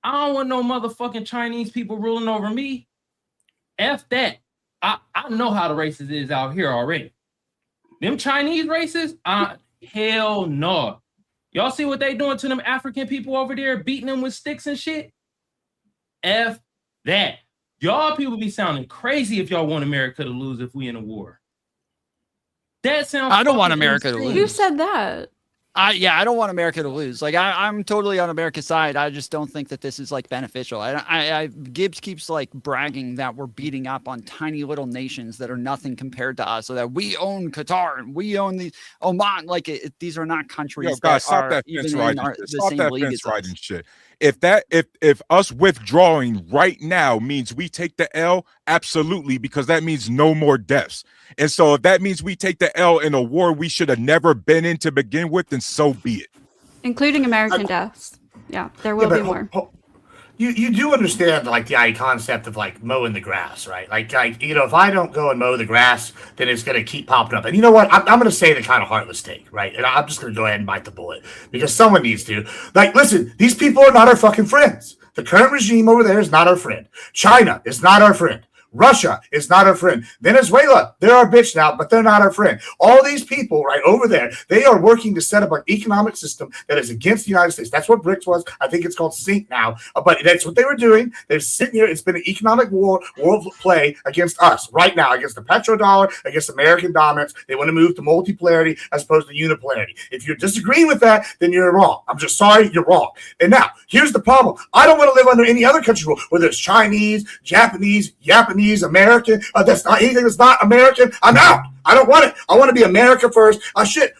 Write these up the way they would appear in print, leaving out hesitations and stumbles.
I don't want no motherfucking Chinese people ruling over me. F that. I know how the races is out here already. Them Chinese races, hell no. Y'all see what they doing to them African people over there, beating them with sticks and shit? F that. Y'all people be sounding crazy if y'all want America to lose if we in a war. That sounds. I don't want America to lose. Who said that? I don't want America to lose. Like I'm totally on America's side. I just don't think that this is like beneficial. Gibbs keeps like bragging that we're beating up on tiny little nations that are nothing compared to us, so that we own Qatar and we own the Oman. Like these are not countries. Yo, guys, that are that even fence in riding. the Stop same that league fence as riding us. shit. If us withdrawing right now means we take the L, absolutely, because that means no more deaths. And so if that means we take the L in a war we should have never been in to begin with, then so be it. Including American deaths. Yeah, there will be more. You do understand like the concept of like mowing the grass, right? Like if I don't go and mow the grass, then it's gonna keep popping up. And you know what? I'm gonna say the kind of heartless take, right? And I'm just gonna go ahead and bite the bullet because someone needs to. Like, listen, these people are not our fucking friends. The current regime over there is not our friend. China is not our friend. Russia is not our friend. Venezuela, they're our bitch now, but they're not our friend. All these people right over there, they are working to set up an economic system that is against the United States. That's what BRICS was. I think it's called SYNC now. But that's what they were doing. They're sitting here. It's been an economic world play against us right now, against the petrodollar, against American dominance. They want to move to multipolarity as opposed to unipolarity. If you're disagreeing with that, then you're wrong. I'm just sorry, you're wrong. And now, here's the problem. I don't want to live under any other country rule, whether it's Chinese, Japanese, American, that's not anything that's not American. I'm out. I don't want it. I want to be America first.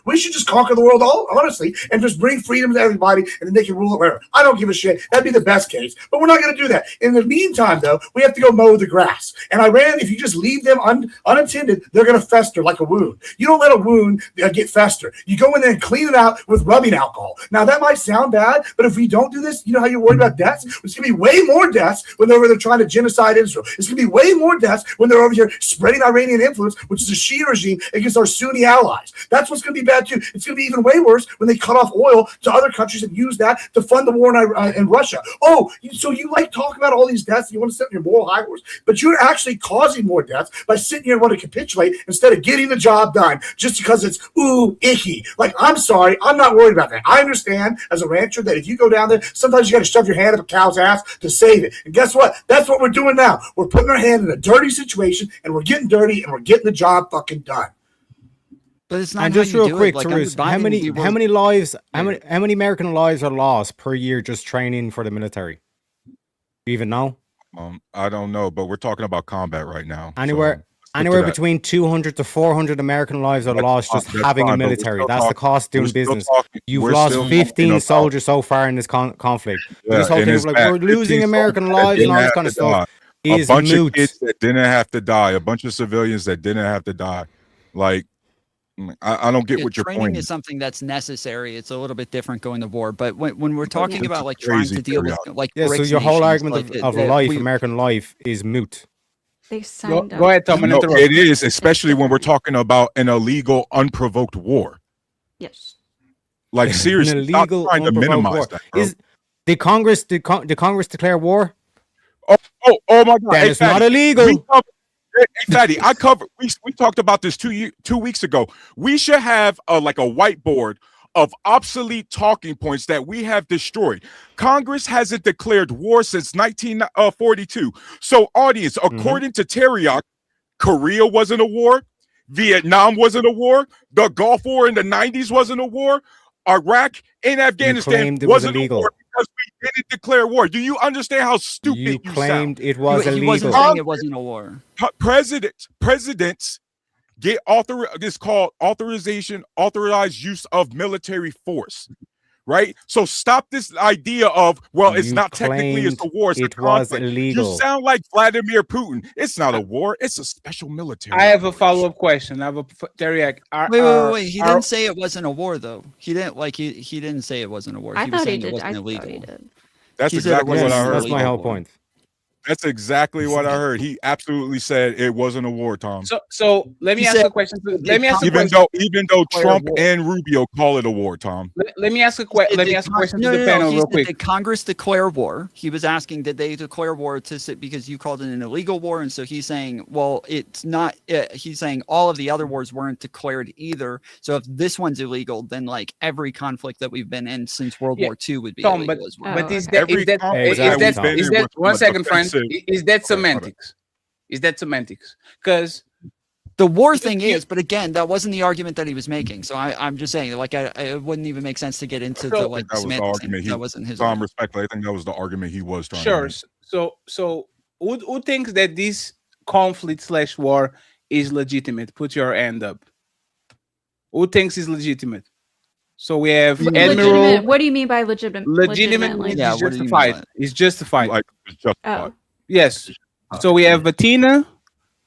We should just conquer the world, honestly, and just bring freedom to everybody, and then they can rule it wherever. I don't give a shit. That'd be the best case, but we're not going to do that. In the meantime, though, we have to go mow the grass. And Iran, if you just leave them unattended, they're going to fester like a wound. You don't let a wound get fester. You go in there and clean it out with rubbing alcohol. Now, that might sound bad, but if we don't do this, you know how you're worried about deaths? It's going to be way more deaths when they're over there trying to genocide Israel. It's going to be way more deaths when they're over here spreading Iranian influence, which is a Shia regime, against our Sunni allies. That's what's going to be bad too. It's going to be even way worse when they cut off oil to other countries and use that to fund the war in Russia. Oh, so you like talking about all these deaths and you want to sit on your moral high horse, but you're actually causing more deaths by sitting here and wanting to capitulate instead of getting the job done just because it's icky. Like, I'm sorry, I'm not worried about that. I understand as a rancher that if you go down there, sometimes you got to shove your hand up a cow's ass to save it. And guess what? That's what we're doing now. We're putting our hand in a dirty situation and we're getting dirty and we're getting the job fucking done. But it's not. And just real quick, Tarus, how many American lives are lost per year just training for the military? Do you even know? I don't know, but we're talking about combat right now. Anywhere between 200 to 400 American lives are lost just having a military. That's the cost doing business. You've lost 15 soldiers so far in this conflict. Yeah, this whole thing of like we're losing American lives and all this kind of stuff is a bunch moot. of kids that didn't have to die, a bunch of civilians that didn't have to die. Like, I don't get what your point is. Training is something that's necessary. It's a little bit different going to war. But when we're talking about like trying to deal with like so your whole argument of life, American life, is moot. They signed up. Go ahead, Tom. No, it is, especially when we're talking about an illegal, unprovoked war. Yes. Like, seriously, an illegal, stop trying to minimize war. That. Bro. Did Congress declare war? Oh my God! That is not illegal. Fatty, we talked about this 2 weeks ago. We should have like a whiteboard of obsolete talking points that we have destroyed. Congress hasn't declared war since 1942. So, audience, according to Teriak, Korea wasn't a war. Vietnam wasn't a war. The Gulf War in the 90s wasn't a war. Iraq and Afghanistan wasn't a war because we didn't declare war. Do you understand how stupid you claimed sound? It was illegal. He wasn't saying it wasn't a war. Presidents get it's called authorized use of military force, right? So stop this idea of, well, it's not technically it's a war, it's a conflict. Was illegal. You sound like Vladimir Putin. It's not a war, it's a special military. I have a follow-up question. I have Teriak. Wait. He didn't say it wasn't a war though. He didn't he didn't say it wasn't a war. I he thought was he saying did. it wasn't I illegal. thought he did. That's exactly what I heard. That's my whole point. That's exactly what I heard. He absolutely said it wasn't a war, Tom. So let me ask a question. Let me ask a question. Even though Trump and Rubio call it a war, Tom. Let me ask a question. Let me ask a question to the panel real quick. Did Congress declare war? He was asking, did they declare war because you called it an illegal war? And so he's saying, well, it's not. He's saying all of the other wars weren't declared either. So if this one's illegal, then like every conflict that we've been in since World War II would be illegal as well. But is that one second, friend? Is that semantics? Is that semantics? Because the war thing is, but again, that wasn't the argument that he was making. So I'm just saying, like, it wouldn't even make sense to get into the like semantics. That wasn't his. Tom, respectfully, I think that was the argument he was trying. Sure. To make. So who thinks that this conflict/war is legitimate? Put your hand up. Who thinks is legitimate? So we have Admiral. What do you mean by legitimate? Legitimate means it's justified. It's justified. like it's justified. Oh. Yes. So we have Bettina,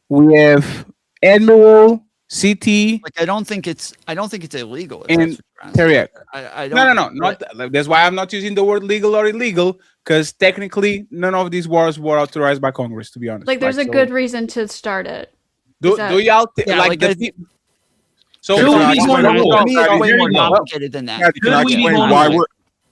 we have Admiral, CT. Like I don't think it's illegal. And Teriak. I don't. No. Not that's why I'm not using the word legal or illegal, because technically none of these wars were authorized by Congress. To be honest, like there's a good reason to start it. Do y'all like the? So way more complicated than that. Can I explain why we're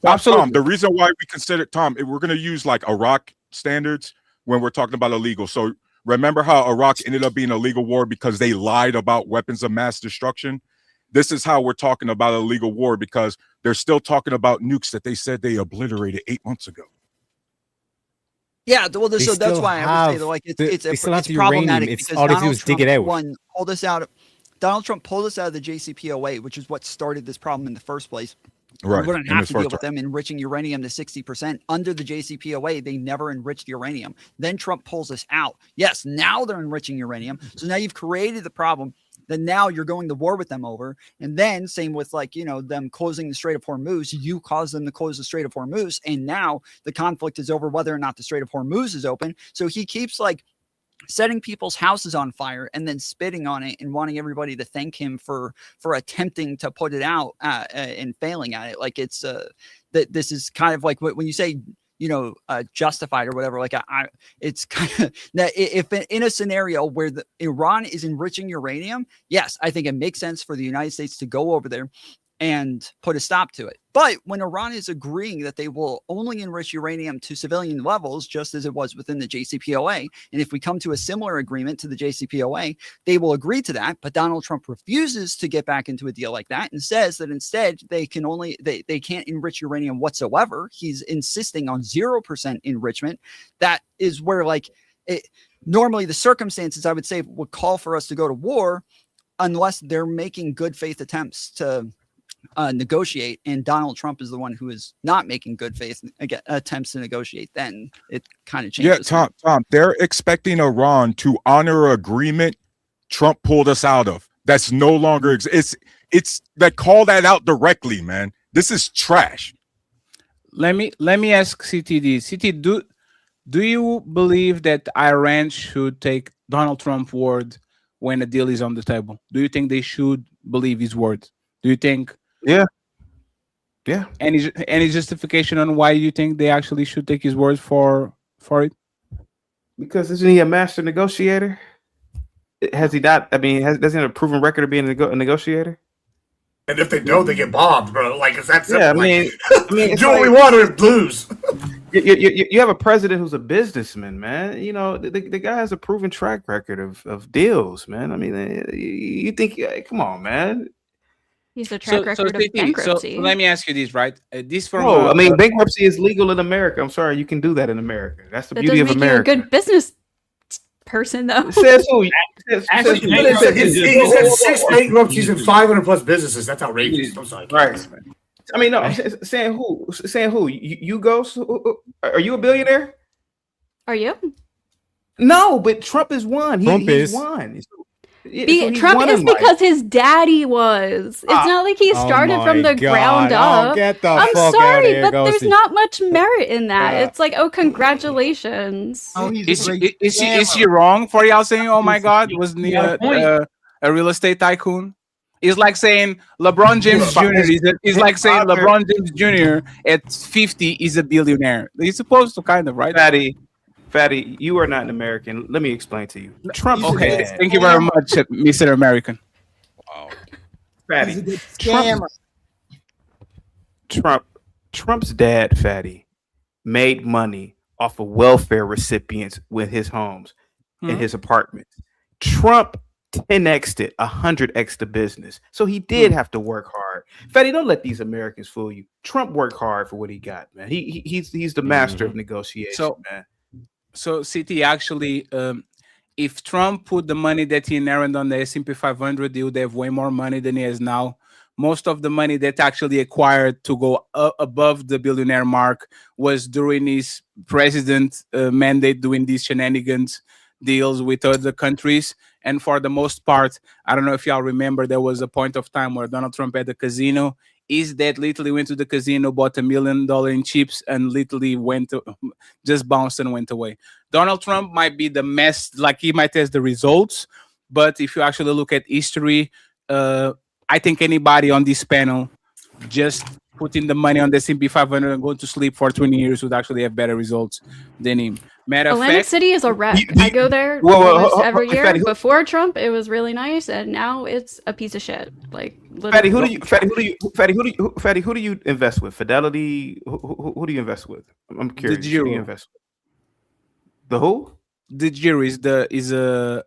absolutely Tom, the reason why we consider Tom, if we're going to use like Iraq standards when we're talking about illegal. So remember how Iraq ended up being a legal war because they lied about weapons of mass destruction? This is how we're talking about a legal war because they're still talking about nukes that they said they obliterated 8 months ago. Yeah, well, so that's why I would say that, like it's problematic because Donald Trump pulled us out. Donald Trump pulled us out of the JCPOA, which is what started this problem in the first place. Right. We wouldn't have to deal with them enriching uranium to 60%. Under the JCPOA, they never enriched uranium. Then Trump pulls us out. Yes, now they're enriching uranium. So now you've created the problem that now you're going to war with them over. And then same with like, them closing the Strait of Hormuz. You caused them to close the Strait of Hormuz. And now the conflict is over whether or not the Strait of Hormuz is open. So he keeps like setting people's houses on fire and then spitting on it and wanting everybody to thank him for attempting to put it out and failing at it. Like it's that this is kind of like when you say justified or whatever. Like it's kind of that if in a scenario where Iran is enriching uranium, yes, I think it makes sense for the United States to go over there and put a stop to it. But when Iran is agreeing that they will only enrich uranium to civilian levels, just as it was within the JCPOA, and if we come to a similar agreement to the JCPOA, they will agree to that. But Donald Trump refuses to get back into a deal like that and says that instead they can't enrich uranium whatsoever. He's insisting on 0% enrichment. That is where normally the circumstances I would say would call for us to go to war unless they're making good faith attempts to negotiate, and Donald Trump is the one who is not making good faith attempts to negotiate. Then it kind of changes. Yeah, Tom, they're expecting Iran to honor an agreement Trump pulled us out of. That's no longer it's that call that out directly, man. This is trash. Let me ask CTD. CT, do you believe that Iran should take Donald Trump's word when a deal is on the table? Do you think they should believe his word? Do you think? Yeah. Any justification on why you think they actually should take his word for it? Because isn't he a master negotiator? Has he not? I mean, doesn't he have a proven record of being a negotiator? And if they don't, they get bombed, bro. Like, it's that simple. Yeah, I mean, do what we want or lose. You have a president who's a businessman, man. The guy has a proven track record of deals, man. I mean, you think? Come on, man. He's a track record of bankruptcy. So let me ask you this, right? Bankruptcy is legal in America. I'm sorry, you can do that in America. That's the beauty of America. You a good business person, though. Says who? He said 6 bankruptcies and 500 plus businesses. That's outrageous. I'm sorry. Right. I mean, no. Saying who? Saying who? You go. Are you a billionaire? Are you? No, but Trump is one. He's Trump one. is because his daddy was. It's not like he started from the ground up. I'm sorry, but there's not much merit in that. It's like, oh, congratulations. Is she wrong for y'all saying, oh my God, wasn't he a real estate tycoon? It's like saying LeBron James Jr. is like saying LeBron James Jr. at 50 is a billionaire. He's supposed to kind of, right? Fatty, Fatty, you are not an American. Let me explain to you. Trump. Okay, thank you very much, Mr. American. Wow. Fatty. Trump's dad, Fatty, made money off of welfare recipients with his homes and his apartments. Trump 10x'd it, 100x'd the business. So he did have to work hard. Fatty, don't let these Americans fool you. Trump worked hard for what he got, man. He's the master of negotiation, man. So CT actually, if Trump put the money that he inherited on the S&P 500, he would have way more money than he has now. Most of the money that actually acquired to go above the billionaire mark was during his president mandate, doing these shenanigans deals with other countries. And for the most part, I don't know if y'all remember, there was a point of time where Donald Trump had a casino. His dad literally went to the casino, bought $1 million in chips, and literally just bounced and went away. Donald Trump might be the mess, like he might have the results, but if you actually look at history, I think anybody on this panel just putting the money on the S&P 500 and going to sleep for 20 years would actually have better results than him. Matter of Atlantic fact, City is a wreck. I go there almost every year. Before Trump, it was really nice, and now it's a piece of shit. Like, Fatty, who do you invest with? Fidelity? Who do you invest with? I'm curious. The Giro. Who do you invest with? The who? The Giro is a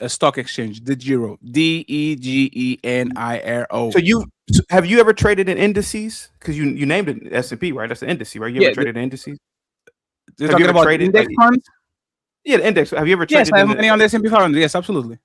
stock exchange. The Giro, DEGENIRO. So have you ever traded in indices? Because you named it S&P, right? That's an indice, right? You ever traded in indices? You're talking about index funds? Yeah, the index. Have you ever traded? Yes, I have money on the S&P 500. Yes, absolutely.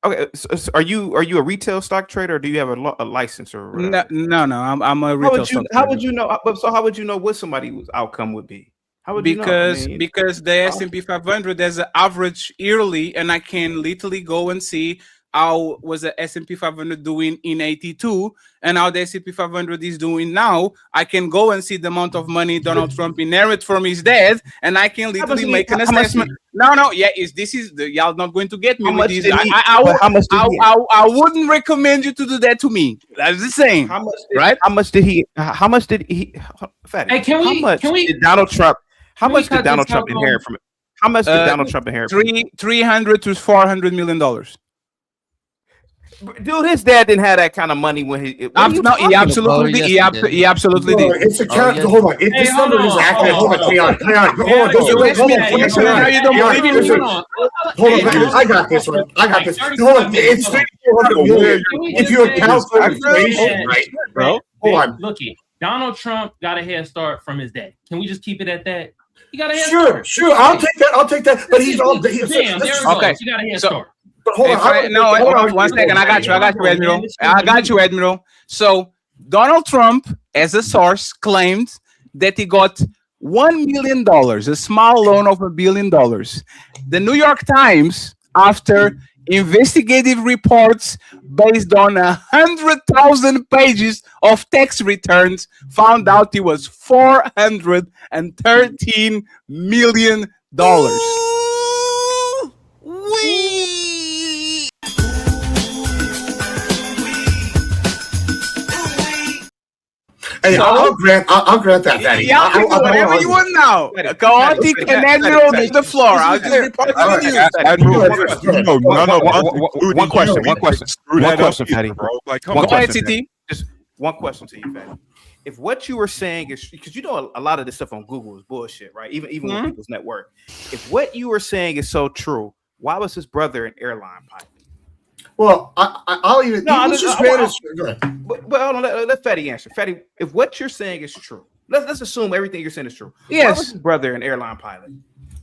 Okay, so are you a retail stock trader, or do you have a license or whatever? No. I'm a retail stock trader. How would you know? So how would you know what somebody's outcome would be? How would you know? Because the S&P 500 has an average yearly, and I can literally go and see how was the S&P 500 doing in 82 and how the S&P 500 is doing now. I can go and see the amount of money Donald Trump inherited from his dad, and I can literally make an assessment. Y'all not going to get me with this. I wouldn't recommend you to do that to me. That's the same. Right? How much did he? Fatty, did Donald Trump inherit from it? How much did Donald Trump inherit? $300 to $400 million. Dude, his dad didn't have that kind of money when he absolutely did. It's a character. Hold on. If this number is accurate, hold on. I got this one. Hold on. It's $300 million. If you account for inflation, right, bro? Hold on. Looky, Donald Trump got a head start from his dad. Can we just keep it at that? He got a head start. Sure. I'll take that. But he's all. Okay. You got a head start. But hold on. One second. I got you, Admiral. So Donald Trump, as a source, claimed that he got $1 million, a small loan of $1 billion. The New York Times, after investigative reports based on 100,000 pages of tax returns, found out he was $413 million. Hey, I'll grant that, Daddy. Whatever you want now. Chaotic and Admiral to the floor. I'll just report to you. Admiral, one question, Fatty. Like, go ahead, CT. Just one question to you, Fatty. If what you were saying is, because you know a lot of this stuff on Google is bullshit, right? Even with people's network. If what you were saying is so true, why was his brother an airline pilot? Well, I'll even. No, let's just manage. But hold on, let Fatty answer. Fatty, if what you're saying is true, let's assume everything you're saying is true. Yes. Why was his brother an airline pilot?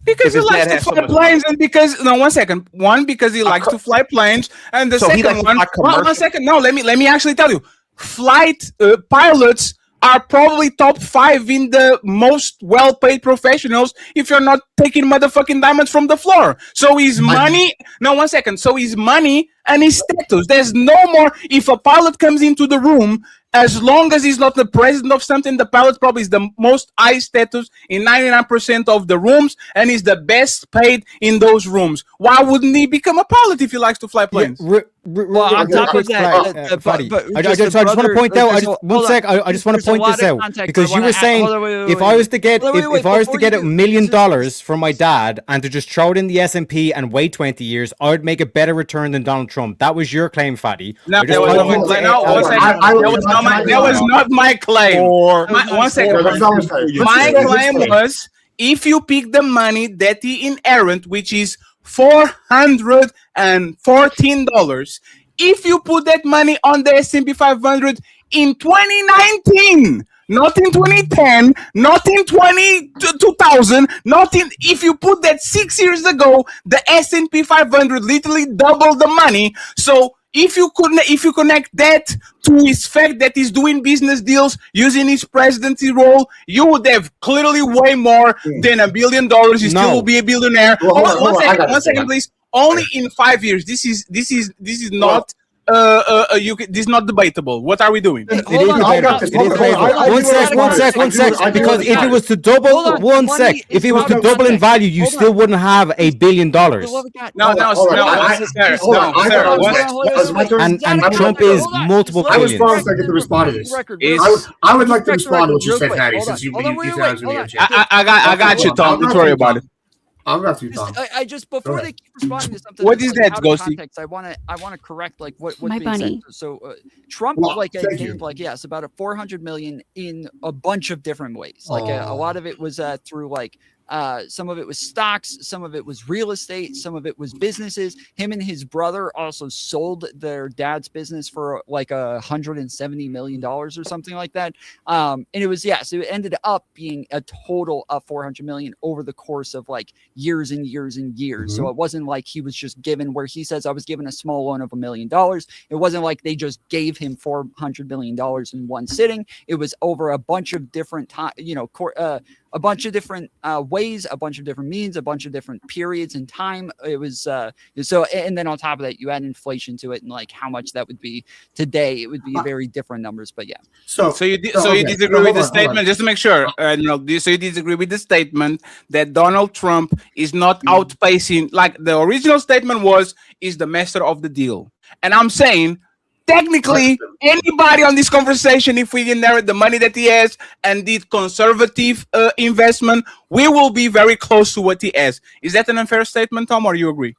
Because he likes to fly planes, and because because he likes to fly planes, and the second one second. No, let me actually tell you, flight pilots are probably top 5 in the most well-paid professionals if you're not taking motherfucking diamonds from the floor. So his money, So his money and his status. There's no more. If a pilot comes into the room, as long as he's not the president of something, the pilot probably is the most high status in 99% of the rooms, and is the best paid in those rooms. Why wouldn't he become a pilot if he likes to fly planes? Well, on top of that, I just want to point out. I just want to point this out because you were saying if I was to get $1 million from my dad and to just throw it in the S&P and wait 20 years, I would make a better return than Donald Trump. That was your claim, Fatty. No, that was not my claim. One second. My claim was if you pick the money that he inherent, which is $414, if you put that money on the S&P 500 in 2019, not in 2010, not in 2000, if you put that 6 years ago, the S&P 500 literally doubled the money. So if you connect that to his fact that he's doing business deals using his presidency role, you would have clearly way more than $1 billion. You still will be a billionaire. One second, please. Only in 5 years. This is not. This is not debatable. What are we doing? One sec. Because if it was to double, if it was to double in value, you still wouldn't have $1 billion. No, And Trump is multiple billions. I get to respond to this. I would like to respond to what you said, Patty, since you I got you, Tom. Don't worry about it. I just before they keep responding to something. What is that, Ghosty? I want to correct like what's My being bunny. said. So Trump gained yes about a 400 million in a bunch of different ways. Like a lot of it was through like some of it was stocks, some of it was real estate, some of it was businesses. Him and his brother also sold their dad's business for like $170 million or something like that. And it was so it ended up being a total of 400 million over the course of like years and years and years. So it wasn't like he was just given, where he says I was given a small loan of $1 million. It wasn't like they just gave him $400 million in one sitting. It was over a bunch of different a bunch of different ways, a bunch of different means, a bunch of different periods in time. It was so, and then on top of that, you add inflation to it, and like how much that would be today, it would be very different numbers. But yeah. So you disagree with the statement, just to make sure, so you disagree with the statement that Donald Trump is not outpacing, like the original statement is the master of the deal, and I'm saying. Technically, anybody on this conversation, if we inherit the money that he has and did conservative investment, we will be very close to what he has. Is that an unfair statement, Tom, or you agree?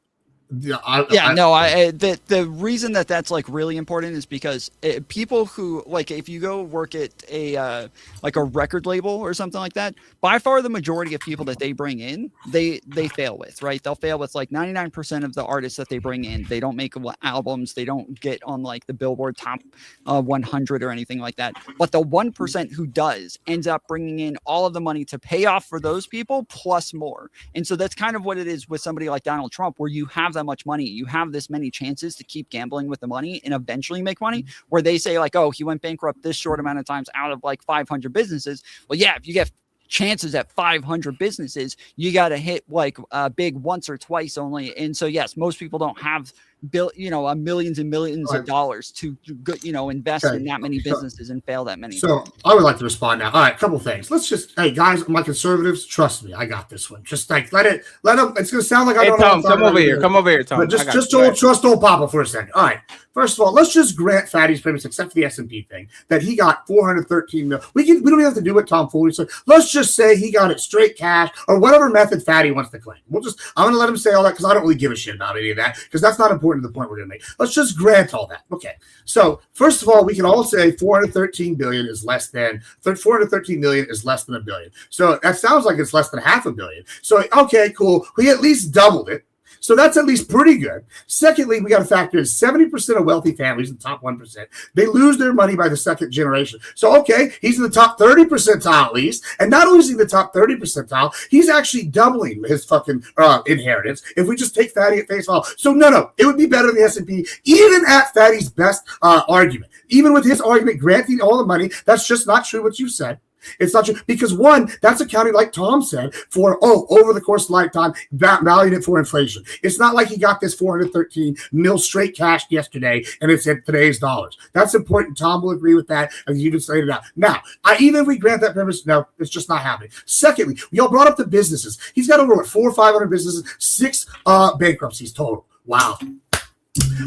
The reason that's like really important is because people who like if you go work at a like a record label or something like that, by far the majority of people that they bring in, they fail with, right? They'll fail with like 99% of the artists that they bring in. They don't make albums. They don't get on like the Billboard top 100 or anything like that. But the 1% who does ends up bringing in all of the money to pay off for those people plus more. And so that's kind of what it is with somebody like Donald Trump, where you have that much money, you have this many chances to keep gambling with the money and eventually make money, where they say like, oh, he went bankrupt this short amount of times out of like 500 businesses. Well, yeah, if you get chances at 500 businesses, you got to hit like big once or twice only. And so, yes, most people don't have millions and millions of dollars to invest in that many businesses and fail that many. So I would like to respond now. All right, couple things. Let's just, hey guys, my conservatives, trust me, I got this one. Just like let them. It's gonna sound like I don't know. Tom, come over here, Tom. But just trust old Papa for a second. All right. First of all, let's just grant Fatty's premise, except for the S&P thing, that he got 413 million. We don't even have to do what Tom Foley said. Let's just say he got it straight cash or whatever method Fatty wants to claim. I'm going to let him say all that because I don't really give a shit about any of that because that's not important to the point we're going to make. Let's just grant all that. Okay. So first of all, we can all say 413 billion is less than 413 million is less than $1 billion. So that sounds like it's less than $500 million. So okay, cool. We at least doubled it. So that's at least pretty good. Secondly, we got to factor in 70% of wealthy families, the top 1%, they lose their money by the second generation. So, okay, he's in the top 30 percentile at least. And not only is he in the top 30 percentile, he's actually doubling his fucking inheritance if we just take Fatty at face value. So, no, it would be better than the S&P, even at Fatty's best argument. Even with his argument granting all the money, that's just not true what you said. It's not true because one, that's accounting, like Tom said, for over the course of lifetime, valued it for inflation. It's not like he got this 413 mil straight cash yesterday and it's in today's dollars. That's important. Tom will agree with that, and you just laid it out. Now, even if we grant that premise, no, it's just not happening. Secondly, y'all brought up the businesses. He's got over 400 or 500 businesses, 6 bankruptcies total. Wow.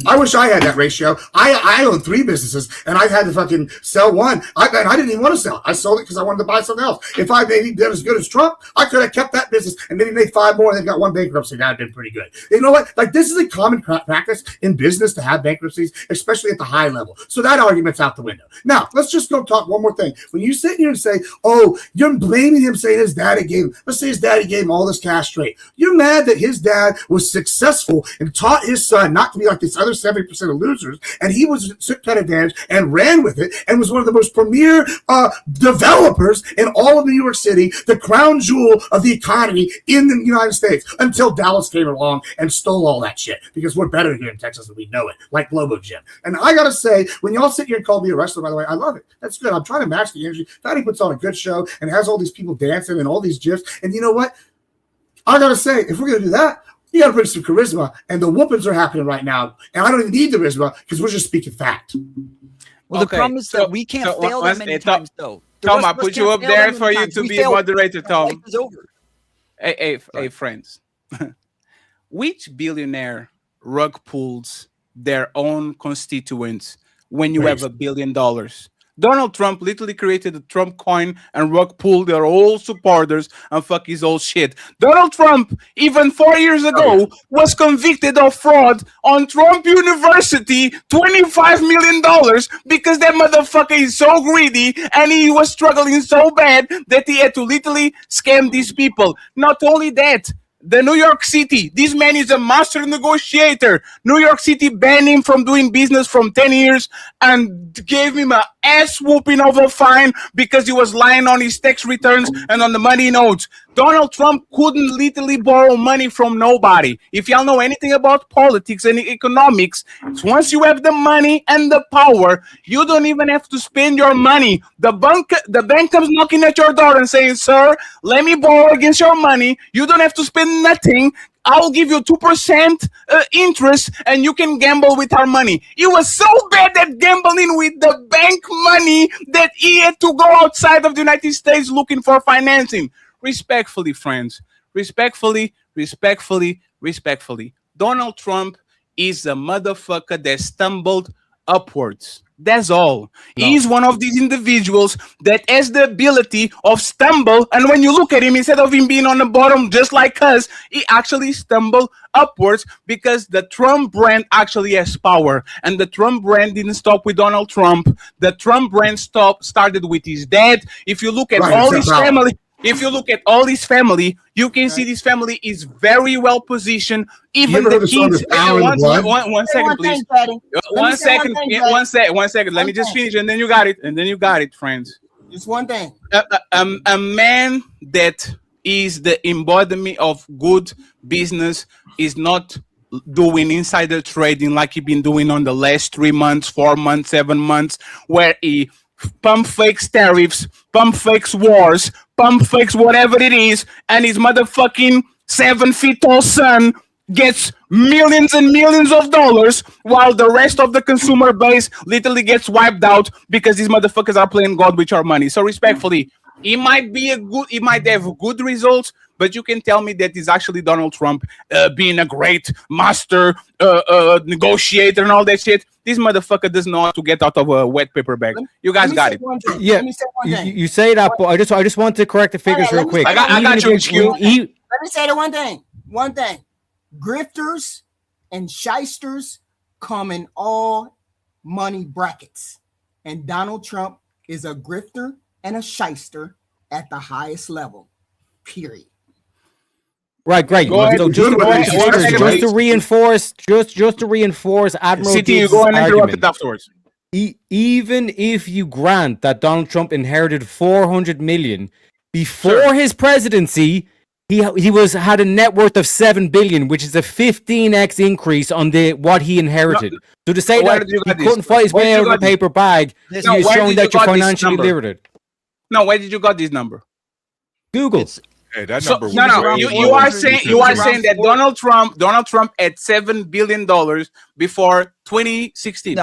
I wish I had that ratio. I own 3 businesses, and I had to fucking sell one. I didn't even want to sell it. I sold it because I wanted to buy something else. If I maybe did as good as Trump, I could have kept that business and maybe made 5 more and then got 1 bankruptcy. That would have been pretty good. You know what? Like, this is a common practice in business to have bankruptcies, especially at the high level. So that argument's out the window. Now, let's just go talk one more thing. When you sit here and say, you're blaming him saying his daddy gave him, let's say his daddy gave him all this cash straight. You're mad that his dad was successful and taught his son not to be like this other 70% of losers, and he took that advantage and ran with it and was one of the most premier developers in all of New York City, the crown jewel of the economy in the United States, until Dallas came along and stole all that shit, because we're better here in Texas than we know it, like Globo Gym. And I gotta say, when y'all sit here and call me a wrestler, by the way, I love it. That's good. I'm trying to match the energy. Fatty puts on a good show and has all these people dancing and all these gifs, and you know what? I gotta say, if we're gonna do that, you got to bring some charisma, and the whoopings are happening right now. And I don't even need the charisma because we're just speaking fact. Well, the problem is that we can't fail that many times, though. Tom, I put you up there for you to be a moderator, Tom. Life is over. Hey, friends. Which billionaire rug pulls their own constituents when you have $1 billion? Donald Trump literally created the Trump coin and rug pulled their old supporters and fuck his old shit. Donald Trump, even 4 years ago, was convicted of fraud on Trump University, $25 million, because that motherfucker is so greedy and he was struggling so bad that he had to literally scam these people. Not only that, the New York City, this man is a master negotiator. New York City banned him from doing business from 10 years and gave him an ass whooping of a fine because he was lying on his tax returns and on the money notes. Donald Trump couldn't literally borrow money from nobody. If y'all know anything about politics and economics, once you have the money and the power, you don't even have to spend your money. The bank comes knocking at your door and saying, "Sir, let me borrow against your money. You don't have to spend nothing. I'll give you 2% interest and you can gamble with our money." He was so bad at gambling with the bank money that he had to go outside of the United States looking for financing. Respectfully, friends, respectfully, Donald Trump is a motherfucker that stumbled upwards. That's all. No. He's one of these individuals that has the ability of stumble, and when you look at him, instead of him being on the bottom just like us, he actually stumbled upwards because the Trump brand actually has power. And the Trump brand didn't stop with Donald Trump. The Trump brand started with his dad. If you look at all his family, you can see this family is very well positioned. Even the kids. One second, please. One second. Let me just finish, and then you got it. Friends. Just one thing. A man that is the embodiment of good business is not doing insider trading like he been doing on the last 3 months, 4 months, 7 months, where he pump fakes tariffs, pump fakes wars, pump fakes whatever it is, and his motherfucking 7 feet tall son gets millions and millions of dollars while the rest of the consumer base literally gets wiped out because these motherfuckers are playing God with your money. So respectfully, he might have good results, but you can tell me that it's actually Donald Trump being a great master negotiator and all that shit. This motherfucker doesn't know how to get out of a wet paper bag. You guys got it. Yeah, you say that, but I just want to correct the figures real quick. I got you, HQ. Let me say the one thing. Grifters and shysters come in all money brackets. And Donald Trump is a grifter and a shyster at the highest level, period. Right, great. So just to reinforce Admiral Gibbs' argument, afterwards. Even if you grant that Donald Trump inherited 400 million before his presidency, he had a net worth of 7 billion, which is a 15x increase on what he inherited. So to say that he couldn't fight his way out of a paper bag, you're showing that you're financially literate. No, where did you got this number? Google. Hey, that number. No. You are saying that Donald Trump had $7 billion before 2016.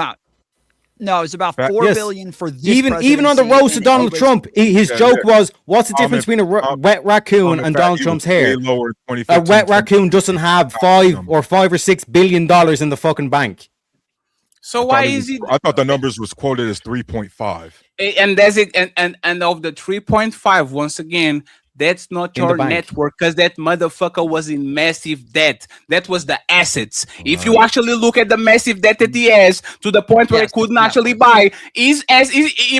No, it's about $4 billion for this. Even on the roast of Donald Trump, his joke was, "What's the difference between a wet raccoon and Donald Trump's hair? A wet raccoon doesn't have $5 or $6 billion in the fucking bank." So why is it? I thought the numbers was quoted as 3.5. And that's it. And of the 3.5, once again, that's not your network, because that motherfucker was in massive debt. That was the assets. If you actually look at the massive debt that he has, to the point where he couldn't actually buy, he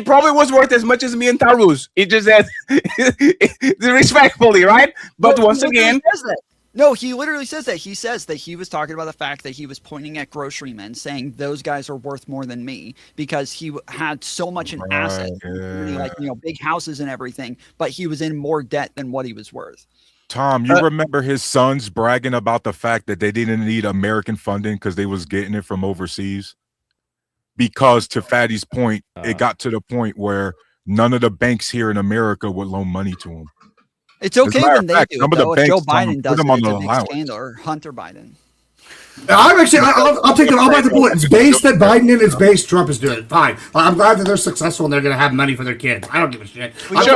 probably was worth as much as me and Tarus. He just said respectfully, right? But once again. No, he literally says that. He says that he was talking about the fact that he was pointing at grocerymen, saying those guys are worth more than me, because he had so much in assets, like big houses and everything, but he was in more debt than what he was worth. Tom, you remember his sons bragging about the fact that they didn't need American funding because they was getting it from overseas? Because to Fatty's point, it got to the point where none of the banks here in America would loan money to him. It's okay when they do it, though. If Joe Biden does it, it's a big scandal, or Hunter Biden. I'm actually, I'll take it. I'll bite the bullet. It's based that Biden and it's based Trump is doing it. Fine. I'm glad that they're successful and they're going to have money for their kids. I don't give a shit. He's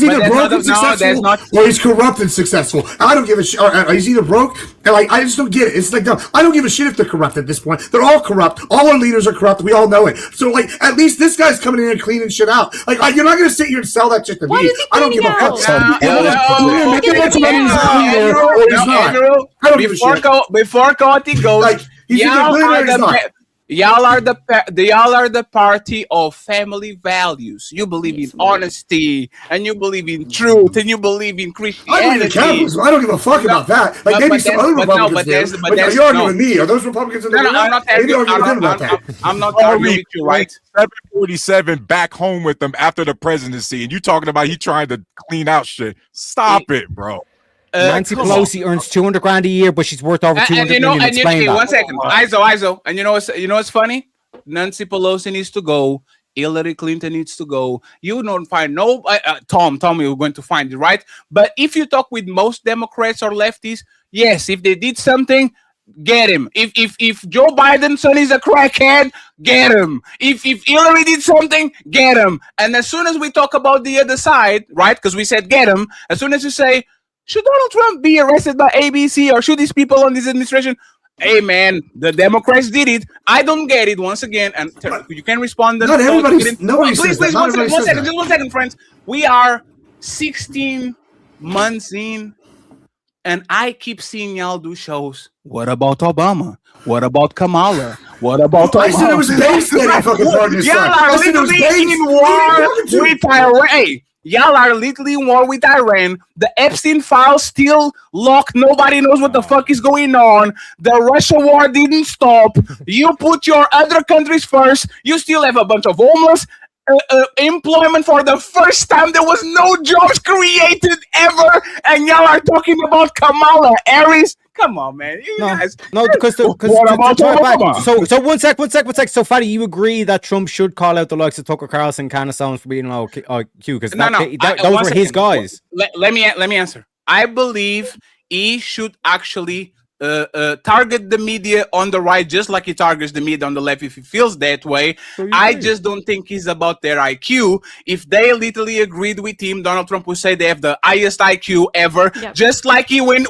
either broke and successful, or he's corrupt and successful. I don't give a shit. He's either broke and I just don't get it. It's like, no, I don't give a shit if they're corrupt at this point. They're all corrupt. All our leaders are corrupt. We all know it. So at least this guy's coming in and cleaning shit out. You're not going to sit here and sell that shit to me. I don't give a fuck. I don't give a shit. Before Cody goes, y'all are the party of family values. You believe in honesty, and you believe in truth, and you believe in Christianity. I believe in capitalism. I don't give a fuck about that. Maybe some other Republicans do. But you're arguing with me. Are those Republicans in the room? I'm not arguing about that. I'm not arguing with you, right? 747 back home with them after the presidency, and you talking about he trying to clean out shit. Stop it, bro. Nancy Pelosi earns $200,000 a year, but she's worth over $200 million. Explain that. 1 second, ISO. And you know what's funny? Nancy Pelosi needs to go. Hillary Clinton needs to go. You don't find no Tom. You're going to find it, right? But if you talk with most Democrats or lefties, yes, if they did something, get him. If Joe Biden's son is a crackhead, get him. If Hillary did something, get him. And as soon as we talk about the other side, right? Because we said get him. As soon as you say, should Donald Trump be arrested by ABC, or should these people on this administration? Hey, man, the Democrats did it. I don't get it. Once again, and you can respond. Not everybody. Nobody says that. Just one second, friends. We are 16 months in, and I keep seeing y'all do shows. What about Obama? What about Kamala? What about Obama? I said it was based on that fucking party. Y'all are literally in war with Iran. Y'all are literally in war with Iran. The Epstein files still locked. Nobody knows what the fuck is going on. The Russia war didn't stop. You put your other countries first. You still have a bunch of homeless. Employment for the first time. There was no jobs created ever. And y'all are talking about Kamala Harris. Come on, man. Because so 1 sec. So, Fatty, you agree that Trump should call out the likes of Tucker Carlson, Candace Owens for being low IQ? Because those were his guys. Let me answer. I believe he should actually target the media on the right, just like he targets the media on the left if he feels that way. I just don't think it's about their IQ. If they literally agreed with him, Donald Trump would say they have the highest IQ ever. Yep. Just like when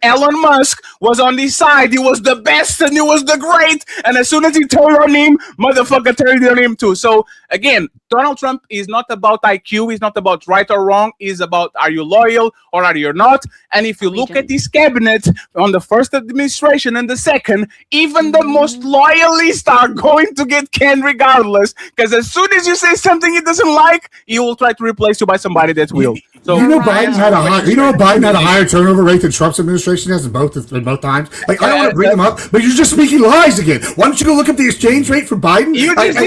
Elon Musk was on his side, he was the best and he was the great. And as soon as he turned on him, motherfucker turned on him too. So again, Donald Trump is not about IQ. He's not about right or wrong. He's about, are you loyal or are you not? And if you look at his cabinet on the first administration and the second, even the most loyalists are going to get canned regardless. Because as soon as you say something he doesn't like, he will try to replace you by somebody that will. So Biden had a higher turnover rate than Trump's administration has in both times. Like I don't want to bring them up, but you're just speaking lies again. Why don't you go look up the exchange rate for Biden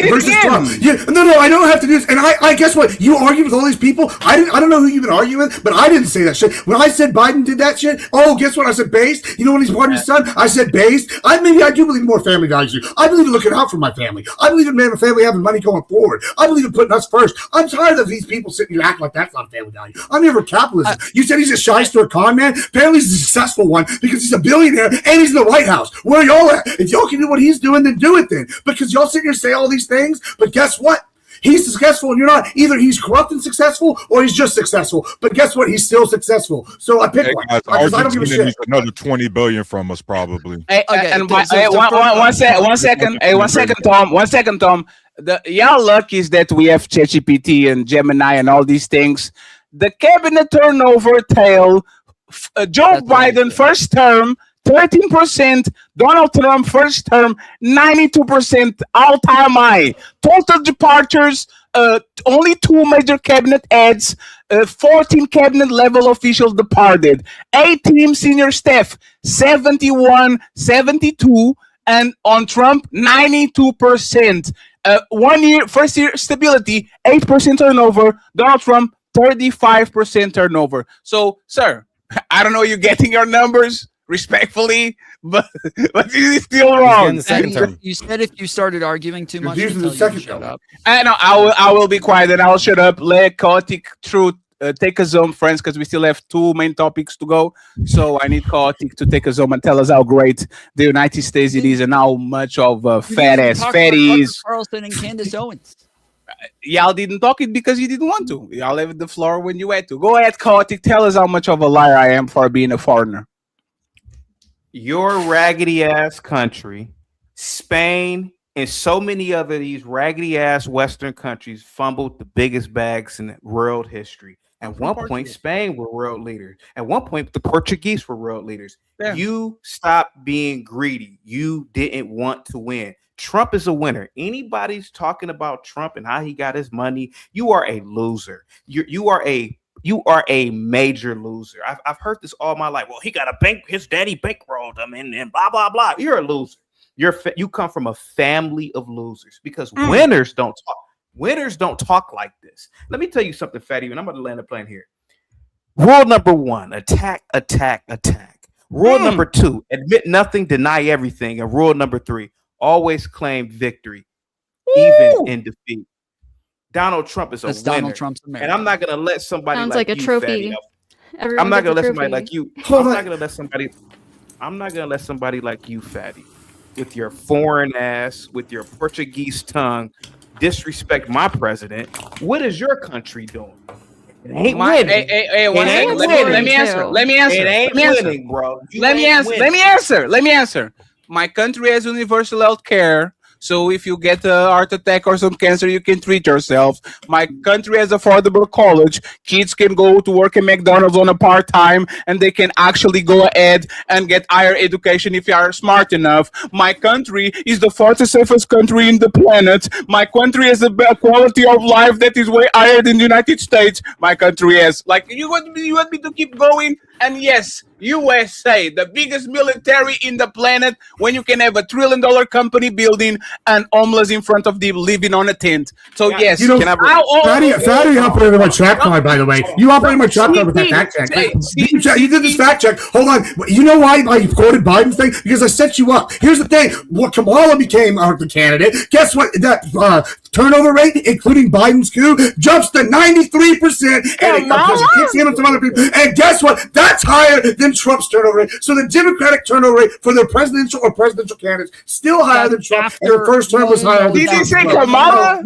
versus Trump? Yeah, no, I don't have to do this. And I guess what you argue with all these people. I don't know who you've been arguing with, but I didn't say that shit. When I said Biden did that shit, guess what? I said based. You know when he's born his son, I said based. I do believe in more family values. I believe in looking out for my family. I believe in my family having money going forward. I believe in putting us first. I'm tired of these people sitting here acting like that's not family value. I'm here for capitalism. You said he's a shyster, a con man. Apparently he's a successful one because he's a billionaire and he's in the White House. Where are y'all at? If y'all can do what he's doing, then do it then. Because y'all sit here and say all these things, but guess what? He's successful and you're not. Either he's corrupt and successful or he's just successful. But guess what? He's still successful. So I pick one. Because I don't give a shit. Another $20 billion from us, probably. One second, Tom. Y'all lucky is that we have ChatGPT and Gemini and all these things. The cabinet turnover tale, Joe Biden first term, 13%, Donald Trump first term, 92% all-time high. Total departures, only 2 major cabinet adds, 14 cabinet level officials departed, 18 senior staff, 71, 72, and on Trump, 92%. 1 year, first year stability, 8% turnover, Donald Trump, 35% turnover. So, sir, I don't know you're getting your numbers respectfully, but it's still wrong. You said if you started arguing too much, shut up. I will be quiet and I'll shut up. Let Chaotic Truth take us home, friends, because we still have 2 main topics to go. So I need Chaotic to take us home and tell us how great the United States it is and how much of fatties. Carlson and Candace Owens. Y'all didn't talk it because you didn't want to. Y'all left the floor when you had to. Go ahead, Chaotic. Tell us how much of a liar I am for being a foreigner. Your raggedy ass country, Spain, and so many other these raggedy ass Western countries fumbled the biggest bags in world history. At one point, Spain were world leaders. At one point, the Portuguese were world leaders. Yeah. You stopped being greedy. You didn't want to win. Trump is a winner. Anybody's talking about Trump and how he got his money, you are a loser. You are a major loser. I've heard this all my life. Well, he got a bank. His daddy bankrolled him, and blah blah blah. You're a loser. You come from a family of losers because winners don't talk. Winners don't talk like this. Let me tell you something, Fatty, and I'm going to land the plane here. Rule number 1, attack, attack, attack. Rule number 2, admit nothing, deny everything. And rule number 3, always claim victory, even in defeat. Donald Trump is a winner. Donald Trump's America. And I'm not going to let somebody Sounds like a you, trophy. Fatty, I'm not going to let somebody like you. I'm not going to let somebody like you, Fatty, with your foreign ass, with your Portuguese tongue, disrespect my president. What is your country doing? It ain't winning. Let me answer. It ain't winning, bro. Let me answer. My country has universal health care. So if you get a heart attack or some cancer, you can treat yourself. My country has affordable college. Kids can go to work at McDonald's on a part-time, and they can actually go ahead and get higher education if you are smart enough. My country is the 4th safest country in the planet. My country has a quality of life that is way higher than the United States. My country has. Like, you want me to keep going? And yes, USA, the biggest military in the planet, when you can have $1 trillion company building and homeless in front of them living on a tent. So yes, you know, Fatty operated my trap card, by the way. You operated my trap card with that fact check. You did this fact check. Hold on. You know why I quoted Biden's thing? Because I set you up. Here's the thing. When Kamala became the candidate, guess what? That turnover rate, including Biden's coup, jumps to 93%. And it kicks in on some other people. And guess what? That's higher than Trump's turnover rate. So the Democratic turnover rate for the presidential candidates still higher than Trump. Their first term was higher than Trump. Did you say Kamala?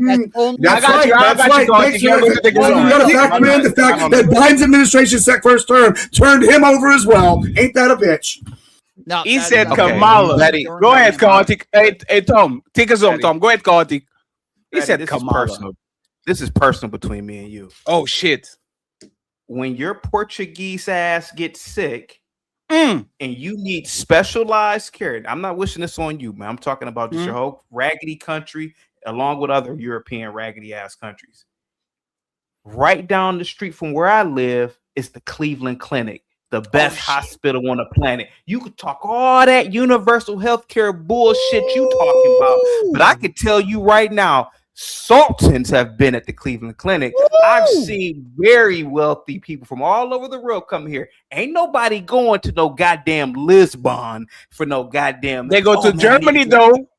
That's right. You got to factor in the fact that Biden's administration set first term turned him over as well. Ain't that a bitch? No, he said Kamala. Go ahead, Chaotic. Hey, Tom, take us home, Tom. Go ahead, Chaotic. He said Kamala. This is personal between me and you. Oh, shit. When your Portuguese ass gets sick and you need specialized care, I'm not wishing this on you, man. I'm talking about just your whole raggedy country along with other European raggedy ass countries. right down the street from where I live is the Cleveland Clinic, the best hospital on the planet. You could talk all that universal health care bullshit you talking about, but I can tell you right now, Sultans have been at the Cleveland Clinic. I've seen very wealthy people from all over the world come here. Ain't nobody going to no goddamn Lisbon for no goddamn. They go to Germany though.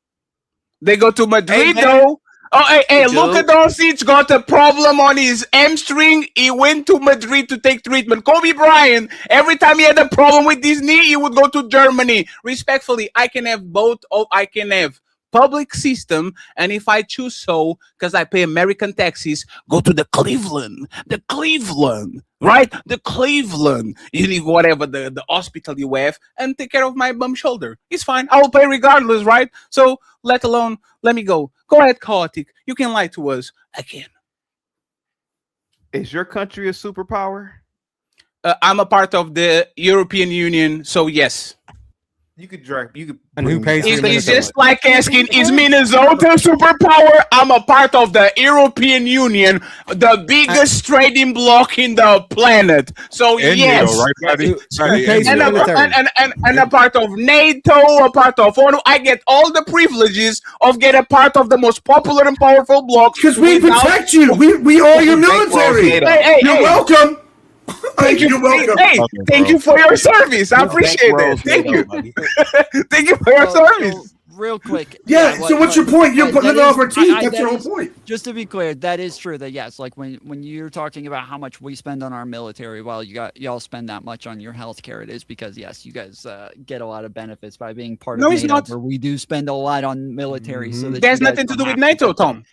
They go to Madrid though. Oh, hey, Luka Doncic got a problem on his hamstring. He went to Madrid to take treatment. Kobe Bryant, every time he had a problem with his knee, he would go to Germany. Respectfully, I can have both. I can have public system, and if I choose so, because I pay American taxes, go to the Cleveland, right? The Cleveland. You need whatever the hospital you have, and take care of my bum shoulder. It's fine. I will pay regardless, right? So, let me go. Go ahead, Chaotic. You can lie to us again. Is your country a superpower? I'm a part of the European Union, so yes. You could drag. And who pays? It's just like asking, is Minnesota a superpower? I'm a part of the European Union, the biggest trading bloc in the planet. So yes, and a part of NATO, a part of ONU. I get all the privileges of getting a part of the most popular and powerful bloc. Because we protect you. We are your military. You're welcome. Thank you. You're welcome. Hey, thank you for your service. I appreciate it. Thank you. Thank you for your service. Real quick. Yeah. So what's your point? You're putting it off our teeth. That's your whole point. Just to be clear, that is true. That yes, like when you're talking about how much we spend on our military, well, y'all spend that much on your healthcare. It is because yes, you guys get a lot of benefits by being part of NATO. It's not. Where we do spend a lot on military. So that there's nothing to do with NATO, Tom.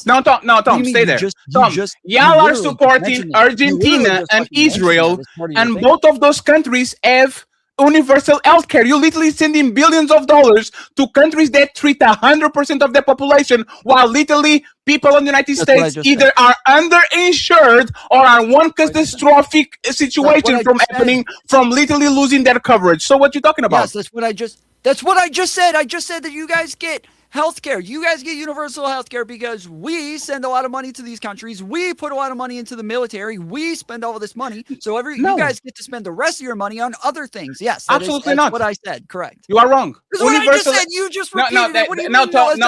No, Tom, stay there. Tom, y'all are supporting Argentina and Israel, and both of those countries have universal healthcare. You're literally sending billions of dollars to countries that treat 100% of their population, while literally people in the United States either are underinsured or are one catastrophic situation from happening, from literally losing their coverage. So what you talking about? Yes, that's what I just said. I just said that you guys get healthcare. You guys get universal healthcare because we send a lot of money to these countries. We put a lot of money into the military. We spend all of this money. So you guys get to spend the rest of your money on other things. Yes, absolutely not. What I said. Correct. You are wrong. Universal. What I just said. You just repeated it. What do you mean? Tom.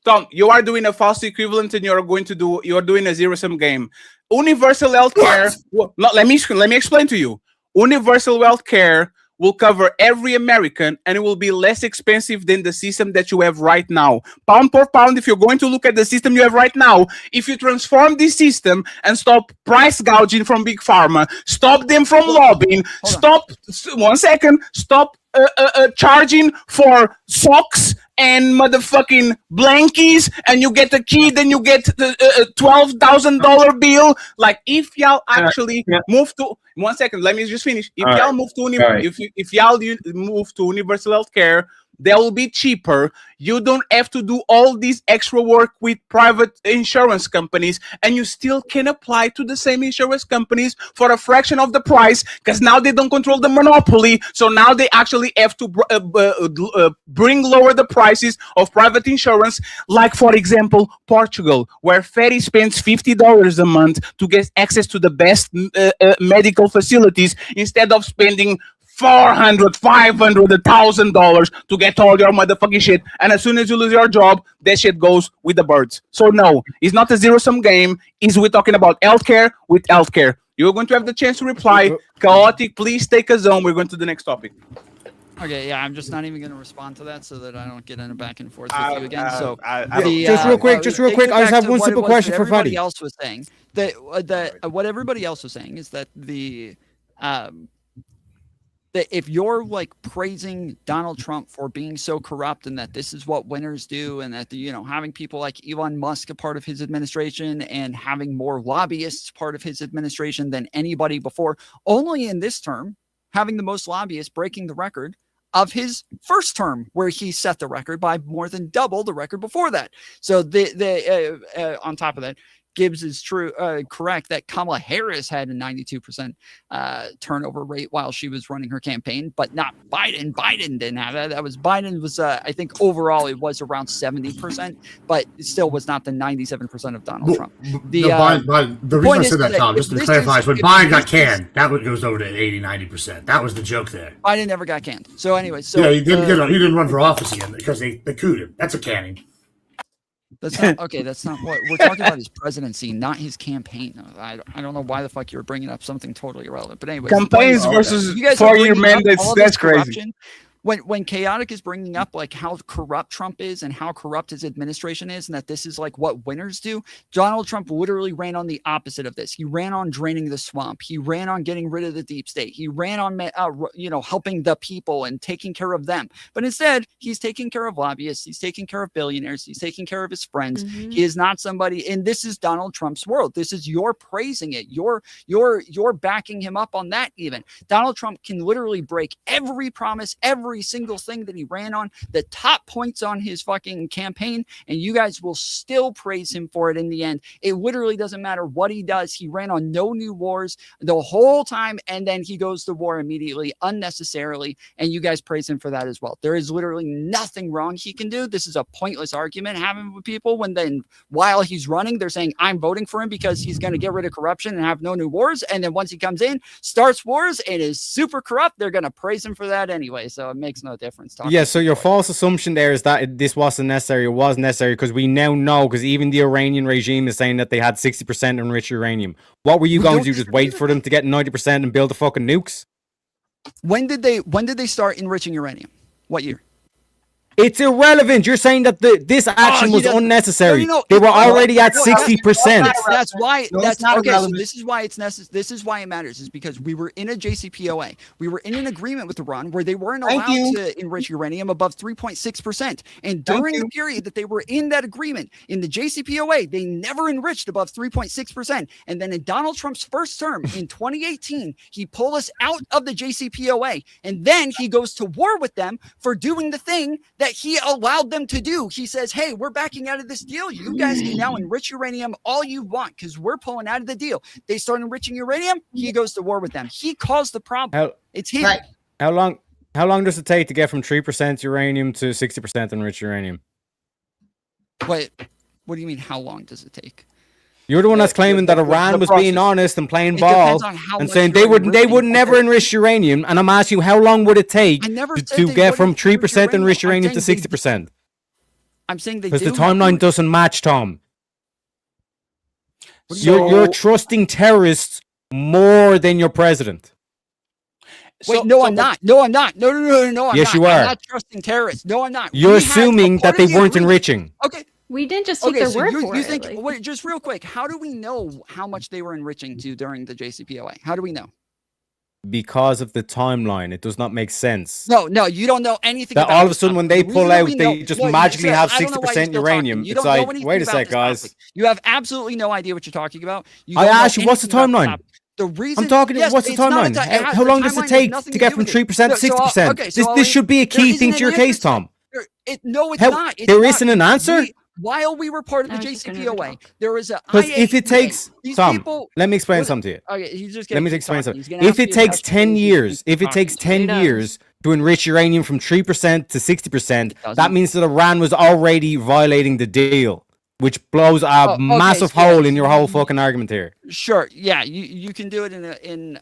Tom, you are doing a false equivalent, and you are doing a zero-sum game. Universal healthcare. Let me explain to you. Universal healthcare will cover every American, and it will be less expensive than the system that you have right now. Pound per pound, if you're going to look at the system you have right now, if you transform this system and stop price gouging from Big Pharma, stop them from lobbying, stop charging for socks and motherfucking blankies, and you get a key, then you get the $12,000 bill. Like, if y'all actually move to 1 second, let me just finish. If y'all move to if y'all move to universal health care, they will be cheaper. You don't have to do all this extra work with private insurance companies, and you still can apply to the same insurance companies for a fraction of the price, because now they don't control the monopoly. So now they actually have to lower the prices of private insurance. Like, for example, Portugal, where Ferry spends $50 a month to get access to the best medical facilities, instead of spending $400, $500, $1,000 to get all your motherfucking shit. And as soon as you lose your job, that shit goes with the birds. So no, it's not a zero-sum game. We're talking about healthcare with healthcare. You're going to have the chance to reply. Chaotic, please take a zone. We're going to the next topic. Okay, yeah, I'm just not even going to respond to that so that I don't get in a back and forth with you again. Just real quick, I just have one simple question for Fadi. Else was saying that what everybody else was saying is that that if you're like praising Donald Trump for being so corrupt and that this is what winners do, and that having people like Elon Musk a part of his administration and having more lobbyists part of his administration than anybody before, only in this term having the most lobbyists breaking the record of his first term, where he set the record by more than double the record before that. So on top of that, Gibbs is correct that Kamala Harris had a 92% turnover rate while she was running her campaign, but not Biden. Biden didn't have that. Biden was, I think overall it was around 70%, but it still was not the 97% of Donald Trump. The reason I said that, Tom, just to clarify, is when Biden got canned, that goes over to 80-90%. That was the joke there. Biden never got canned. So anyway, he didn't run for office again because they cooed him. That's a canning. That's not okay. That's not what we're talking about. His presidency, not his campaign. I don't know why the fuck you were bringing up something totally irrelevant. But anyway, campaigns versus 4-year mandates. That's crazy. When Chaotic is bringing up like how corrupt Trump is and how corrupt his administration is, and that this is like what winners do, Donald Trump literally ran on the opposite of this. He ran on draining the swamp. He ran on getting rid of the deep state. He ran on helping the people and taking care of them. But instead, he's taking care of lobbyists. He's taking care of billionaires. He's taking care of his friends. Mm-hmm. He is not somebody. And this is Donald Trump's world. This is you're praising it. You're backing him up on that. Even Donald Trump can literally break every promise, every single thing that he ran on, the top points on his fucking campaign, and you guys will still praise him for it in the end. It literally doesn't matter what he does. He ran on no new wars the whole time, and then he goes to war immediately, unnecessarily, and you guys praise him for that as well. There is literally nothing wrong he can do. This is a pointless argument having with people when then while he's running, they're saying, I'm voting for him because he's going to get rid of corruption and have no new wars, and then once he comes in, starts wars and is super corrupt, they're going to praise him for that anyway, so it makes no difference. Yeah, so your false assumption there is that this wasn't necessary. It was necessary because we now know, because even the Iranian regime is saying that they had 60% enriched uranium. What were you going to do? Just wait for them to get 90% and build the fucking nukes? When did they start enriching uranium? What year? It's irrelevant. You're saying that this action was unnecessary. They were already at 60%. That's why. That's okay. So this is why it's necessary. This is why it matters. Is because we were in a JCPOA. We were in an agreement with Iran where they weren't allowed to enrich uranium above 3.6%. And during the period that they were in that agreement in the JCPOA, they never enriched above 3.6%. And then in Donald Trump's first term in 2018, he pulled us out of the JCPOA, and then he goes to war with them for doing the thing that he allowed them to do. He says, hey, we're backing out of this deal. You guys can now enrich uranium all you want because we're pulling out of the deal. They start enriching uranium. He goes to war with them. He caused the problem. It's him. Right. How long does it take to get from 3% uranium to 60% enriched uranium? What do you mean, how long does it take? You're the one that's claiming that Iran was being honest and playing ball and saying they would never enrich uranium. And I'm asking you, how long would it take to get from 3% enriched uranium to 60%? I'm saying they do. Because the timeline doesn't match, Tom. You're trusting terrorists more than your president. Wait, no, I'm not. No, I'm not. No, I'm yes, not. You are. I'm not trusting terrorists. No, I'm not. You're assuming that they weren't enriching. Okay. We didn't just take their word for it. Wait, just real quick. How do we know how much they were enriching to during the JCPOA? How do we know? Because of the timeline. It does not make sense. No, you don't know anything that about all of a sudden when they pull out, they just magically have 60% uranium. It's like, wait a sec, guys. You have absolutely no idea what you're talking about. I asked you, what's the timeline? The reason I'm talking. What's the timeline? How long does it take to get from 3% to 60%? This should be a key thing to your case, Tom. No, it's not. There isn't an answer? While we were part of the JCPOA, there was a. Because if it takes Tom, let me explain something to you. Okay, let me explain something. If it takes 10 years, to enrich uranium from 3% to 60%, that means that Iran was already violating the deal, which blows a massive hole in your whole fucking argument here. Sure, yeah, you can do it in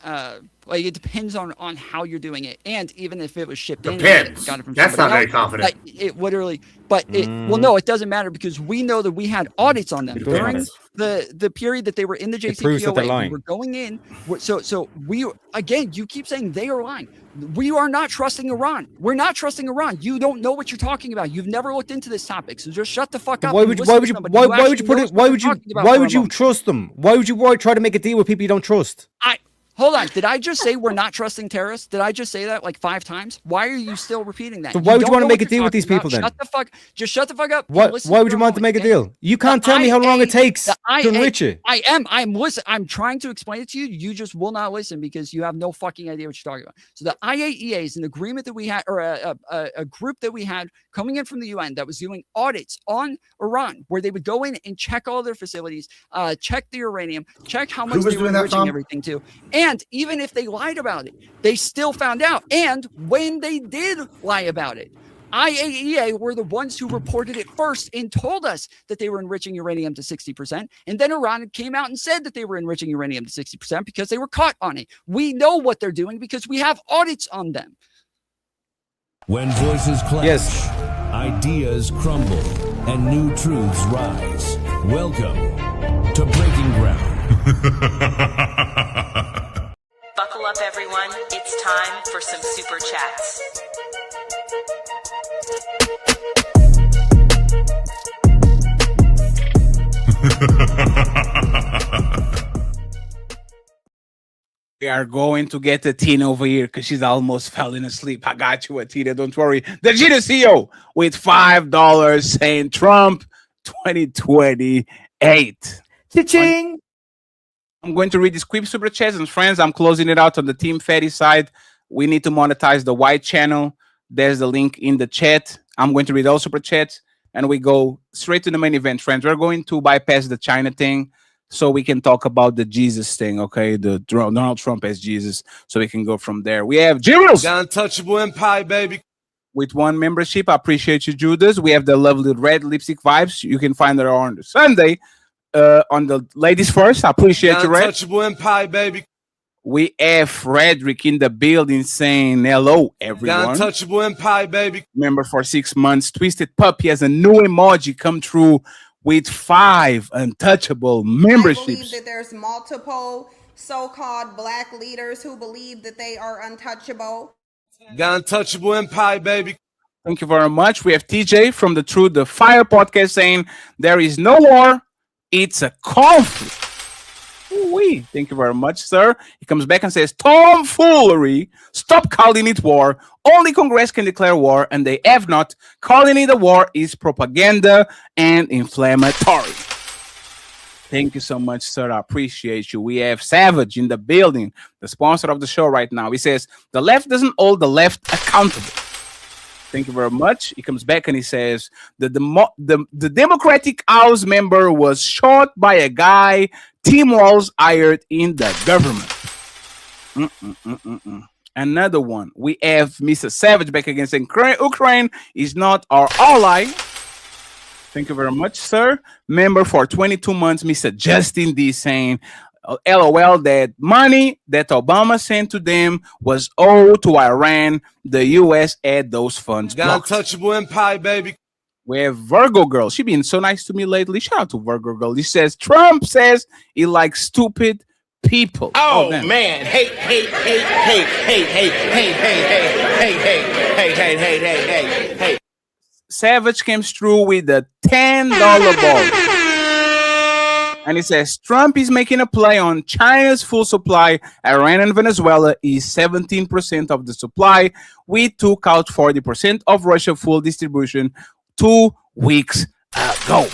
like it depends on how you're doing it, and even if it was shipped in, got it from that's not very confident. Like, it literally, well, no, it doesn't matter because we know that we had audits on them during the period that they were in the JCPOA. We were going in, so we again. You keep saying they are lying. We are not trusting Iran. We're not trusting Iran. You don't know what you're talking about. You've never looked into this topic, so just shut the fuck up. Why would you trust them? Why would you try to make a deal with people you don't trust? Hold on. Did I just say we're not trusting terrorists? Did I just say that like 5 times? Why are you still repeating that? So why would you want to make a deal with these people then? Just shut the fuck up. Why would you want to make a deal? You can't tell me how long it takes to enrich you. I'm trying to explain it to you. You just will not listen because you have no fucking idea what you're talking about. So the IAEA is an agreement that we had, or a group that we had coming in from the UN that was doing audits on Iran, where they would go in and check all their facilities, check the uranium, check how much they were enriching everything to. And even if they lied about it, they still found out. And when they did lie about it, IAEA were the ones who reported it first and told us that they were enriching uranium to 60%. And then Iran came out and said that they were enriching uranium to 60% because they were caught on it. We know what they're doing because we have audits on them. When voices clash, ideas crumble, and new truths rise. Welcome to Breaking Ground. Buckle up, everyone. It's time for some super chats. We are going to get a Tina over here because she's almost falling asleep. I got you, Tina. Don't worry. The Gina CEO with $5 saying Trump 2028. Cha-ching! I'm going to read this quick super chats, and friends, I'm closing it out on the Team Fatty side. We need to monetize the white channel. There's the link in the chat. I'm going to read all super chats, and we go straight to the main event, friends. We're going to bypass the China thing so we can talk about the Jesus thing, okay? The Donald Trump as Jesus, so we can go from there. We have Judas. The untouchable empire, baby. With 1 membership. I appreciate you, Judas. We have the lovely red lipstick vibes. You can find her on Sunday. On the ladies first, I appreciate you, Red. Untouchable empire, baby. We have Frederick in the building saying hello, everyone. The untouchable empire, baby. Member for 6 months. Twisted Puppy has a new emoji come through with 5 untouchable memberships. I believe that there's multiple so-called black leaders who believe that they are untouchable. The untouchable empire, baby. Thank you very much. We have TJ from the Through the Fire podcast saying there is no war. It's a conflict. Ooh-wee. Thank you very much, sir. He comes back and says, tomfoolery. Stop calling it war. Only Congress can declare war, and they have not. Calling it a war is propaganda and inflammatory. Thank you so much, sir. I appreciate you. We have Savage in the building, the sponsor of the show right now. He says, the left doesn't hold the left accountable. Thank you very much. He comes back and he says, the Democratic House member was shot by a guy Tim Walz hired in the government. Another one. We have Mr. Savage back again saying, Ukraine is not our ally. Thank you very much, sir. Member for 22 months, Mr. Justin D saying, LOL, that money that Obama sent to them was owed to Iran. The U.S. had those funds blocked. Untouchable empire, baby. We have Virgo Girl. She been so nice to me lately. Shout out to Virgo Girl. He says, Trump says he likes stupid people. Oh man. Hey. Savage came through with a $10 ball. And he says, Trump is making a play on China's full supply. Iran and Venezuela is 17% of the supply. We took out 40% of Russia's full distribution 2 weeks ago.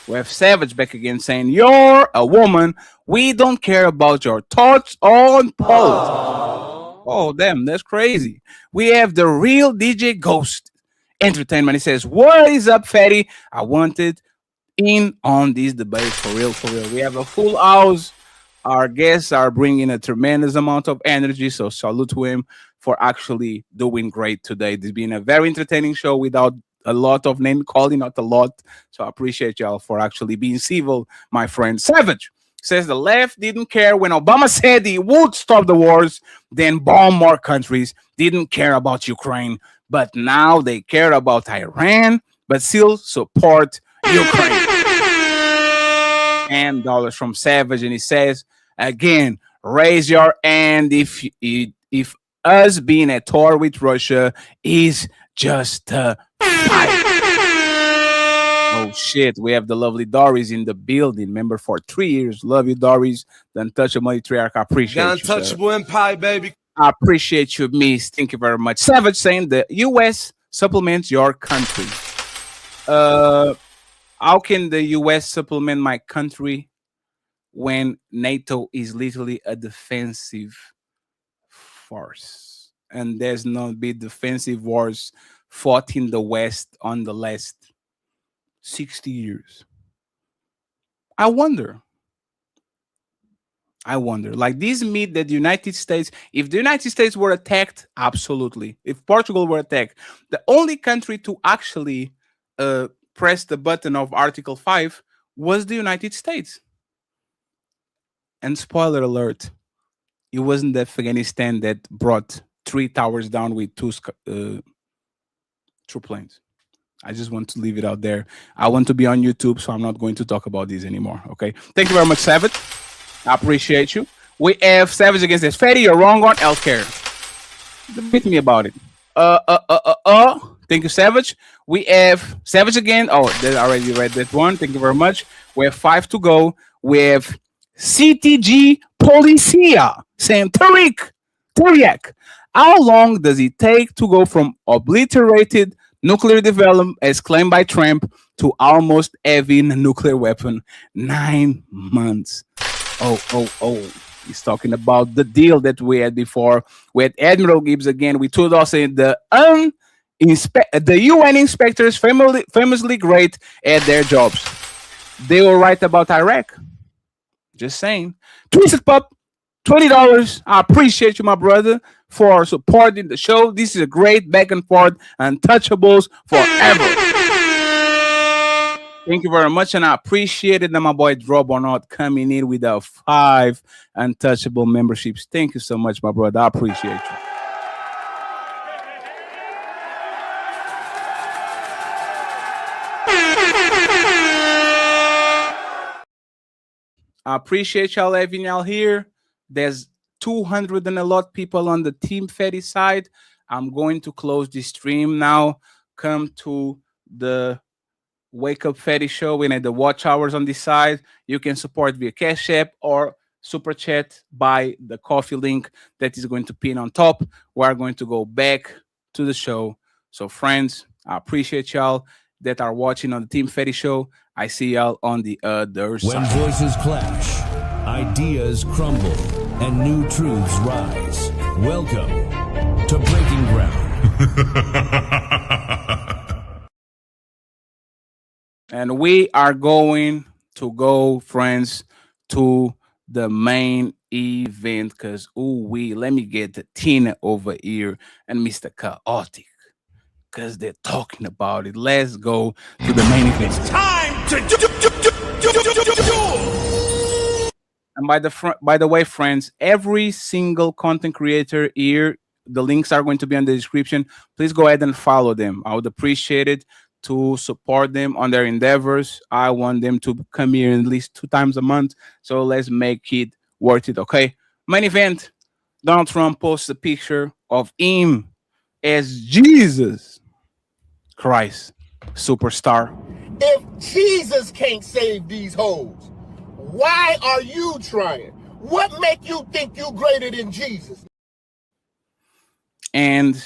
We have Savage back again saying, you're a woman. We don't care about your thoughts on politics. Oh, damn, that's crazy. We have the real DJ Ghost Entertainment. He says, what is up, fatty? I wanted in on these debates for real. We have a full house. Our guests are bringing a tremendous amount of energy, so salute to him for actually doing great today. This has been a very entertaining show without a lot of name calling, not a lot. So I appreciate y'all for actually being civil, my friend. Savage says the left didn't care when Obama said he would stop the wars, then bomb more countries, didn't care about Ukraine, but now they care about Iran, but still support Ukraine. $10 from Savage, and he says again, raise your hand if us being at war with Russia is just a fight. Oh Oh shit, we have the lovely Doris in the building. Member for 3 years. Love you, Doris. The Untouchable Matriarch. I appreciate you, sir. Untouchable Empire, baby. I appreciate you, Miss. Thank you very much. Savage saying the US supplements your country. How can the US supplement my country when NATO is literally a defensive force? And there's not been defensive wars fought in the West on the last 60 years. I wonder. Like this meat that the United States, if the United States were attacked, absolutely. If Portugal were attacked, the only country to actually press the button of Article 5 was the United States. And spoiler alert, it wasn't Afghanistan that brought 3 towers down with 2 troop planes. I just want to leave it out there. I want to be on YouTube, so I'm not going to talk about this anymore. Okay. Thank you very much, Savage. I appreciate you. We have Savage against this. Fatty, you're wrong on healthcare. Beat me about it. Thank you, Savage. We have Savage again. Oh, they already read that one. Thank you very much. We have 5 to go. We have CTG Policia saying Tariq, how long does it take to go from obliterated nuclear development, as claimed by Trump, to almost having a nuclear weapon? 9 months. Oh. He's talking about the deal that we had before with Admiral Gibbs again. We told us in the UN inspectors famously great at their jobs. They were right about Iraq. Just saying. Twisted Pup, $20. I appreciate you, my brother, for supporting the show. This is a great back and forth. Untouchables forever. Thank you very much, and I appreciate it. And my boy Drobonaut coming in with 5 Untouchable memberships. Thank you so much, my brother. I appreciate you. I appreciate y'all having y'all here. There's 200 and a lot people on the Team Fatty side. I'm going to close this stream now. Come to the Wake Up Fatty show and at the watch hours on this side. You can support via Cash App or Super Chat by the coffee link that is going to pin on top. We're going to go back to the show. So friends, I appreciate y'all that are watching on the Team Fatty show. I see y'all on the other side. When voices clash, ideas crumble, and new truths rise. Welcome to Breaking Ground. And we are going to go, friends, to the main event because, let me get the Tina over here and Mr. Chaotic because they're talking about it. Let's go to the main event. It's time to do. And by the way, friends, every single content creator here, the links are going to be in the description. Please go ahead and follow them. I would appreciate it to support them on their endeavors. I want them to come here at least 2 times a month. So let's make it worth it, okay? Main event, Donald Trump posts a picture of him as Jesus Christ, superstar. If Jesus can't save these hoes, why are you trying? What make you think you greater than Jesus? And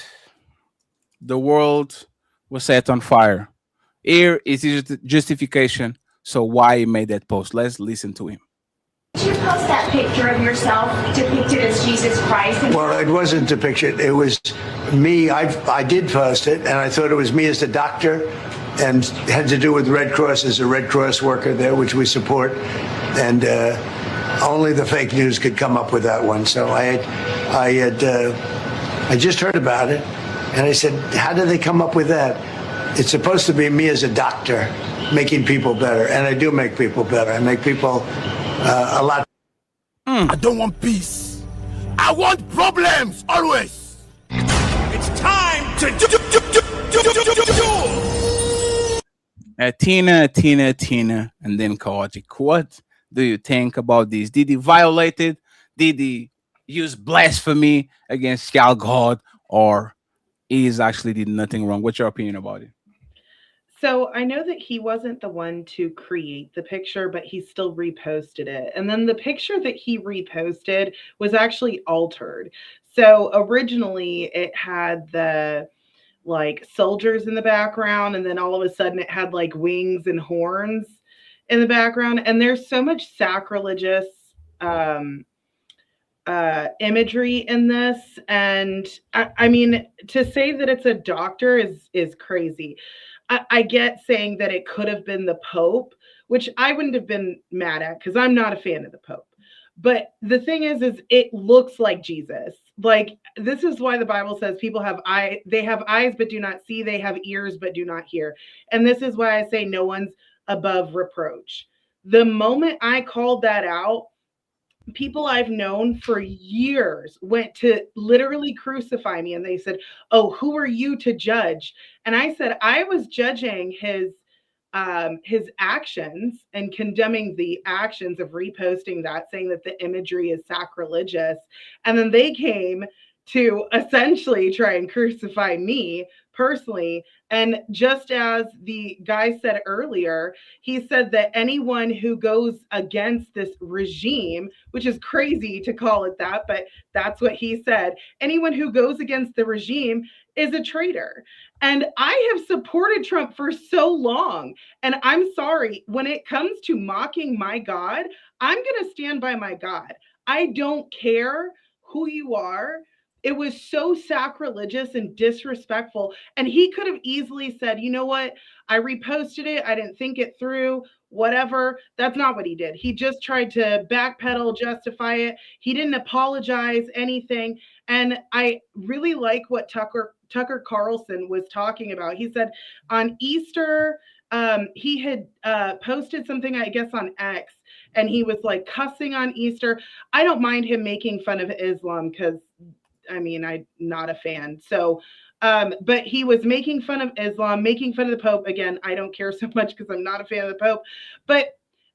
the world was set on fire. Here is his justification. So why he made that post. Let's listen to him. Did you post that picture of yourself depicted as Jesus Christ? Well, it wasn't depicted. It was me. I did post it, and I thought it was me as the doctor, and had to do with Red Cross as a Red Cross worker there, which we support. And only the fake news could come up with that one. So I just heard about it, and I said, how did they come up with that? It's supposed to be me as a doctor making people better, and I do make people better. I make people a lot. I don't want peace. I want problems always. It's time to do. Tina, and then Chaotic. What do you think about this? Did he violate it? Did he use blasphemy against Yahweh God, or he actually did nothing wrong? What's your opinion about it? So I know that he wasn't the one to create the picture, but he still reposted it. And then the picture that he reposted was actually altered. So originally it had the like soldiers in the background, and then all of a sudden it had like wings and horns in the background. And there's so much sacrilegious imagery in this. And I mean, to say that it's a doctor is crazy. I get saying that it could have been the Pope, which I wouldn't have been mad at because I'm not a fan of the Pope. But the thing is it looks like Jesus. Like, this is why the Bible says people have they have eyes but do not see, they have ears but do not hear. And this is why I say no one's above reproach. The moment I called that out, people I've known for years went to literally crucify me, and they said, "Oh, who are you to judge?" And I said, I was judging his actions and condemning the actions of reposting that, saying that the imagery is sacrilegious. And then they came to essentially try and crucify me personally. And just as the guy said earlier, he said that anyone who goes against this regime, which is crazy to call it that, but that's what he said, anyone who goes against the regime is a traitor. And I have supported Trump for so long. And I'm sorry, when it comes to mocking my God, I'm going to stand by my God. I don't care who you are. It was so sacrilegious and disrespectful. And he could have easily said, you know what? I reposted it. I didn't think it through, whatever. That's not what he did. He just tried to backpedal, justify it. He didn't apologize, anything. And I really like what Tucker Carlson was talking about. He said on Easter, he had posted something, I guess, on X, and he was like cussing on Easter. I don't mind him making fun of Islam because, I mean, I'm not a fan. So, but he was making fun of Islam, making fun of the Pope. Again, I don't care so much because I'm not a fan of the Pope. But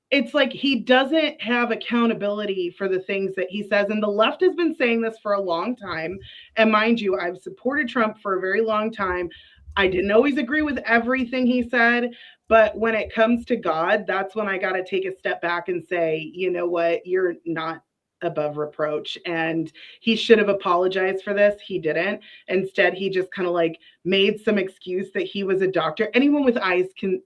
it's like he doesn't have accountability for the things that he says. And the left has been saying this for a long time. And mind you, I've supported Trump for a very long time. I didn't always agree with everything he said. But when it comes to God, that's when I got to take a step back and say, you know what, you're not above reproach. And he should have apologized for this. He didn't. Instead, he just kind of like made some excuse that he was a doctor. Anyone with eyes to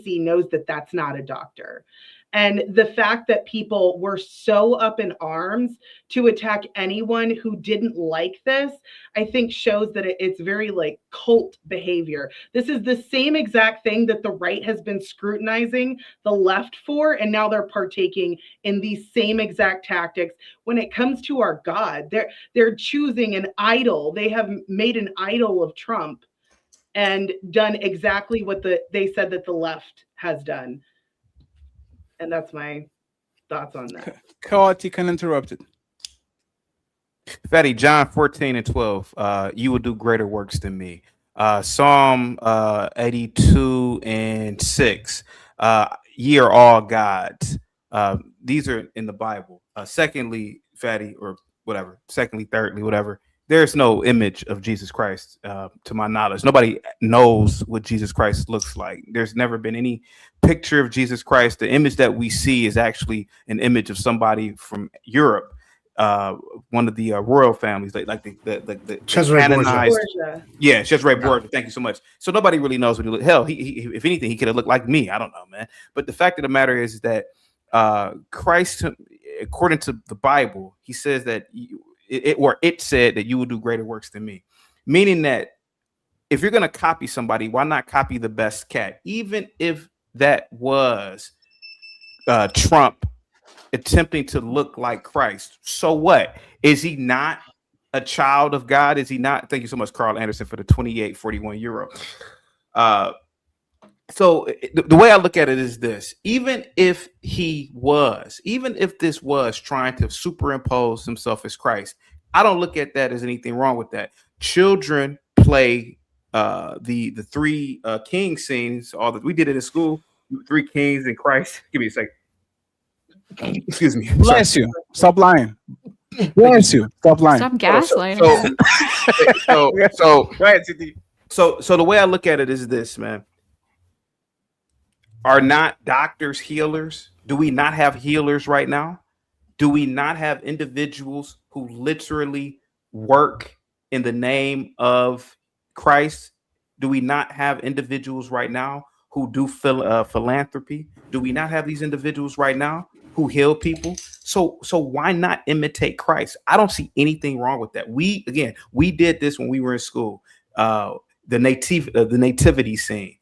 see knows that that's not a doctor. And the fact that people were so up in arms to attack anyone who didn't like this, I think shows that it's very like cult behavior. This is the same exact thing that the right has been scrutinizing the left for, and now they're partaking in these same exact tactics. When it comes to our God, they're choosing an idol. They have made an idol of Trump and done exactly what they said that the left has done. And that's my thoughts on that. Chaotic and interrupted. Fatty, John 14:12. You will do greater works than me. Psalm 82:6. Ye are all gods. These are in the Bible. Secondly, Fatty, or whatever. Secondly, thirdly, whatever. There's no image of Jesus Christ, to my knowledge. Nobody knows what Jesus Christ looks like. There's never been any picture of Jesus Christ. The image that we see is actually an image of somebody from Europe, one of the royal families, like the Cesare Borgia. Yeah, Cesare Borgia. Thank you so much. So nobody really knows what he looked. Hell, he if anything, he could have looked like me. I don't know, man. But the fact of the matter is that Christ, according to the Bible, he says that it said that you will do greater works than me, meaning that if you're going to copy somebody, why not copy the best cat? Even if that was Trump attempting to look like Christ. So what? Is he not a child of God? Is he not? Thank you so much, Carl Anderson, for the 28.41 euro. So the way I look at it is this: even if this was trying to superimpose himself as Christ, I don't look at that as anything wrong with that. Children play the three king scenes. We did it in school. Three kings in Christ. Give me a second. Excuse me. Bless you. Stop lying. Bless you. Stop lying. Stop gaslighting. So the way I look at it is this, man. Are not doctors healers? Do we not have healers right now? Do we not have individuals who literally work in the name of Christ? Do we not have individuals right now who do philanthropy? Do we not have these individuals right now who heal people? So why not imitate Christ? I don't see anything wrong with that. We did this when we were in school. The nativity scene.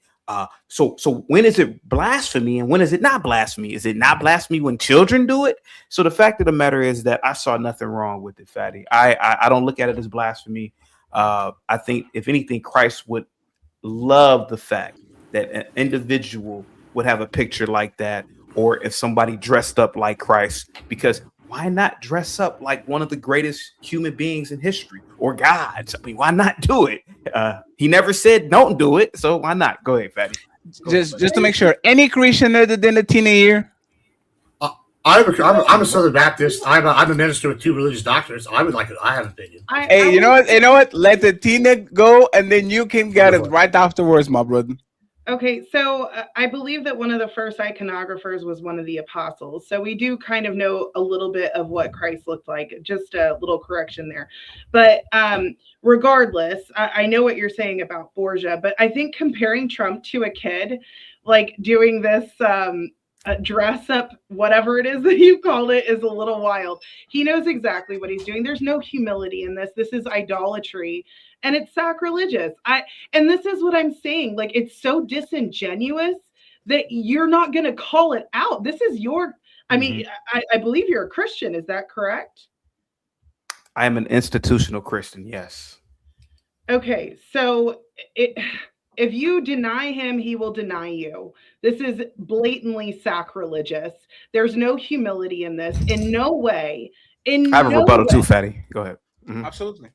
So when is it blasphemy and when is it not blasphemy? Is it not blasphemy when children do it? So the fact of the matter is that I saw nothing wrong with it, Fatty. I don't look at it as blasphemy. I think if anything, Christ would love the fact that an individual would have a picture like that, or if somebody dressed up like Christ, because why not dress up like one of the greatest human beings in history or gods? I mean, why not do it? He never said don't do it, so why not? Go ahead, Fatty. Just to make sure, any Christian other than a Tina here? I'm a Southern Baptist. I'm a minister with 2 religious doctorates. I have an opinion. Hey, you know what? Let the Tina go, and then you can get it right afterwards, my brother. Okay, so I believe that one of the first iconographers was one of the apostles. So we do kind of know a little bit of what Christ looked like. Just a little correction there. But regardless, I know what you're saying about Borgia, but I think comparing Trump to a kid, like doing this dress up, whatever it is that you called it, is a little wild. He knows exactly what he's doing. There's no humility in this. This is idolatry. And it's sacrilegious. And this is what I'm saying. Like, it's so disingenuous that you're not going to call it out. This is your, I mean, I believe you're a Christian. Is that correct? I am an institutional Christian. Yes. Okay. So if you deny him, he will deny you. This is blatantly sacrilegious. There's no humility in this. In no way. I have a rebuttal too, Fatty. Go ahead. Absolutely.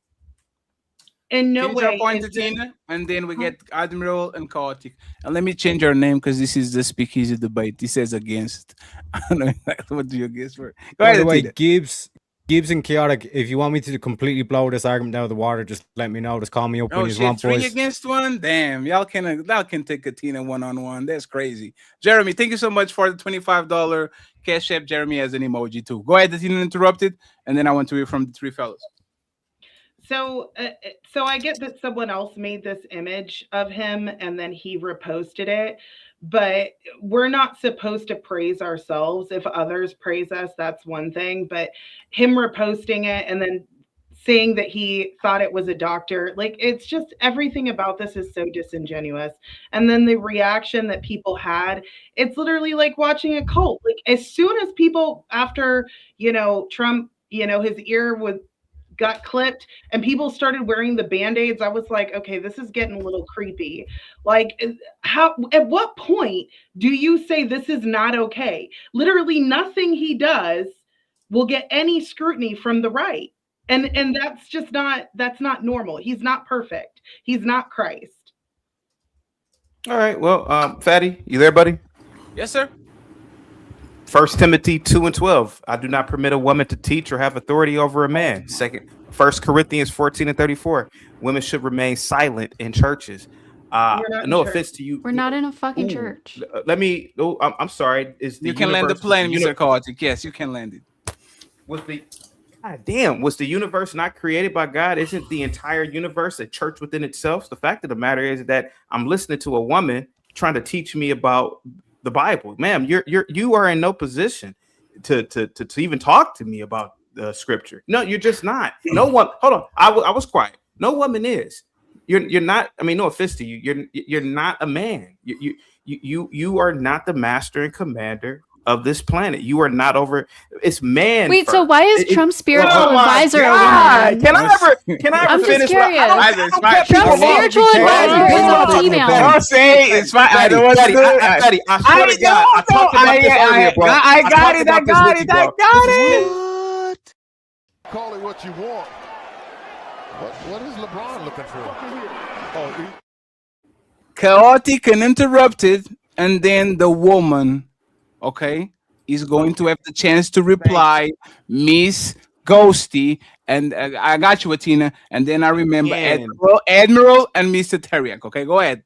In no way. Point to Tina, and then we get Admiral and Chaotic. And let me change our name because this is the speakeasy debate. He says against. I don't know exactly what do you guess for. Go ahead, by the way, Tina. Gibbs and Chaotic, if you want me to completely blow this argument out of the water, just let me know. Just call me up when you want, 3 boys. against 1? Damn, y'all can take a Tina one-on-one. That's crazy. Jeremy, thank you so much for the $25 Cash App. Jeremy has an emoji too. Go ahead, the Tina interrupted, and then I want to hear from the 3 fellas. So I get that someone else made this image of him and then he reposted it, but we're not supposed to praise ourselves. If others praise us, that's one thing, but him reposting it and then saying that he thought it was a doctor, like, it's just, everything about this is so disingenuous. And then the reaction that people had, it's literally like watching a cult. Like, as soon as people, after, Trump, his ear got clipped and people started wearing the Band-Aids, I was like, okay, this is getting a little creepy. Like, at what point do you say this is not okay? Literally nothing he does will get any scrutiny from the right. And that's not normal. He's not perfect. He's not Christ. All right. Well, Fatty, you there, buddy? Yes, sir. 1 Timothy 2:12. I do not permit a woman to teach or have authority over a man. 1 Corinthians 14:34. Women should remain silent in churches. No offense to you. We're not in a fucking church. Let me. Oh, I'm sorry. You can land the plane, Mr. Chaotic. Yes, you can land it. Was the universe not created by God? Isn't the entire universe a church within itself? The fact of the matter is that I'm listening to a woman trying to teach me about the Bible. Ma'am, you are in no position to even talk to me about the scripture. No, you're just not. No one. Hold on. I was quiet. No woman is. You're not. I mean, no offense to you. You're not a man. You are not the master and commander of this planet. You are not over. It's man. Wait, so why is Trump's spiritual advisor a woman? Can I ever finish? Just curious. Trump's spiritual advisor is a female. Don't say it's fine. I don't want to do it. I got it. Call it what you want. What is LeBron looking for? Chaotic and interrupted, and then the woman, okay, is going to have the chance to reply, Miss Ghosty, and I got you, Atina, and then I remember Admiral and Mr. Teriak. Okay, go ahead.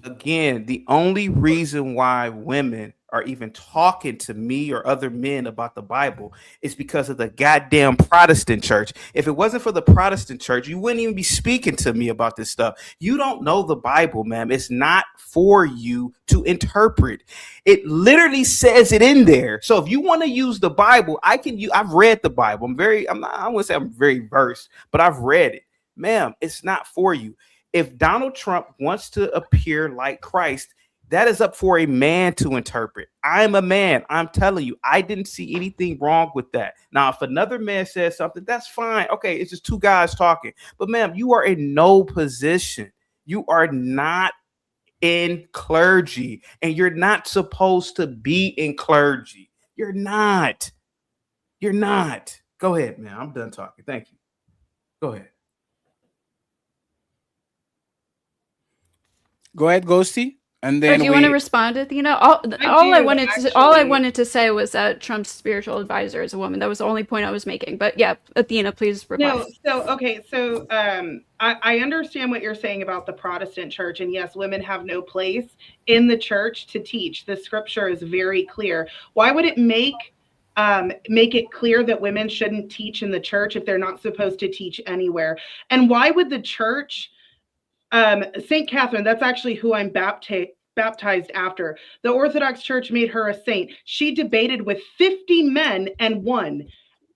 Again, the only reason why women are even talking to me or other men about the Bible is because of the goddamn Protestant church. If it wasn't for the Protestant church, you wouldn't even be speaking to me about this stuff. You don't know the Bible, ma'am. It's not for you to interpret. It literally says it in there. So if you want to use the Bible, I've read the Bible. I wouldn't say I'm very versed, but I've read it. Ma'am, it's not for you. If Donald Trump wants to appear like Christ, that is up for a man to interpret. I'm a man. I'm telling you, I didn't see anything wrong with that. Now, if another man says something, that's fine. Okay, it's just two guys talking. But ma'am, you are in no position. You are not in clergy, and you're not supposed to be in clergy. You're not. You're not. Go ahead, man. I'm done talking. Thank you. Go ahead. Go ahead, Ghosty. And then do you want to respond, Athena? All I wanted to say was that Trump's spiritual advisor is a woman. That was the only point I was making. But yeah, Athena, please reply. So I understand what you're saying about the Protestant church, and yes, women have no place in the church to teach. The scripture is very clear. Why would it make it clear that women shouldn't teach in the church if they're not supposed to teach anywhere? And why would the church, Saint Catherine, that's actually who I'm baptized after. The Orthodox Church made her a saint. She debated with 50 men and won.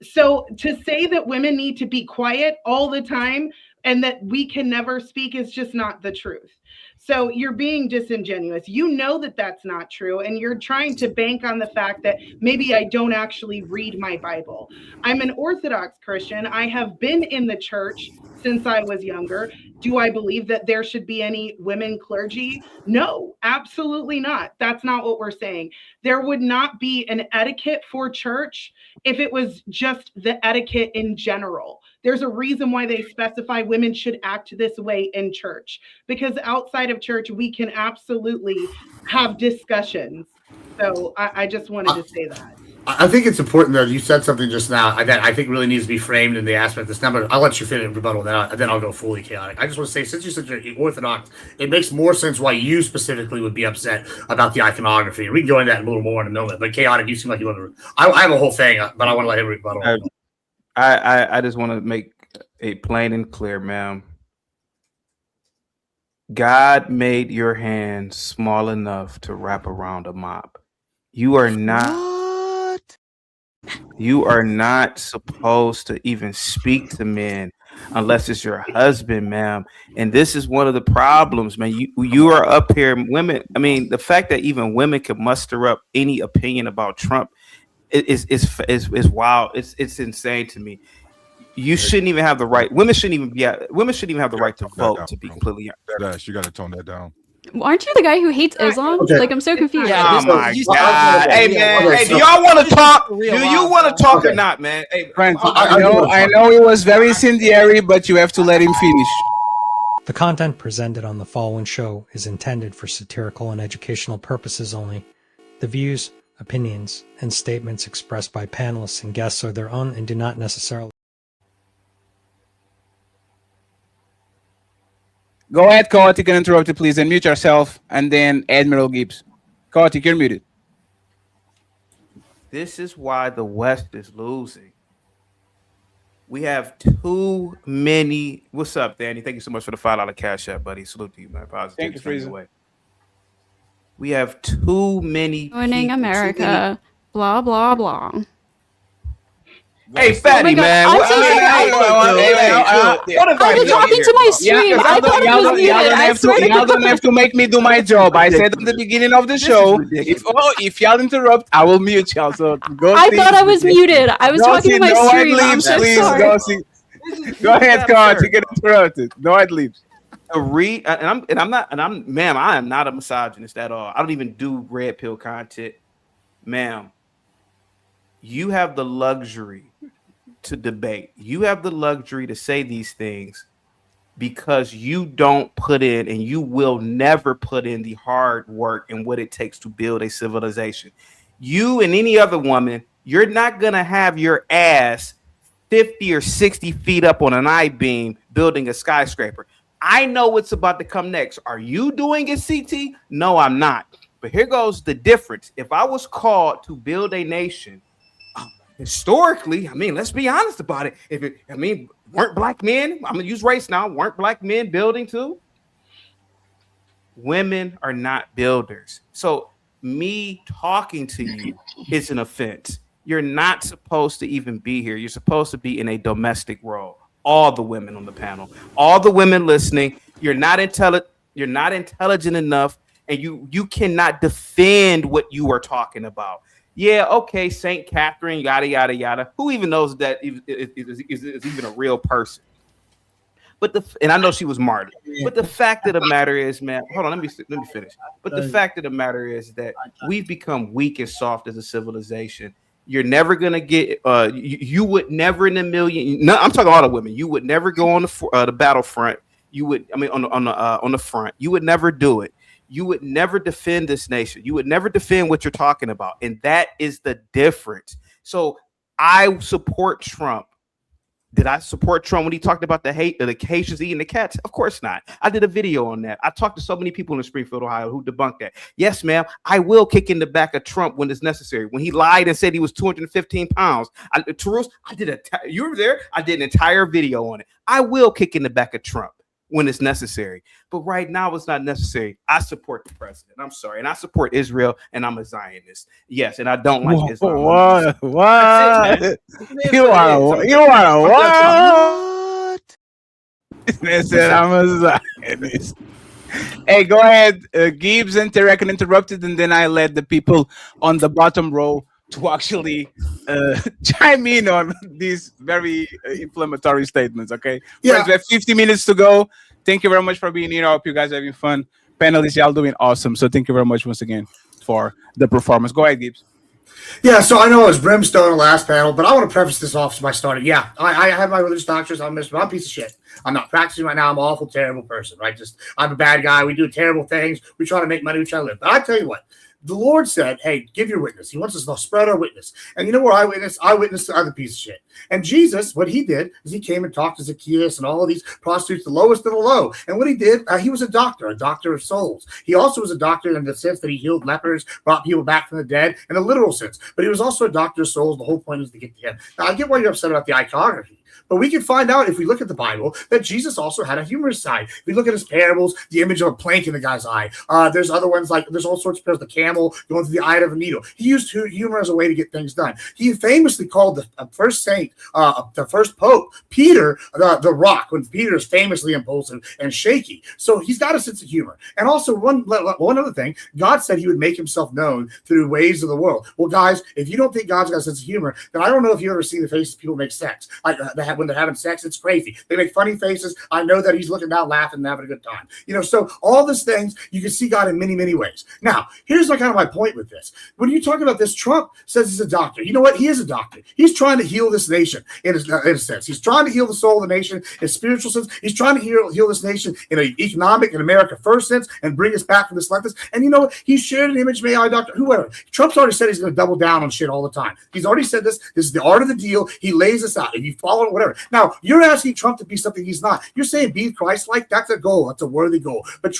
So to say that women need to be quiet all the time and that we can never speak is just not the truth. So you're being disingenuous. You know that that's not true, and you're trying to bank on the fact that maybe I don't actually read my Bible. I'm an Orthodox Christian. I have been in the church since I was younger. Do I believe that there should be any women clergy? No, absolutely not. That's not what we're saying. There would not be an etiquette for church if it was just the etiquette in general. There's a reason why they specify women should act this way in church, because outside of church, we can absolutely have discussions. So I just wanted to say that. I think it's important, though. You said something just now that I think really needs to be framed in the aspect of this number. I'll let you finish rebuttal, then I'll go fully chaotic. I just want to say, since you're such an Orthodox, it makes more sense why you specifically would be upset about the iconography. We can go into that a little more in a moment. But chaotic, you seem like you want to. I have a whole thing, but I want to let him rebuttal. I just want to make it plain and clear, ma'am. God made your hand small enough to wrap around a mop. You are not. You are not supposed to even speak to men unless it's your husband, ma'am. And this is one of the problems, man. You are up here, women. I mean, the fact that even women can muster up any opinion about Trump is wild. It's insane to me. You shouldn't even have the right. Women shouldn't even have the right to vote. To be completely honest, you got to tone that down. Aren't you the guy who hates Islam? Okay. Like, I'm so confused. Yeah, oh my God! Hey man, hey, do y'all want to talk? Do you want to talk or not, man? Hey, Friend, I know it was very incendiary, but you have to let him finish. The content presented on the following show is intended for satirical and educational purposes only. The views, opinions, and statements expressed by panelists and guests are their own and do not necessarily. Go ahead, Kotik, and interrupt it, please, and mute yourself, and then Admiral Gibbs. Kotik, you're muted. This is why the West is losing. We have too many. What's up, Danny? Thank you so much for the $5 cash app, buddy. Salute to you, man. Positive. Thank you, Freezer. We have too many. Joining America. Blah, blah, blah. Hey, Fatty, man. I've been talking to my stream. I thought it was muted. Y'all don't have to make me do my job. I said at the beginning of the show, if y'all interrupt, I will mute y'all. So I thought I was muted. I was talking to my stream. I'm so sorry. Go ahead, Carl. You get interrupted. No ad libs. I am not a misogynist at all. I don't even do red pill content, ma'am. You have the luxury to debate. You have the luxury to say these things because you don't put in, and you will never put in, the hard work and what it takes to build a civilization. You and any other woman, you're not going to have your ass 50 or 60 feet up on an I-beam building a skyscraper. I know what's about to come next. Are you doing it, CT? No, I'm not. But here goes the difference. If I was called to build a nation, historically, I mean, let's be honest about it. Weren't black men, I'm gonna use race now, weren't black men building too? Women are not builders. So me talking to you is an offense. You're not supposed to even be here. You're supposed to be in a domestic role. All the women on the panel, all the women listening, you're not intelligent enough, and you cannot defend what you are talking about. Yeah, okay, Saint Catherine, yada yada yada. Who even knows that is even a real person? And I know she was martyred. But the fact of the matter is, man, hold on, let me finish. But the fact of the matter is that we've become weak and soft as a civilization. You're never gonna get. You would never in a million. No, I'm talking all the women. You would never go on the battlefront. You would. I mean, on the front. You would never do it. You would never defend this nation. You would never defend what you're talking about, and that is the difference. So I support Trump. Did I support Trump when he talked about the Haitians eating the cats? Of course not. I did a video on that. I talked to so many people in Springfield, Ohio, who debunked that. Yes, ma'am, I will kick in the back of Trump when it's necessary. When he lied and said he was 215 pounds, you were there. I did an entire video on it. I will kick in the back of Trump when it's necessary. But right now it's not necessary. I support the president. I'm sorry. And I support Israel, and I'm a Zionist. Yes, and I don't like Islam. What? You are what? They said I'm a Zionist. Hey, go ahead. Gibbs interrupted, and then I let the people on the bottom row to actually chime in on these very inflammatory statements, okay? Yeah. Friends, we have 50 minutes to go. Thank you very much for being here. I hope you guys are having fun. Panelists, y'all doing awesome. So thank you very much once again for the performance. Go ahead, Gibbs. Yeah, so I know it was brimstone in the last panel, but I want to preface this off by starting. Yeah, I have my religious doctrines. I'm a piece of shit. I'm not practicing right now. I'm an awful, terrible person, right? I'm a bad guy. We do terrible things. We try to make money. We try to live. But I tell you what, the Lord said, hey, give your witness. He wants us to spread our witness. And you know where I witness? I witness to other piece of shit. And Jesus, what he did is he came and talked to Zacchaeus and all of these prostitutes, the lowest of the low. And what he did, he was a doctor of souls. He also was a doctor in the sense that he healed lepers, brought people back from the dead in a literal sense. But he was also a doctor of souls. The whole point is to get to him. Now, I get why you're upset about the iconography. But we can find out if we look at the Bible that Jesus also had a humorous side. If we look at his parables, the image of a plank in the guy's eye. There's other ones there's all sorts of parables, the camel going through the eye of a needle. He used humor as a way to get things done. He famously called the first saint, the first pope, Peter, the rock, when Peter is famously impulsive and shaky. So he's got a sense of humor. And also one other thing, God said he would make himself known through ways of the world. Well, guys, if you don't think God's got a sense of humor, then I don't know if you've ever seen the faces people make sex. When they're having sex, it's crazy. They make funny faces. I know that he's looking down, laughing, and having a good time. So all these things, you can see God in many, many ways. Now, here's kind of my point with this. When you talk about this, Trump says he's a doctor. You know what? He is a doctor. He's trying to heal this nation in a sense. He's trying to heal the soul of the nation in a spiritual sense. He's trying to heal this nation in an economic and America first sense and bring us back from this leftist. And you know what? He shared an image, may I, doctor, whoever. Trump's already said he's going to double down on shit all the time. He's already said this. This is the art of the deal. He lays this out. If you follow it, whatever. Now, you're asking Trump to be something he's not. You're saying be Christ-like. That's a goal. That's a worthy goal. But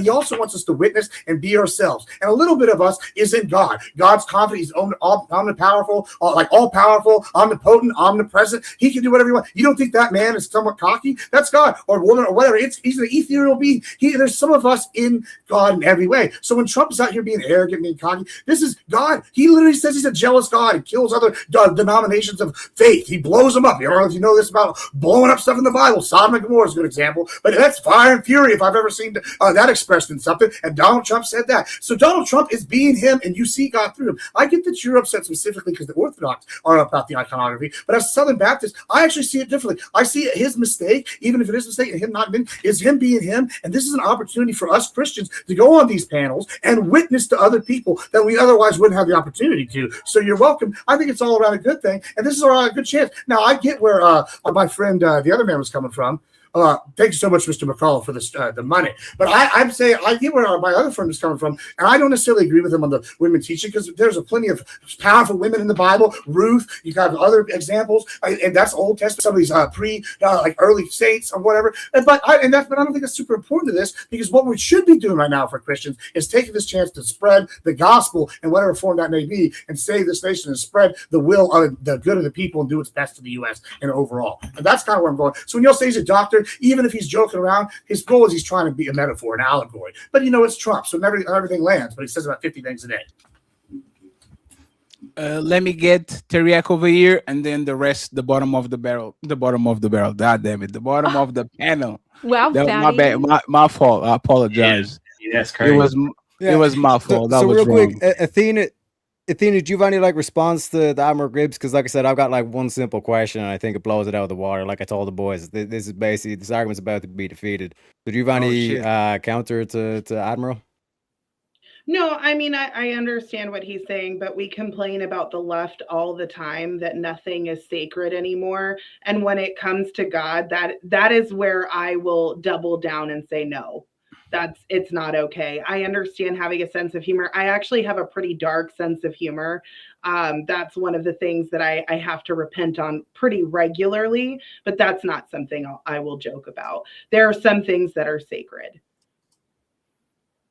he also wants us to witness and be ourselves. And a little bit of us is in God. God's confident. He's omnipowerful, all-powerful, omnipotent, omnipresent. He can do whatever he wants. You don't think that man is somewhat cocky? That's God or woman or whatever. He's an ethereal being. There's some of us in God in every way. So when Trump's out here being arrogant, being cocky, this is God. He literally says he's a jealous God. He kills other denominations of faith. He blows them up. I don't know if you know this about blowing up stuff in the Bible. Sodom and Gomorrah is a good example. But that's fire and fury if I've ever seen that expressed in something. And Donald Trump said that. So Donald Trump is being him, and you see God through him. I get that you're upset specifically because the Orthodox are about the iconography. But as a Southern Baptist, I actually see it differently. I see his mistake, even if it is a mistake, and him not being, is him being him. And this is an opportunity for us Christians to go on these panels and witness to other people that we otherwise wouldn't have the opportunity to. So you're welcome. I think it's all around a good thing. And this is a good chance. Now, I get where my friend, the other man, was coming from. Thank you so much, Mr. McCall, for this the money. But I'm saying I get where my other friend is coming from, and I don't necessarily agree with him on the women teaching because there's plenty of powerful women in the Bible. Ruth, you got other examples, and that's Old Testament. Some of these like early saints or whatever. But I don't think that's super important to this because what we should be doing right now for Christians is taking this chance to spread the gospel in whatever form that may be, and save this nation and spread the will of the good of the people and do what's best for the U.S. and overall. And that's kind of where I'm going. So when y'all say he's a doctor, even if he's joking around, his goal is he's trying to be a metaphor, an allegory. But it's Trump, so everything lands. But he says about 50 things a day. Let me get Teriak over here, and then the rest, the bottom of the barrel. The bottom of the barrel. God damn it, the bottom of the panel. Wow, that was my bad, my fault. I apologize. Yeah, that's crazy. It was my fault. That was real wrong. quick, Athena, do you have any response to the Admiral Gibbs? Because like I said, I've got one simple question, and I think it blows it out of the water. Like I told the boys, this is basically this argument's about to be defeated. So do you have any counter to Admiral? No, I mean, I understand what he's saying, but we complain about the left all the time that nothing is sacred anymore. And when it comes to God, that is where I will double down and say no. It's not okay. I understand having a sense of humor. I actually have a pretty dark sense of humor. That's one of the things that I have to repent on pretty regularly, but that's not something I will joke about. There are some things that are sacred.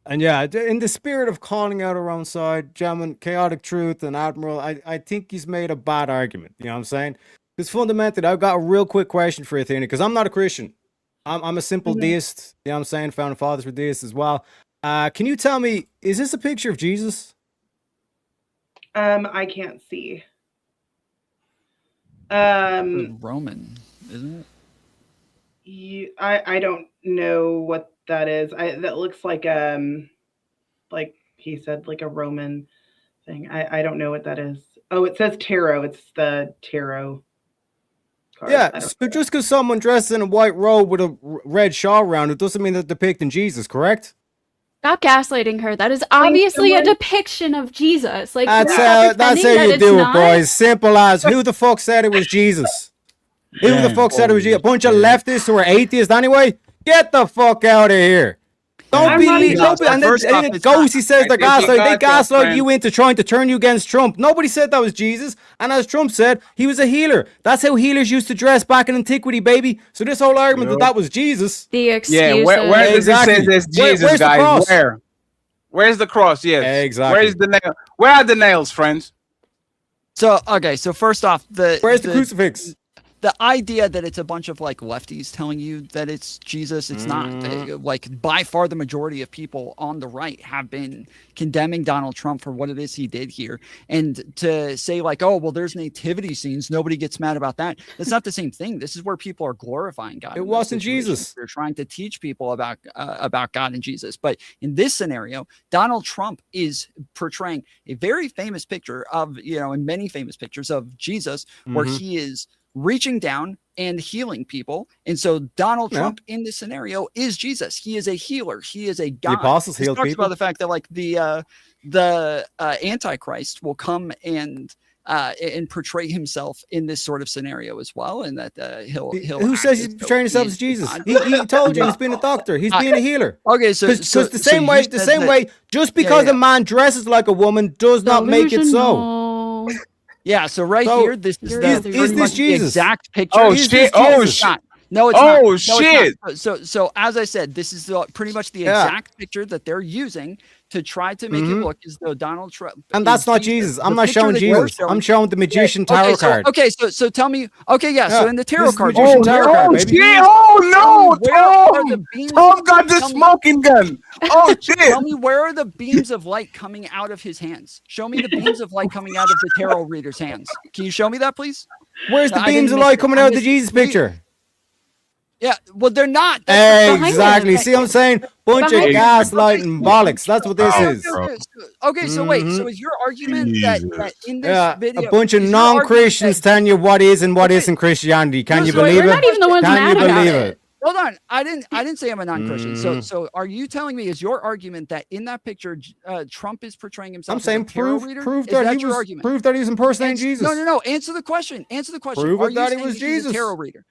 And yeah, in the spirit of calling out our own side, gentlemen, Chaotic Truth and Admiral, I think he's made a bad argument. You know what I'm saying? Because fundamentally, I've got a real quick question for you, Athena, because I'm not a Christian. I'm a simple deist. You know what I'm saying? Founding fathers were deists as well. Can you tell me, is this a picture of Jesus? I can't see. Roman, isn't it? I don't know what that is. That looks like he said, like a Roman thing. I don't know what that is. Oh, it says tarot. It's the tarot card. Yeah, so just because someone dressed in a white robe with a red shawl around it doesn't mean they're depicting Jesus, correct? Stop gaslighting her. That is obviously a depiction of Jesus. Like that's how you do it, boys. Simple as who the fuck said it was Jesus? Who the fuck said it was Jesus? A bunch of leftists who are atheists anyway? Get the fuck out of here. Don't believe. And then Ghosty says they're gaslighting. They gaslight you into trying to turn you against Trump. Nobody said that was Jesus. And as Trump said, he was a healer. That's how healers used to dress back in antiquity, baby. So this whole argument that was Jesus. The excuse. Yeah, where does it say this Jesus, where's guys? Where's the cross? Yes. Exactly. Where's the nail? Where are the nails, friends? So first off, where's the crucifix? The idea that it's a bunch of lefties telling you that it's Jesus, it's not. By far the majority of people on the right have been condemning Donald Trump for what it is he did here. And to say oh, well, there's nativity scenes, nobody gets mad about that. That's not the same thing. This is where people are glorifying God. It wasn't Jesus. They're trying to teach people about God and Jesus. But in this scenario, Donald Trump is portraying a very famous picture of, and many famous pictures of Jesus where he is reaching down and healing people. And so Donald Trump in this scenario is Jesus. He is a healer. He is a God. The apostles healed talks people. About the fact that the Antichrist will come and portray himself in this sort of scenario as well, and that he'll who says he's portraying himself as Jesus? He told you he's being a doctor. He's being a healer. Okay, so the same way, just because a man dresses like a woman does not make it so. Yeah, so here, this is this Jesus? The exact picture. Oh shit! Oh shit! No, it's not. No, shit! It's not. So as I said, this is pretty much the exact picture that they're using to try to make it look as though Donald Trump. And that's not Jesus. I'm not showing Jesus. I'm showing the magician tarot card. Okay, so tell me. Okay, yeah. So in the tarot card, Shit! Oh no! Tom got the smoking gun. Oh shit! Tell me, where are the beams of light coming out of his hands? Show me the beams of light coming out of the tarot reader's hands. Can you show me that, please? Where's the beams of light coming out of the Jesus picture? Yeah, well, they're not. Exactly. See what I'm saying? Bunch of gaslighting bollocks. That's what this is. Okay, so wait. So is your argument that in this video, a bunch of non-Christians telling you what is and what isn't Christianity? Can you believe it? We're not even the ones mad about it. Hold on, I didn't say I'm a non-Christian. So are you telling me, is your argument that in that picture Trump is portraying himself? I'm saying prove that he was impersonating Jesus. No. Answer the question. Prove that he was Jesus. A tarot reader.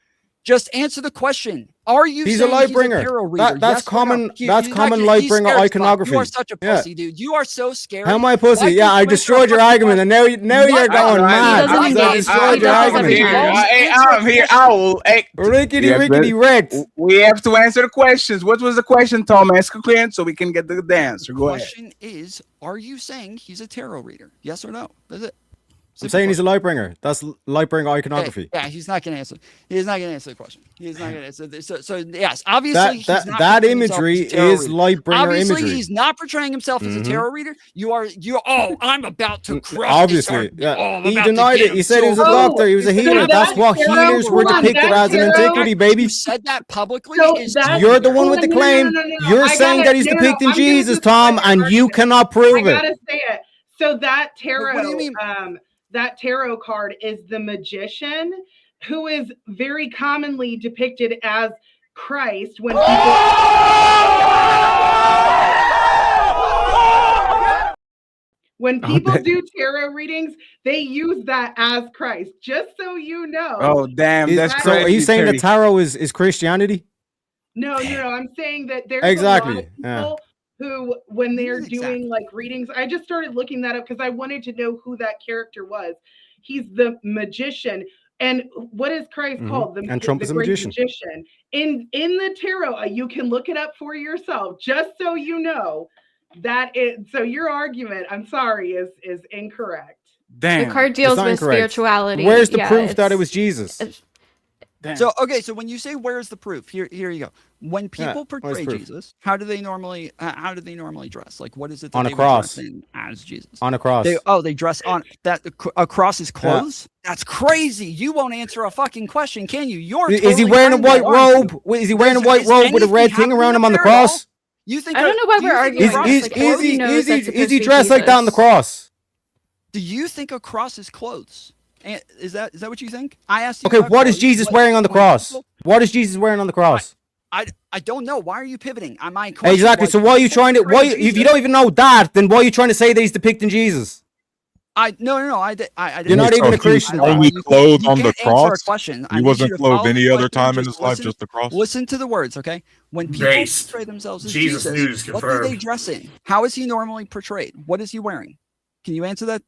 Just answer the question. Are you He's saying a light he's bringer. a tarot reader? That's yes common. No? That's common light bringer iconography. You are such a pussy, dude. You are so scary. How am I a pussy? Yeah, I destroyed your argument, and now you're going mad. I destroyed your argument. I'm here. Rickety wrecked. We have to answer the questions. What was the question, Tom? Ask it clear so we can get the answer. Go ahead. The question is, are you saying he's a tarot reader? Yes or no? That's it. I'm saying he's a light bringer. That's light bringer iconography. Yeah, he's not going to answer. He's not going to answer the question. He's not going to answer this. So yes, obviously that imagery is light bringer obviously, imagery. He's not portraying himself as a tarot reader. I'm about to crush. Obviously, he denied it. He said he was a doctor. He was a healer. That's what healers were depicted as in antiquity, baby. You said that publicly. You're the one with the claim. You're saying that he's depicting Jesus, Tom, and you cannot prove it. I gotta say it. So that tarot. What do you mean? That tarot card is the magician, who is very commonly depicted as Christ when people do tarot readings, they use that as Christ, just so you know. Oh, damn. That's crazy. So are you saying that tarot is Christianity? No, I'm saying that there's exactly. a lot of people who, when they're doing like readings, I just started looking that up because I wanted to know who that character was. He's the magician. And what is Christ called? And Trump is a magician. In the tarot, you can look it up for yourself, just so you know that it. So your argument, I'm sorry, is incorrect. Damn. The card deals with spirituality. Where's the proof that it was Jesus? So when you say where's the proof, here you go. When people portray Jesus, how do they normally dress? Like, what is it that on a they cross dress in as Jesus? On a cross. They dress on that across his clothes. Yeah. That's crazy. You won't answer a fucking question, can you? Is he wearing a white robe? Is he wearing a white robe with a red thing around him on the cross? You think? I don't know why we're arguing. Is he dressed like that on the cross? Do you think a cross is clothes? Is that what you think? I asked you. Okay, what is Jesus wearing on the cross? What is Jesus wearing on the cross? I don't know. Why are you pivoting? Exactly. So why are you trying to? If you don't even know that, then why are you trying to say that he's depicting Jesus? No. You're not even a Christian. Only clothed on the cross. He wasn't clothed any other time in his life, just the cross. Listen to the words, okay? When people portray themselves as Jesus, what do they dress in? How is he normally portrayed? What is he wearing? Can you answer that?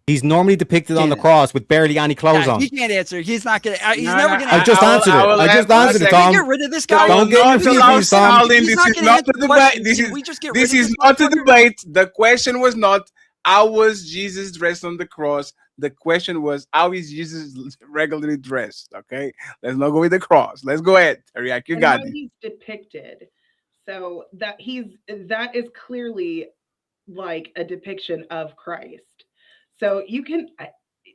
He's normally depicted on the cross with barely any clothes on. He can't answer. He's not gonna. He's never gonna. I just answered it. I just answered it, Tom. Get rid of this guy. Don't get confused, Tom. This is not the debate. This is not a debate. The question was not how was Jesus dressed on the cross. The question was how is Jesus regularly dressed. Okay, let's not go with the cross. Let's go ahead, Teriak. You got it. He's depicted, so that is clearly like a depiction of Christ. So you can,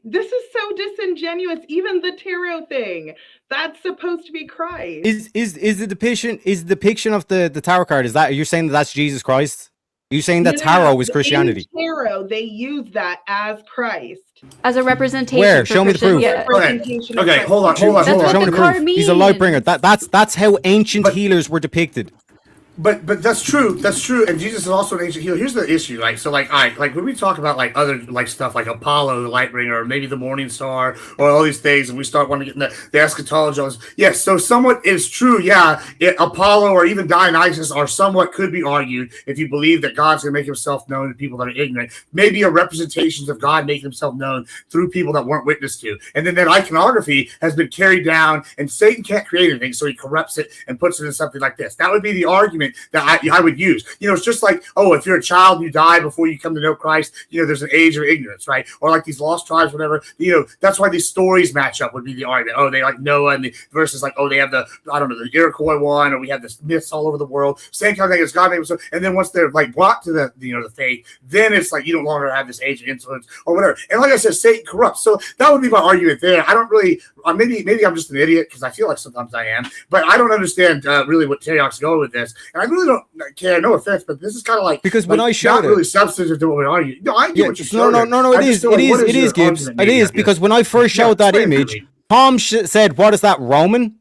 this is so disingenuous. Even the tarot thing, that's supposed to be Christ. Is the depiction of the tarot card? Is that, you're saying that that's Jesus Christ? Are you saying that tarot is Christianity? In tarot, they use that as Christ. As a representation. Where? Show me the proof. Yeah. Okay, hold on. Show me the proof. He's a light bringer. That's how ancient healers were depicted. But that's true. That's true. And Jesus is also an ancient healer. Here's the issue. Like, so like, like when we talk about like other like stuff like Apollo, the light bringer, or maybe the morning star, or all these things, and we start wanting to get into the eschatology. Yes. So somewhat is true. Yeah. Apollo or even Dionysus are somewhat could be argued if you believe that God's going to make himself known to people that are ignorant. Maybe a representation of God making himself known through people that weren't witness to. And then that iconography has been carried down, and Satan can't create anything. So he corrupts it and puts it in something like this. That would be the argument that I would use. It's just like, oh, if you're a child and you die before you come to know Christ, there's an age of ignorance, right? Or like these lost tribes, whatever, that's why these stories match up would be the argument. Oh, they like Noah, and the versus like, oh, they have the Iroquois one, or we have this myths all over the world. Same kind of thing as God made himself. And then once they're like brought to the the faith, then it's like you no longer have this age of influence or whatever. And like I said, Satan corrupts. So that would be my argument there. I don't really, maybe I'm just an idiot because I feel like sometimes I am, but I don't understand really what Teriak's going with this. And I really don't care, no offense, but this is kind of like, because when I showed not really substantive to what we argue. No, I get what you showed. No, it is, Gibbs. It is, because when I first showed that image, Tom said, what is that, Roman?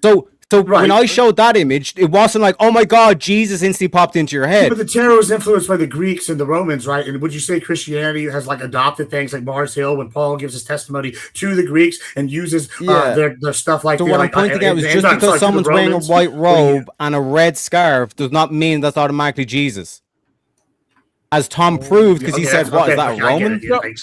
So So when I showed that image, it wasn't like, oh my God, Jesus instantly popped into your head. But the tarot was influenced by the Greeks and the Romans, right? And would you say Christianity has like adopted things like Mars Hill when Paul gives his testimony to the Greeks and uses their stuff like so what I'm pointing out is just because someone's wearing a white robe and a red scarf does not mean that's automatically Jesus. As Tom proved, because he said, "What is that, a Roman?"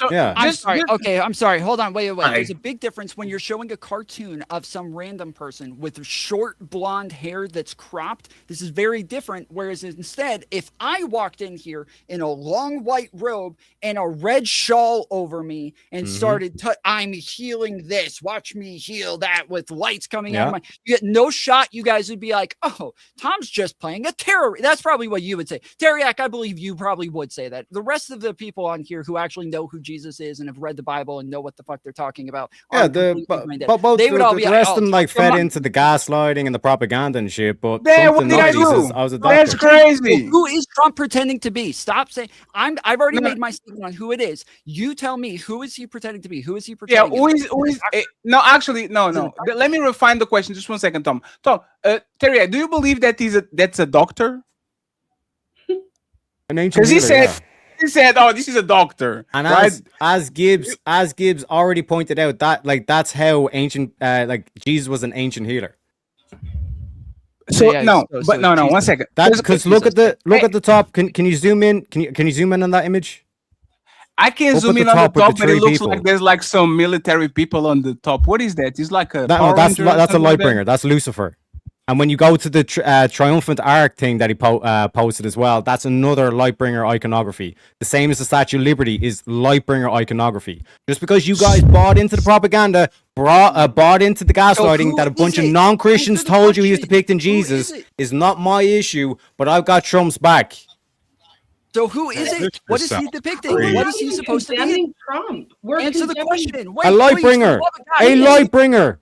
Yeah. I'm sorry. Okay, I'm sorry. Hold on. Wait. There's a big difference when you're showing a cartoon of some random person with short blonde hair that's cropped. This is very different. Whereas instead, if I walked in here in a long white robe and a red shawl over me and started, I'm healing this. Watch me heal that with lights coming out of my. You get no shot. You guys would be like, "Oh, Tom's just playing a terror." That's probably what you would say. Teriak, I believe you probably would say that. The rest of the people on here who actually know who Jesus is and have read the Bible and know what the fuck they're talking about, but they would all be the rest of them like fed into the gaslighting and the propaganda and shit. But what did I do? That's crazy. Who is Trump pretending to be? Stop saying I've already made my statement on who it is. You tell me, who is he pretending to be? Who is he pretending? Yeah, who is no, actually, no. Let me refine the question. Just 1 second, Tom. Terry, do you believe that that's a doctor? Because he said, "Oh, this is a doctor." And right? as Gibbs already pointed out, that that's how ancient Jesus was an ancient healer. So no. 1 second. That's because look at the top. Can you zoom in? Can you zoom in on that image? I can zoom in on the top, but it looks like there's like some military people on the top. What is that? It's like that's a light bringer. That's Lucifer. And when you go to the triumphant arc thing that he posted as well, that's another Lightbringer iconography. The same as the Statue of Liberty is Lightbringer iconography. Just because you guys bought into the propaganda, bought into the gaslighting that a bunch of non-Christians told you he was depicting Jesus is not my issue, but I've got Trump's back. So who is it? What is he depicting? What is he supposed to be? Trump. Answer the question. Wait, a Lightbringer. A Lightbringer.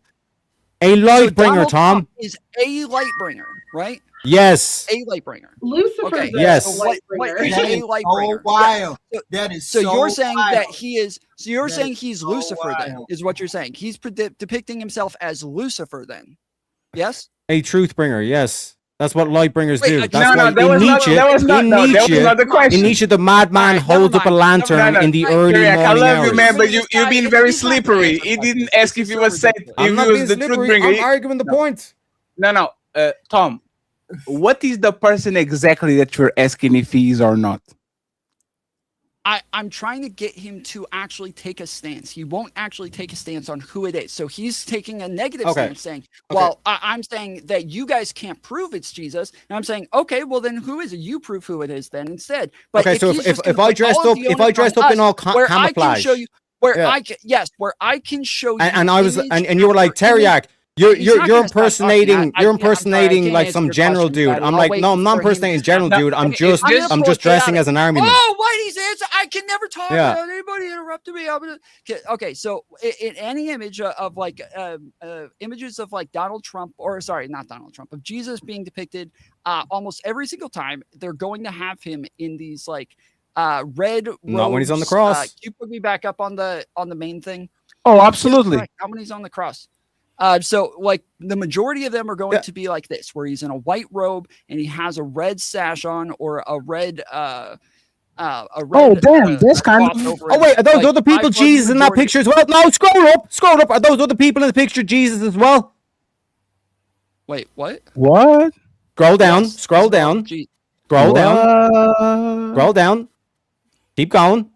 A Lightbringer, Tom. Is a Lightbringer, right? Yes. A Lightbringer. Lucifer. Okay. Yes. What is a Lightbringer? Wild. That is so you're saying wild. that he is. So you're saying he's Lucifer then, is what you're saying. He's depicting himself as Lucifer then. Yes. A truth bringer. Yes. That's what Lightbringers do. That's that was not the question. In Nietzsche, the madman holds up a lantern in the early morning I love hours. you, man, but you've been very slippery. He didn't ask if he was said if he was the truth bringer. I'm arguing the point. No, Tom, what is the person exactly that you're asking if he is or not? I'm trying to get him to actually take a stance. He won't actually take a stance on who it is. So he's taking a negative stance saying, well, I'm saying that you guys can't prove it's Jesus. And I'm saying, okay, well then who is it? You prove who it is then instead. But okay, so if I dressed up in all camouflage, I can show you where I can show you and I was and you were like, Teriak, you're impersonating like some general dude. I'm like, no, I'm not impersonating general dude. I'm just dressing as an army man. Oh, Whitey's answer. I can never talk without anybody interrupting me. Okay, so in any image of like images of like Donald Trump, or sorry, not Donald Trump, of Jesus being depicted, almost every single time they're going to have him in these like red robes. Not when he's on the cross. Can you put me back up on the main thing? Oh, absolutely. How many he's on the cross? So like the majority of them are going to be like this, where he's in a white robe and he has a red sash on or a red that's kind of. Oh wait, are those other people Jesus in that picture as well? No, scroll up. Are those other people in the picture Jesus as well? Wait, what? What? Scroll down. Scroll down. Keep going.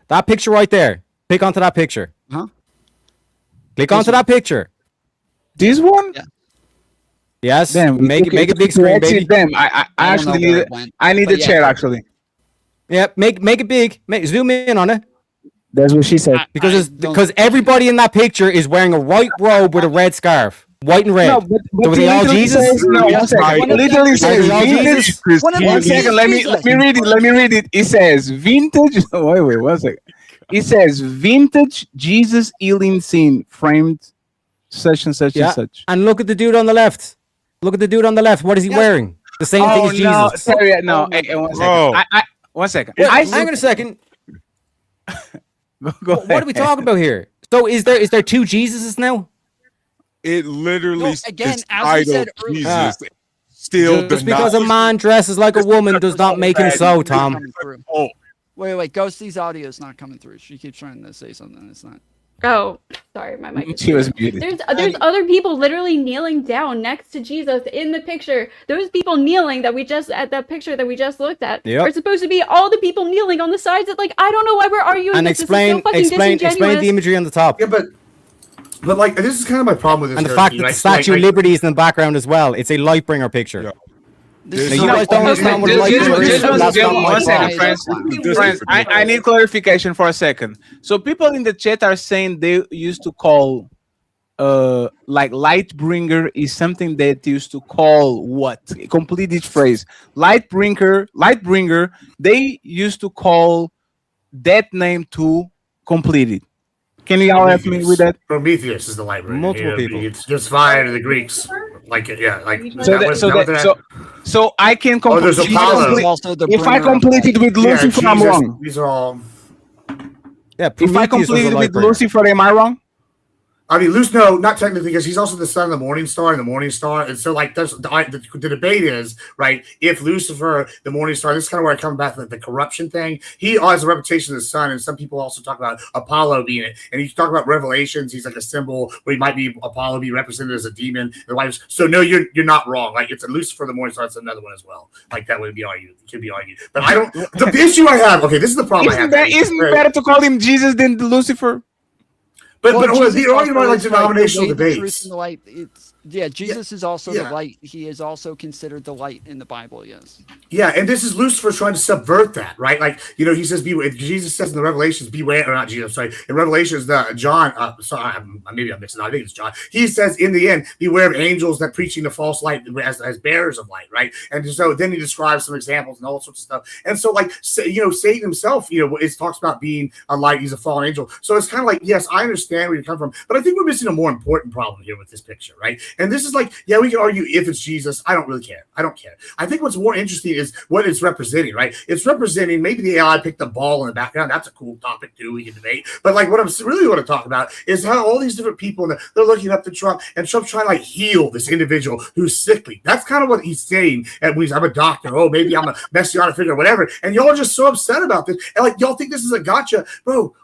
That picture right there. Click onto that picture. Huh? Click onto that picture. This one? Yeah. Yes. Make it big screen, baby. I actually need it. I need the chair actually. Yeah, make it big. Zoom in on it. That's what she said. Because everybody in that picture is wearing a white robe with a red scarf. White and red. No, but so they all Jesus? Literally says vintage. 1 second. Let me read it. It says vintage. Wait, 1 second. It says vintage Jesus healing scene framed such and such and such. And look at the dude on the left. What is he wearing? The same thing as Jesus. Sorry, no. Hey, 1 second. 1 second. Wait, hang on a second. Go ahead. What are we talking about here? So is there two Jesuses now? It literally again, is as we said titled earlier, Jesus. Still just because a man dresses like a woman does not make him so, Tom. Wait, Ghosty's audio is not coming through. She keeps trying to say something. It's not. Oh, sorry, my mic. She was muted. There's other people literally kneeling down next to Jesus in the picture. Those people kneeling that we just at that picture that we just looked at are supposed to be all the people kneeling on the sides. That like I don't know why we're arguing. And this. explain the imagery on the top. Yeah, but like this is kind of my problem with this. And the fact that the Statue of Liberty is in the background as well. It's a Lightbringer picture. Yeah. You guys don't understand what friends, I need clarification for a second. So people in the chat are saying they used to call like Lightbringer is something that used to call what? Complete each phrase. Lightbringer, they used to call that name to complete it. Can you all help me with that? Prometheus is the Lightbringer. Multiple people. It's just fire to the Greeks. So I can complete. There's Apollo. If I complete it with Lucifer, I'm wrong. These are all. Yeah, if I complete it with Lucifer, am I wrong? I mean, no, not technically, because he's also the son of the morning star and the morning star. And so, like, the debate is, right, if Lucifer, the morning star, this is kind of where I come back to the corruption thing. He has a reputation as the sun, and some people also talk about Apollo being it. And you talk about Revelations, he's like a symbol where he might be Apollo be represented as a demon. So, no, you're not wrong. Like, it's a Lucifer, the morning star, it's another one as well. Like, that would be argued. It could be argued. But I don't, the issue I have, okay, this is the problem I have. Isn't it better to call him Jesus than Lucifer? But you're arguing about like denominational debates. Jesus is also the light. He is also considered the light in the Bible. Yes. Yeah, and this is Lucifer trying to subvert that, right? Like he says, Jesus says in the Revelations, beware, or not Jesus, sorry, in Revelations, John. Sorry, maybe I'm mixing. I think it's John. He says in the end, beware of angels that preaching the false light as bearers of light, right? And so then he describes some examples and all sorts of stuff. And so Satan himself, it talks about being a light. He's a fallen angel. So it's kind of like, yes, I understand where you come from, but I think we're missing a more important problem here with this picture, right? And this is like, we can argue if it's Jesus. I don't really care. I don't care. I think what's more interesting is what it's representing, right? It's representing, maybe the AI picked the ball in the background. That's a cool topic too. We can debate. But like what I'm really want to talk about is how all these different people, they're looking up to Trump, and Trump's trying to like heal this individual who's sickly. That's kind of what he's saying. And I'm a doctor. Oh, maybe I'm a messianic figure or whatever. And y'all are just so upset about this. And like, y'all think this is a gotcha, bro.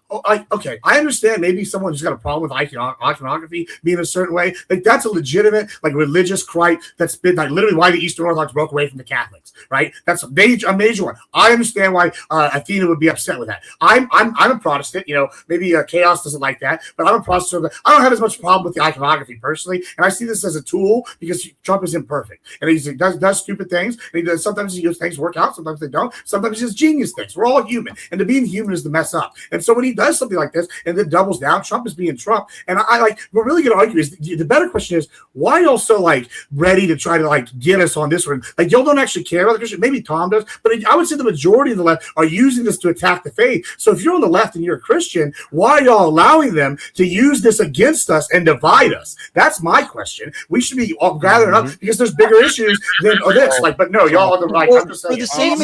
Okay, I understand maybe someone who's got a problem with iconography being a certain way. Like that's a legitimate, like religious gripe that's been like literally why the Eastern Orthodox broke away from the Catholics, right? That's a major one. I understand why Athena would be upset with that. I'm a Protestant, maybe Chaos doesn't like that, but I'm a Protestant. I don't have as much problem with the iconography personally, and I see this as a tool because Trump is imperfect and he does stupid things, and he does sometimes things work out, sometimes they don't, sometimes he does genius things. We're all human, and to being human is to mess up, and so when he does something like this and then doubles down, Trump is being Trump. And I like, we're really going to argue is the better question is why y'all so like ready to try to like get us on this one? Like y'all don't actually care about the Christian. Maybe Tom does, but I would say the majority of the left are using this to attack the faith. So if you're on the left and you're a Christian, why are y'all allowing them to use this against us and divide us? That's my question. We should be all gathering up because there's bigger issues than this. Like, but no, y'all are the right. For the same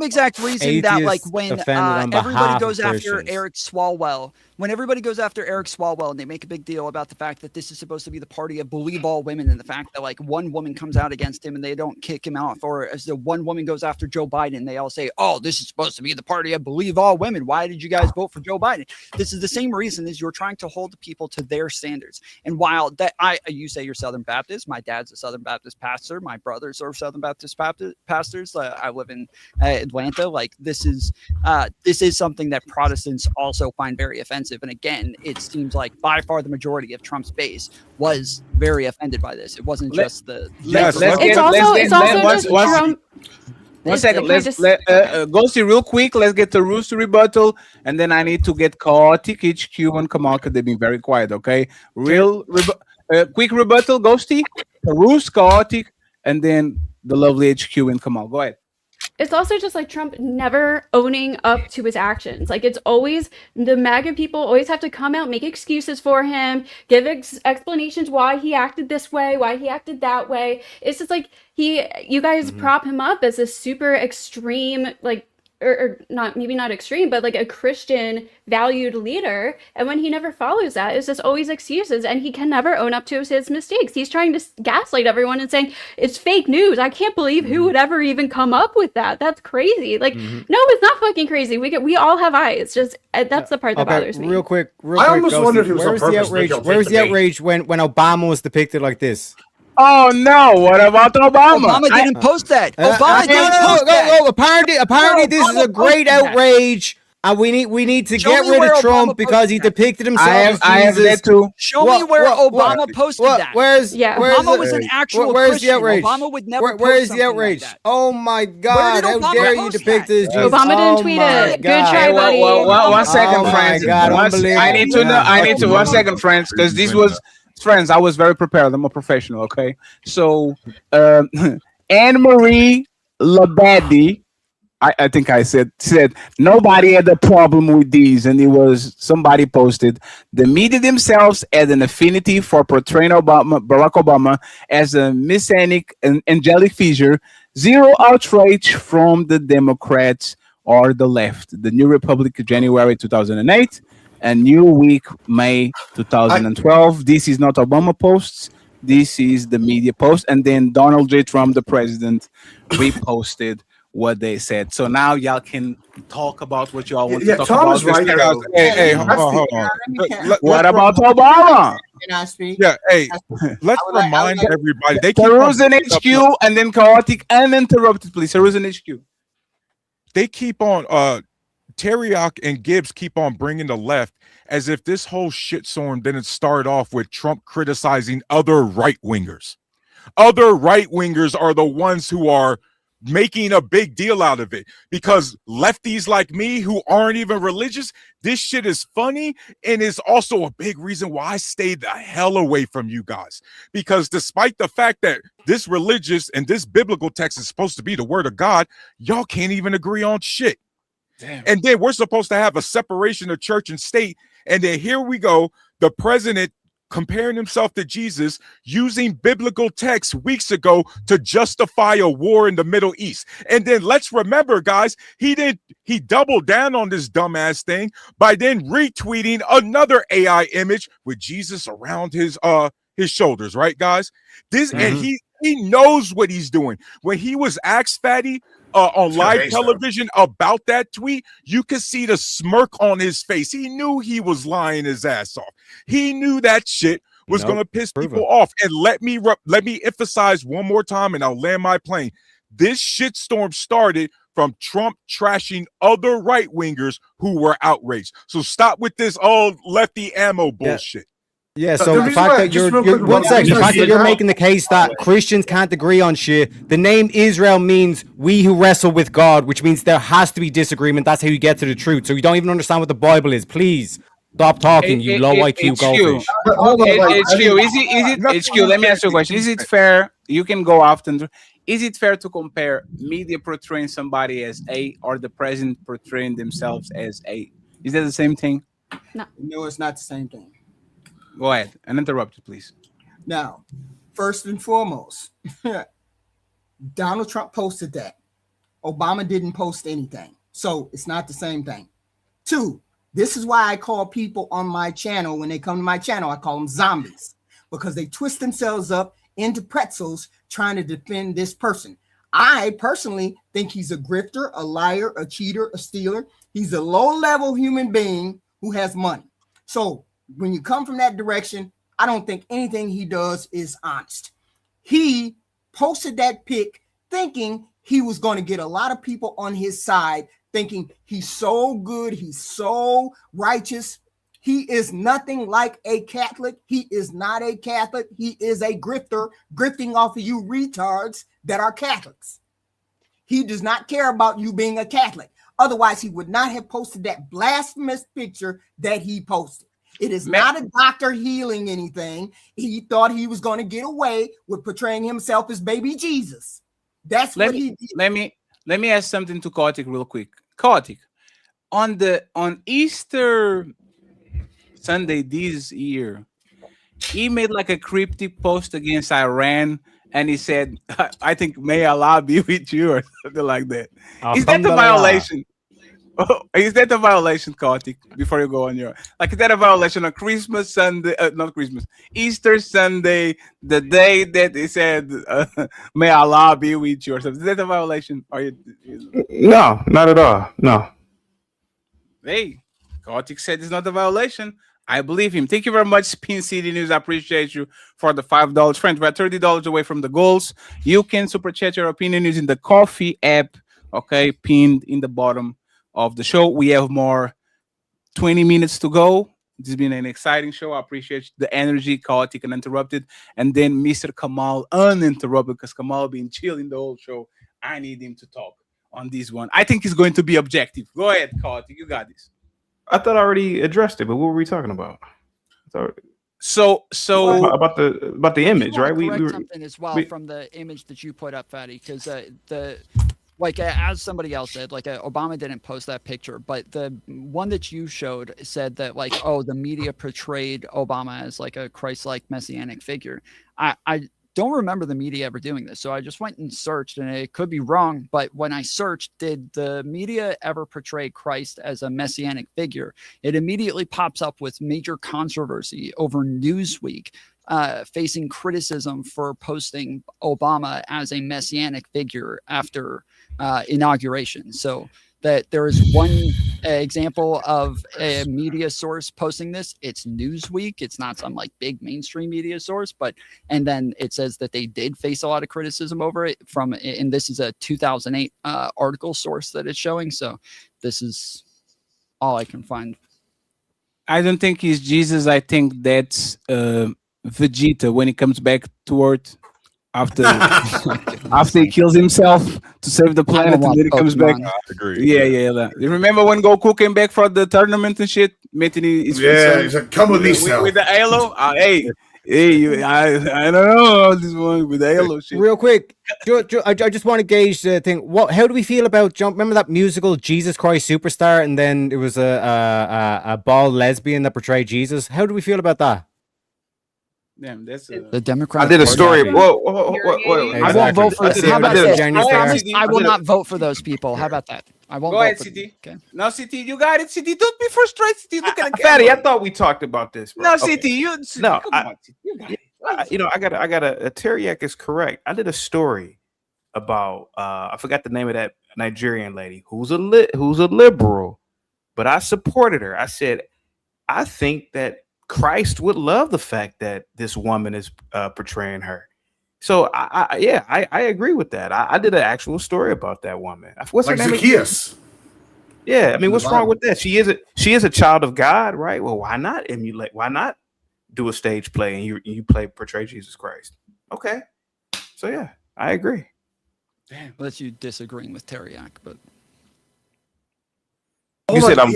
exact reason that like when everybody goes after Eric Swalwell, and they make a big deal about the fact that this is supposed to be the party of believe all women, and the fact that like one woman comes out against him and they don't kick him off, or as the one woman goes after Joe Biden, they all say, oh, this is supposed to be the party of believe all women. Why did you guys vote for Joe Biden? This is the same reason as you're trying to hold the people to their standards. And while that you say you're Southern Baptist, my dad's a Southern Baptist pastor, my brothers are Southern Baptist pastors. I live in Atlanta. Like this is something that Protestants also find very offensive. And again, it seems like by far the majority of Trump's base was very offended by this. It wasn't just the. One second. Let's Ghosty real quick. Let's get the Rooster rebuttal, and then I need to get Chaotic HQ and Kamal because they've been very quiet. Okay, quick rebuttal, Ghosty, Roost, Chaotic, and then the lovely HQ and Kamal. Go ahead. It's also just like Trump never owning up to his actions. Like it's always the MAGA people always have to come out, make excuses for him, give explanations why he acted this way, why he acted that way. It's just like you guys prop him up as a super extreme, like or not, maybe not extreme, but like a Christian valued leader. And when he never follows that, it's just always excuses, and he can never own up to his mistakes. He's trying to gaslight everyone and saying it's fake news. I can't believe who would ever even come up with that. That's crazy. Like, no, it's not fucking crazy. We all have eyes. Just that's the part that bothers me. Real quick. I almost wonder if he was where was on the purpose. outrage? Where was the outrage when Obama was depicted like this? Oh no! What about Obama? Obama didn't post that. Obama didn't post that. Apparently, this is a great outrage, and we need to get rid of Trump because he depicted himself as Jesus. I have that too. Show me where Obama posted that. Obama was an actual Christian. Obama would never. Where is the outrage? Like oh my God! How dare you depict this Jesus? Obama didn't tweet it. Good try, buddy. One second, friends. I need to know. I need to 1 second, friends, because this was. Friends, I was very prepared. I'm a professional, okay? So, Anne-Marie Labadie, I think I said nobody had a problem with these, and it was somebody posted the media themselves had an affinity for portraying Barack Obama as a messianic and angelic figure. Zero outrage from the Democrats or the left. The New Republic, January 2008. A New Week, May 2012. This is not Obama posts. This is the media post. And then Donald J. Trump, the president, reposted what they said. So now y'all can talk about what y'all want to talk Tom about. Is right, hey, hold on. What about Obama? Can I speak? Yeah, hey, let's remind everybody. They keep Jerusalem HQ and then chaotic and interrupted, please. Jerusalem HQ. They keep on Terriak and Gibbs keep on bringing the left as if this whole shitstorm didn't start off with Trump criticizing other right-wingers. Other right-wingers are the ones who are making a big deal out of it, because lefties like me who aren't even religious, this shit is funny, and is also a big reason why I stayed the hell away from you guys, because despite the fact that this religious and this biblical text is supposed to be the word of God, y'all can't even agree on shit. Damn. And then we're supposed to have a separation of church and state. And then here we go, the president comparing himself to Jesus, using biblical texts weeks ago to justify a war in the Middle East. And then let's remember, guys, he doubled down on this dumbass thing by then retweeting another AI image with Jesus around his shoulders, right, guys? And he knows what he's doing. When he was asked, Fatty, on live television about that tweet, you could see the smirk on his face. He knew he was lying his ass off. He knew that shit was going to piss people off. And let me emphasize one more time, and I'll land my plane. This shitstorm started from Trump trashing other right wingers who were outraged. So stop with this lefty ammo bullshit. Yeah, so the fact that you're making the case that Christians can't agree on shit, the name Israel means we who wrestle with God, which means there has to be disagreement. That's how you get to the truth. So you don't even understand what the Bible is. Please stop talking, you low IQ goldfish. HQ, let me ask you a question. Is it fair? You can go often. Is it fair to compare media portraying somebody as A or the president portraying themselves as A? Is that the same thing? No, it's not the same thing. Go ahead and interrupt, please. Now, first and foremost, Donald Trump posted that. Obama didn't post anything. So it's not the same thing. 2, this is why I call people on my channel, when they come to my channel, I call them zombies, because they twist themselves up into pretzels trying to defend this person. I personally think he's a grifter, a liar, a cheater, a stealer. He's a low-level human being who has money. So when you come from that direction, I don't think anything he does is honest. He posted that pic thinking he was going to get a lot of people on his side, thinking he's so good, he's so righteous. He is nothing like a Catholic. He is not a Catholic. He is a grifter, grifting off of you retards that are Catholics. He does not care about you being a Catholic. Otherwise, he would not have posted that blasphemous picture that he posted. It is not a doctor healing anything. He thought he was going to get away with portraying himself as baby Jesus. That's what he did. Let me ask something to Kotick real quick. Kotick, on Easter Sunday this year, he made like a cryptic post against Iran and he said, "I think may Allah be with you," or something like that. Is that a violation? Is that a violation, Kartik? Before you go on your is that a violation on Christmas Sunday? Not Christmas, Easter Sunday, the day that he said, "May Allah be with you," or something. Is that a violation? Or No, not at all. No. Hey, Kartik said it's not a violation. I believe him. Thank you very much, Spin City News. I appreciate you for the $5. Friends, we're $30 away from the goals. You can super chat your opinion using the Coffee app, okay, pinned in the bottom of the show. We have more 20 minutes to go. This has been an exciting show. I appreciate the energy, Chaotic and Uninterrupted. And then Mr. Kamal uninterrupted, because Kamal been chilling the whole show. I need him to talk on this one. I think he's going to be objective. Go ahead, Chaotic. You got this. I thought I already addressed it, but what were we talking about? So about the image, right? We something as well from the image that you put up, Fatty, because as somebody else said, Obama didn't post that picture, but the one that you showed said that the media portrayed Obama as a Christ-like messianic figure. I don't remember the media ever doing this, so I just went and searched, and it could be wrong, but when I searched, did the media ever portray Christ as a messianic figure? It immediately pops up with major controversy over Newsweek, facing criticism for posting Obama as a messianic figure after inauguration. So that there is one example of a media source posting this. It's Newsweek. It's not some big mainstream media source, and then it says that they did face a lot of criticism over it and this is a 2008 article source that it's showing. So this is all I can find. I don't think he's Jesus. I think that's Vegeta when he comes back to Earth after he kills himself to save the planet, and then he comes back. Yeah. You remember when Goku came back for the tournament and shit? He's like, come with me, with the halo. I don't know this one with the halo shit. Real quick, I just want to gauge the thing. How do we feel about Remember that musical Jesus Christ Superstar, and then it was a bald lesbian that portrayed Jesus? How do we feel about that? Damn, that's the Democrat. I did a story. Whoa. I won't vote for that. How about this? I will not vote for those people. How about that? I won't. Go ahead, CT. Okay. No, CT, you got it. CT, don't be frustrated. CT, look at the Fatty. I thought we talked about this. Bro. No, okay. CT, you got it. I got a Teriak is correct. I did a story about I forgot the name of that Nigerian lady who's a liberal, but I supported her. I said I think that Christ would love the fact that this woman is portraying her. So I agree with that. I did an actual story about that woman. What's her name? Zacchaeus. Yeah, I mean, what's wrong with that? She is a child of God, right? Well, why not emulate? Why not do a stage play and you portray Jesus Christ? Okay, so yeah, I agree. Damn, unless you disagreeing with Teriak, but. You said I'm.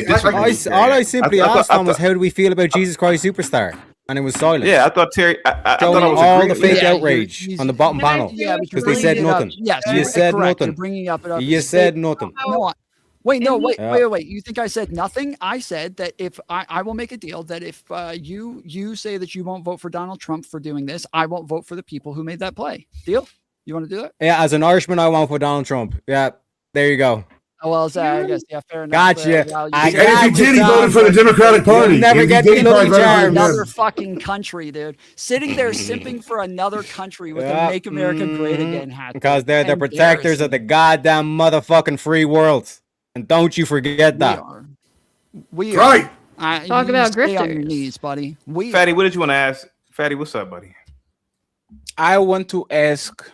All I simply asked was, how do we feel about Jesus Christ Superstar? And it was silent. Yeah, I thought Terry. I thought I was all the fake outrage on the bottom panel because they said nothing. Yes, you said nothing. You're bringing up it. You said nothing. No, wait. You think I said nothing? I said that if I will make a deal that if you say that you won't vote for Donald Trump for doing this, I won't vote for the people who made that play. Deal? You want to do that? Yeah, as an Irishman, I won't for Donald Trump. Yeah, there you go. Oh, well, I guess, yeah, fair enough. Gotcha. If he did, he voted for the Democratic Party. You'll never get me another fucking country, dude. Sitting there simping for another country with a Make America Great Again hat. Because they're the protectors of the goddamn motherfucking free world. And don't you forget that. We are. Right. Talk about grifters. On your knees, buddy. Fatty, what did you want to ask? Fatty, what's up, buddy? I want to ask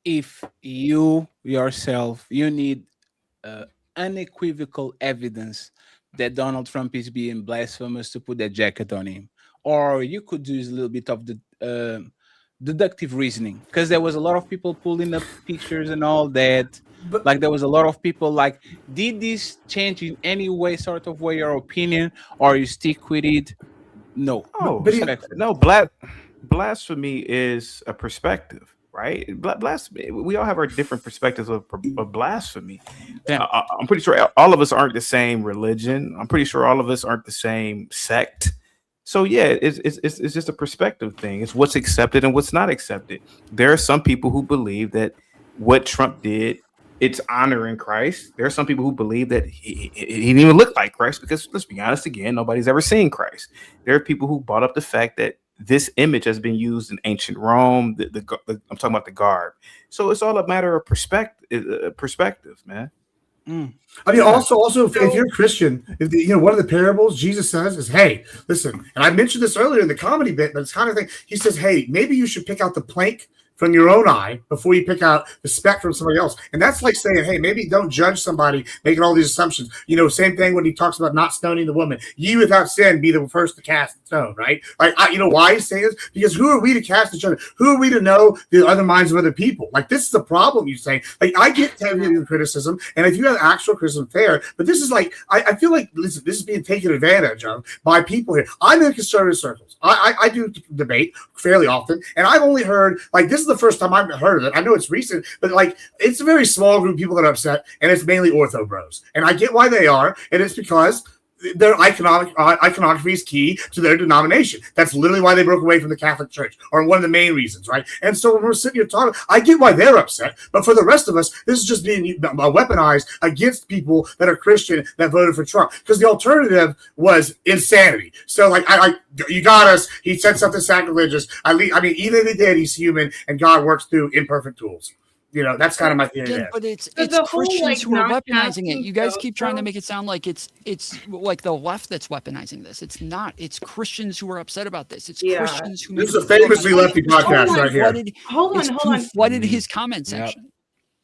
if you yourself, you need unequivocal evidence that Donald Trump is being blasphemous to put that jacket on him, or you could use a little bit of the deductive reasoning, because there was a lot of people pulling up pictures and all that. But there was a lot of people did this change in any way, sort of way, your opinion, or you stick with it? No. Blasphemy is a perspective. Right, blasphemy. We all have our different perspectives of blasphemy. I'm pretty sure all of us aren't the same religion. I'm pretty sure all of us aren't the same sect. So yeah, it's just a perspective thing. It's what's accepted and what's not accepted. There are some people who believe that what Trump did, it's honoring Christ. There are some people who believe that he didn't even look like Christ, because let's be honest again, nobody's ever seen Christ. There are people who brought up the fact that this image has been used in ancient Rome. I'm talking about the garb. So it's all a matter of perspective, man. I mean, also, if you're a Christian, one of the parables Jesus says is, "Hey, listen." And I mentioned this earlier in the comedy bit, but it's kind of thing. He says, "Hey, maybe you should pick out the plank from your own eye before you pick out the speck from somebody else." And that's like saying, "Hey, maybe don't judge somebody making all these assumptions." Same thing when he talks about not stoning the woman. "Ye without sin be the first to cast the stone," right? Like, why he's saying this? Because who are we to cast the stone? Who are we to know the other minds of other people? Like, this is the problem you say. Like, I get heavy criticism, and if you have actual criticism, fair. But this is like, I feel like, listen, this is being taken advantage of by people here. I'm in conservative circles. I do debate fairly often, and I've only heard, like, this is the first time I've heard of it. I know it's recent, but like, it's a very small group of people that are upset, and it's mainly ortho bros. And I get why they are, and it's because their iconography is key to their denomination. That's literally why they broke away from the Catholic Church, or one of the main reasons, right? And so when we're sitting here talking, I get why they're upset, but for the rest of us, this is just being weaponized against people that are Christian that voted for Trump, because the alternative was insanity. So like, you got us. He said something sacrilegious. I mean, even if he did, he's human, and God works through imperfect tools. That's kind of my theory there. But it's Christians who are weaponizing it. You guys keep trying to make it sound like it's like the left that's weaponizing this. It's not. It's Christians who are upset about this. It's Christians who. This is a famously lefty podcast right here. Hold on. Flooded his comment section.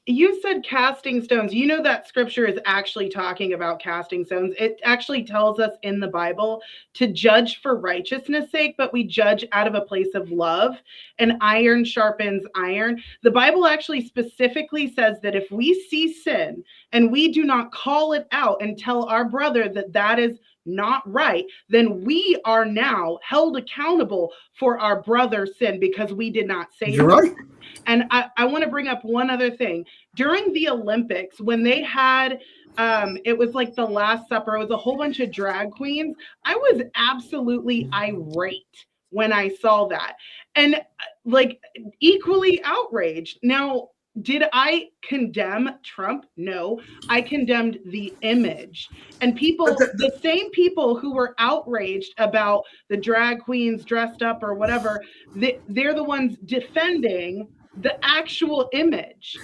You said casting stones. You know that scripture is actually talking about casting stones. It actually tells us in the Bible to judge for righteousness' sake, but we judge out of a place of love, and iron sharpens iron. The Bible actually specifically says that if we see sin and we do not call it out and tell our brother that that is not right, then we are now held accountable for our brother's sin because we did not say You're right. And I want to bring up one other thing. During the Olympics, when they had, it was like the Last Supper, it was a whole bunch of drag queens. I was absolutely irate when I saw that, and like equally outraged. Now, did I condemn Trump? No, I condemned the image. And people, the same people who were outraged about the drag queens dressed up or whatever, they're the ones defending the actual image.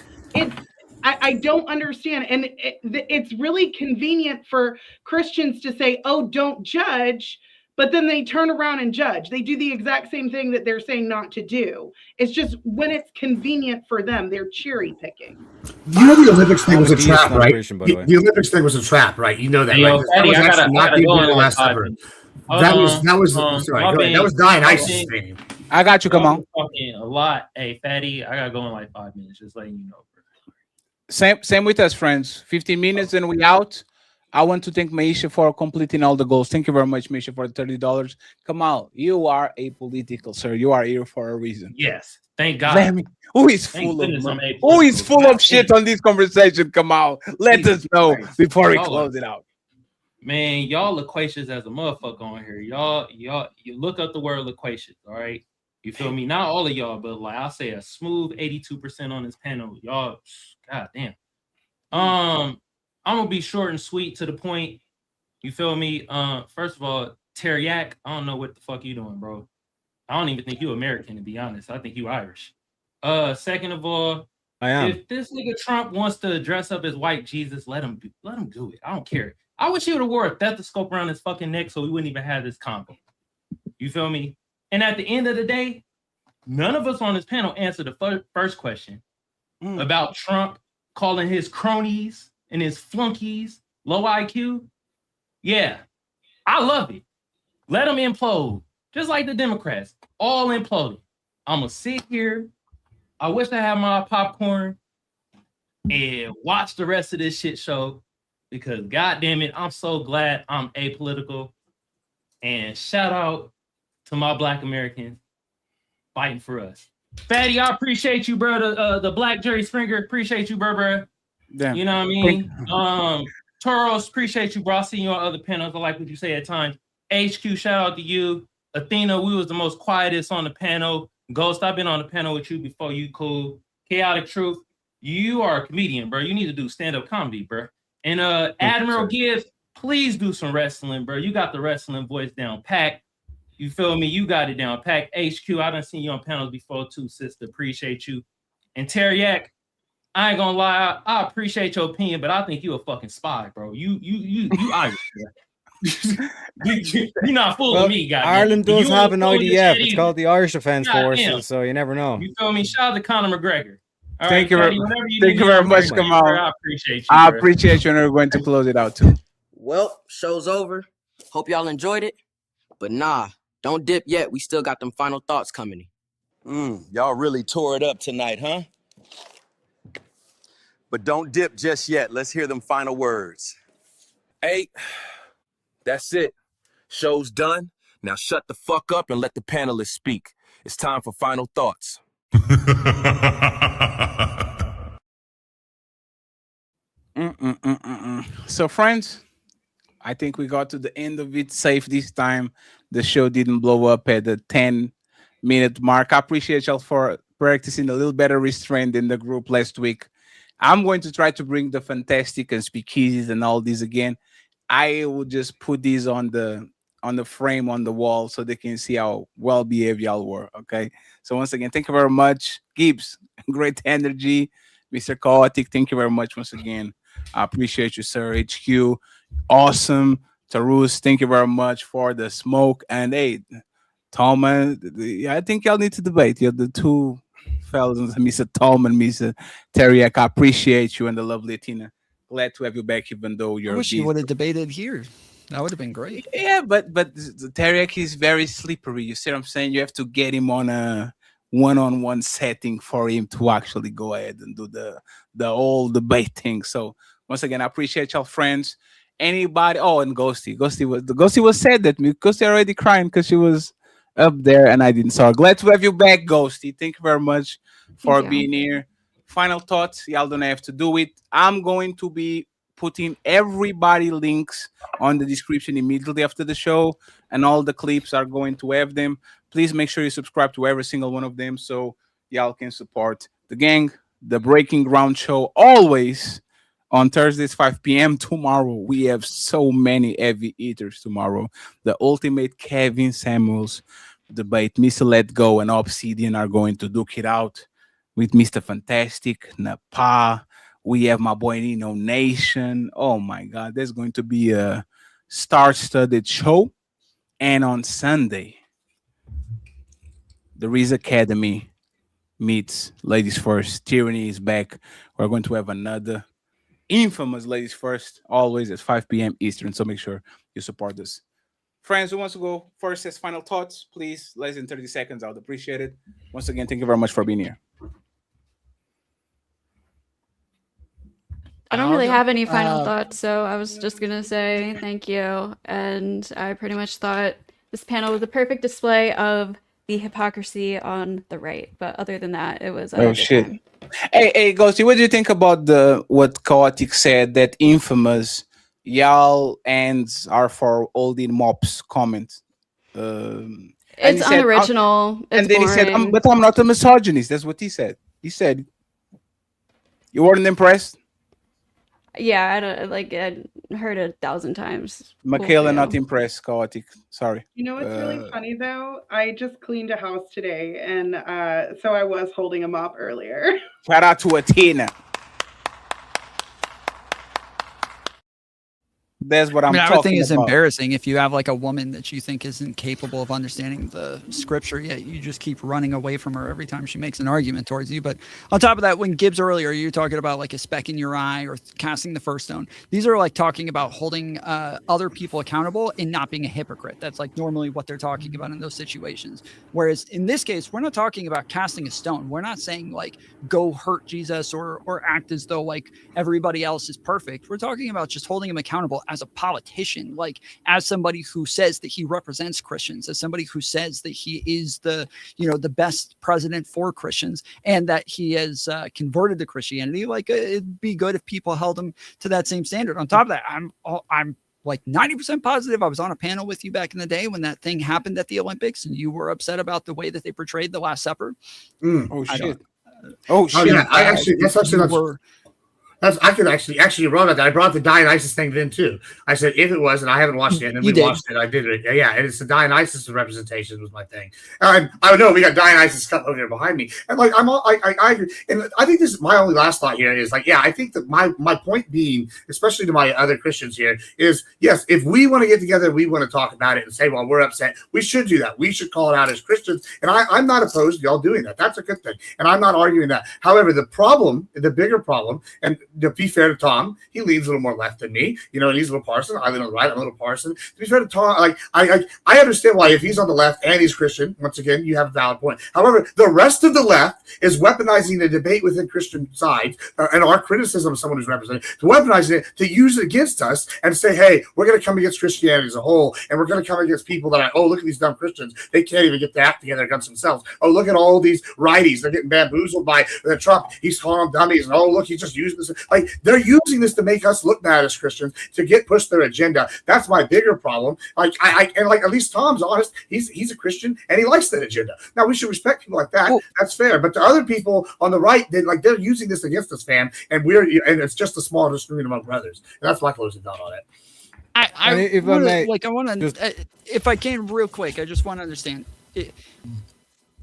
I don't understand. And it's really convenient for Christians to say, "Oh, don't judge," but then they turn around and judge. They do the exact same thing that they're saying not to do. It's just when it's convenient for them, they're cherry picking. You know the Olympics thing was a trap, right? The Olympics thing was a trap, right? You know that, right? That was actually not being the last ever. That was dying ISIS thing. I got you. Come on. Talking a lot. Hey, Fatty, I gotta go in like 5 minutes. Just letting you know. Same with us, friends. 15 minutes and we out. I want to thank Maisha for completing all the goals. Thank you very much, Maisha, for the $30. Come on, you are apolitical, sir. You are here for a reason. Yes, thank God. Who is full of shit on this conversation? Come on, let us know before we close it out. Man, y'all loquacious as a motherfucker on here. Y'all, you look up the word loquacious, all right? You feel me? Not all of y'all, but like I'll say a smooth 82% on this panel. Y'all, god damn. I'm gonna be short and sweet to the point. You feel me? First of all, Teriak, I don't know what the fuck you doing, bro. I don't even think you American, to be honest. I think you Irish. Second of all, I am. If this nigga Trump wants to dress up as white Jesus, let him do it. I don't care. I wish he would have wore a stethoscope around his fucking neck so we wouldn't even have this combo. You feel me? And at the end of the day, none of us on this panel answered the first question about Trump calling his cronies and his flunkies low IQ. Yeah, I love it. Let them implode. Just like the Democrats, all imploding. I'm going to sit here. I wish I had my popcorn and watch the rest of this shit show because, goddamn it, I'm so glad I'm apolitical. And shout out to my Black Americans fighting for us. Fatty, I appreciate you, bro. The Black Jerry Springer, appreciate you, bro. Damn. You know what I mean? Toros, appreciate you, bro. I see you on other panels. I like what you say at times. HQ, shout out to you. Athena, we was the most quietest on the panel. Ghost, I've been on the panel with you before. You cool. Chaotic Truth, you are a comedian, bro. You need to do stand-up comedy, bro. And Admiral Gibbs, please do some wrestling, bro. You got the wrestling voice down packed. You feel me? You got it down packed. HQ, I done seen you on panels before too, sister. Appreciate you. And Teriak, I ain't gonna lie, I appreciate your opinion, but I think you a fucking spy, bro. You Irish, bro. You're not fooling me, guys. Ireland does have an IDF. It's called the Irish Defence Forces, so you never know. You feel me? Shout out to Conor McGregor. All thank right, you, thank you very much, Kamal. I appreciate you. I appreciate you, and we're going to close it out too. Well, show's over. Hope y'all enjoyed it. But nah, don't dip yet. We still got them final thoughts coming. Y'all really tore it up tonight, huh? But don't dip just yet. Let's hear them final words. Hey, that's it. Show's done. Now shut the fuck up and let the panelists speak. It's time for final thoughts. So, friends, I think we got to the end of it safe this time. The show didn't blow up at the 10-minute mark. I appreciate y'all for practicing a little better restraint than the group last week. I'm going to try to bring the fantastic and speakeasies and all these again. I will just put these on the frame on the wall so they can see how well behaved y'all were. Okay. So once again, thank you very much. Gibbs, great energy. Mr. Chaotic, thank you very much once again. I appreciate you, sir. HQ, awesome. Tarus, thank you very much for the smoke. And hey, Tallman, I think y'all need to debate. You're the two fellas, Mr. Tallman, Mr. Teriak. I appreciate you and the lovely Tina. Glad to have you back, even though you're. I wish you would have debated here. That would have been great. Yeah, but the Teriak is very slippery. You see what I'm saying? You have to get him on a one-on-one setting for him to actually go ahead and do the whole debate thing. So once again, I appreciate y'all, friends. Anybody? Oh, and Ghosty was sad that Ghosty already crying because she was up there and I didn't. So glad to have you back, Ghosty. Thank you very much for being here. Final thoughts. Y'all don't have to do it. I'm going to be putting everybody links on the description immediately after the show, and all the clips are going to have them. Please make sure you subscribe to every single one of them so y'all can support the gang. The Breaking Ground show always on Thursdays 5 p.m. Tomorrow we have so many heavy eaters. Tomorrow the ultimate Kevin Samuels debate, Mr. Let Go and Obsidian are going to duke it out with Mr. Fantastic, Napa. We have my boy Nino Nation. Oh my God, there's going to be a star-studded show. And on Sunday, the Riz Academy meets Ladies First. Tyranny is back. We're going to have another infamous Ladies First, always at 5 p.m. Eastern. So make sure you support us. Friends, who wants to go first as final thoughts? Please, less than 30 seconds. I would appreciate it. Once again, thank you very much for being here. I don't really have any final thoughts, so I was just gonna say thank you. And I pretty much thought this panel was a perfect display of the hypocrisy on the right. But other than that, it was oh shit. Time. Hey, Ghosty, what do you think about what Chaotic said, that infamous y'all ends are for old in mops comment? It's unoriginal. And then boring. He said, but I'm not a misogynist. That's what he said. He said, you weren't impressed? Yeah, I heard it 1,000 times. Michaela, not impressed. Chaotic. Sorry. You know what's really funny though? I just cleaned a house today, and so I was holding a mop earlier. Shout out to Athena. That's what I'm talking about. I would think it's embarrassing if you have like a woman that you think isn't capable of understanding the scripture, yet you just keep running away from her every time she makes an argument towards you. But on top of that, when Gibbs earlier, you were talking about like a speck in your eye or casting the first stone. These are like talking about holding other people accountable and not being a hypocrite. That's like normally what they're talking about in those situations. Whereas in this case, we're not talking about casting a stone. We're not saying like go hurt Jesus or act as though like everybody else is perfect. We're talking about just holding him accountable as a politician, like as somebody who says that he represents Christians, as somebody who says that he is the best president for Christians and that he has converted to Christianity. Like it'd be good if people held him to that same standard. On top of that, I'm like 90% positive. I was on a panel with you back in the day when that thing happened at the Olympics, and you were upset about the way that they portrayed the Last Supper. Oh shit! Oh yeah, that's actually not. I could actually wrote about that. I brought the Dionysus thing then too. I said if it was, and I haven't watched it, and then we watched it. I did it. Yeah, and it's the Dionysus representation was my thing. I don't know. We got Dionysus cup over there behind me, and like and I think this is my only last thought here is like, yeah, I think that my point being, especially to my other Christians here, is yes, if we want to get together, we want to talk about it and say, well, we're upset. We should do that. We should call it out as Christians, and I'm not opposed to y'all doing that. That's a good thing, and I'm not arguing that. However, the bigger problem, and to be fair to Tom, he leans a little more left than me, and he's a little partisan. I lean on the right, I'm a little partisan. To be fair to Tom, like I understand why if he's on the left and he's Christian, once again, you have a valid point. However, the rest of the left is weaponizing the debate within Christian sides and our criticism of someone who's represented to weaponize it to use it against us and say, hey, we're going to come against Christianity as a whole, and we're going to come against people that look at these dumb Christians. They can't even get the act together against themselves. Oh, look at all these righties. They're getting bamboozled by Trump. He's calling them dummies. And oh, look, he's just using this. Like, they're using this to make us look bad as Christians to push their agenda. That's my bigger problem. Like at least Tom's honest. He's a Christian and he likes that agenda. Now we should respect people like that. That's fair. But the other people on the right, they're using this against us, fam. And it's just a small disagreement among brothers. And that's my closing thought on it. If I can real quick, I just want to understand.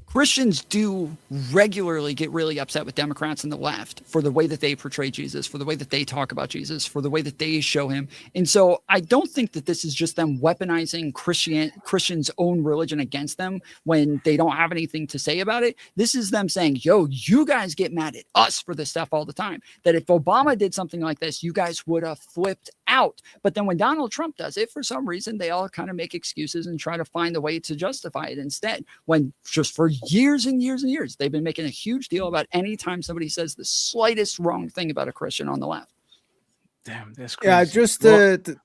Christians do regularly get really upset with Democrats and the left for the way that they portray Jesus, for the way that they talk about Jesus, for the way that they show him. And so I don't think that this is just them weaponizing Christians' own religion against them when they don't have anything to say about it. This is them saying, yo, you guys get mad at us for this stuff all the time. That if Obama did something like this, you guys would have flipped out. But then when Donald Trump does it, for some reason, they all kind of make excuses and try to find a way to justify it instead. When just for years and years and years, they've been making a huge deal about any time somebody says the slightest wrong thing about a Christian on the left. Damn, that's crazy. Yeah, just to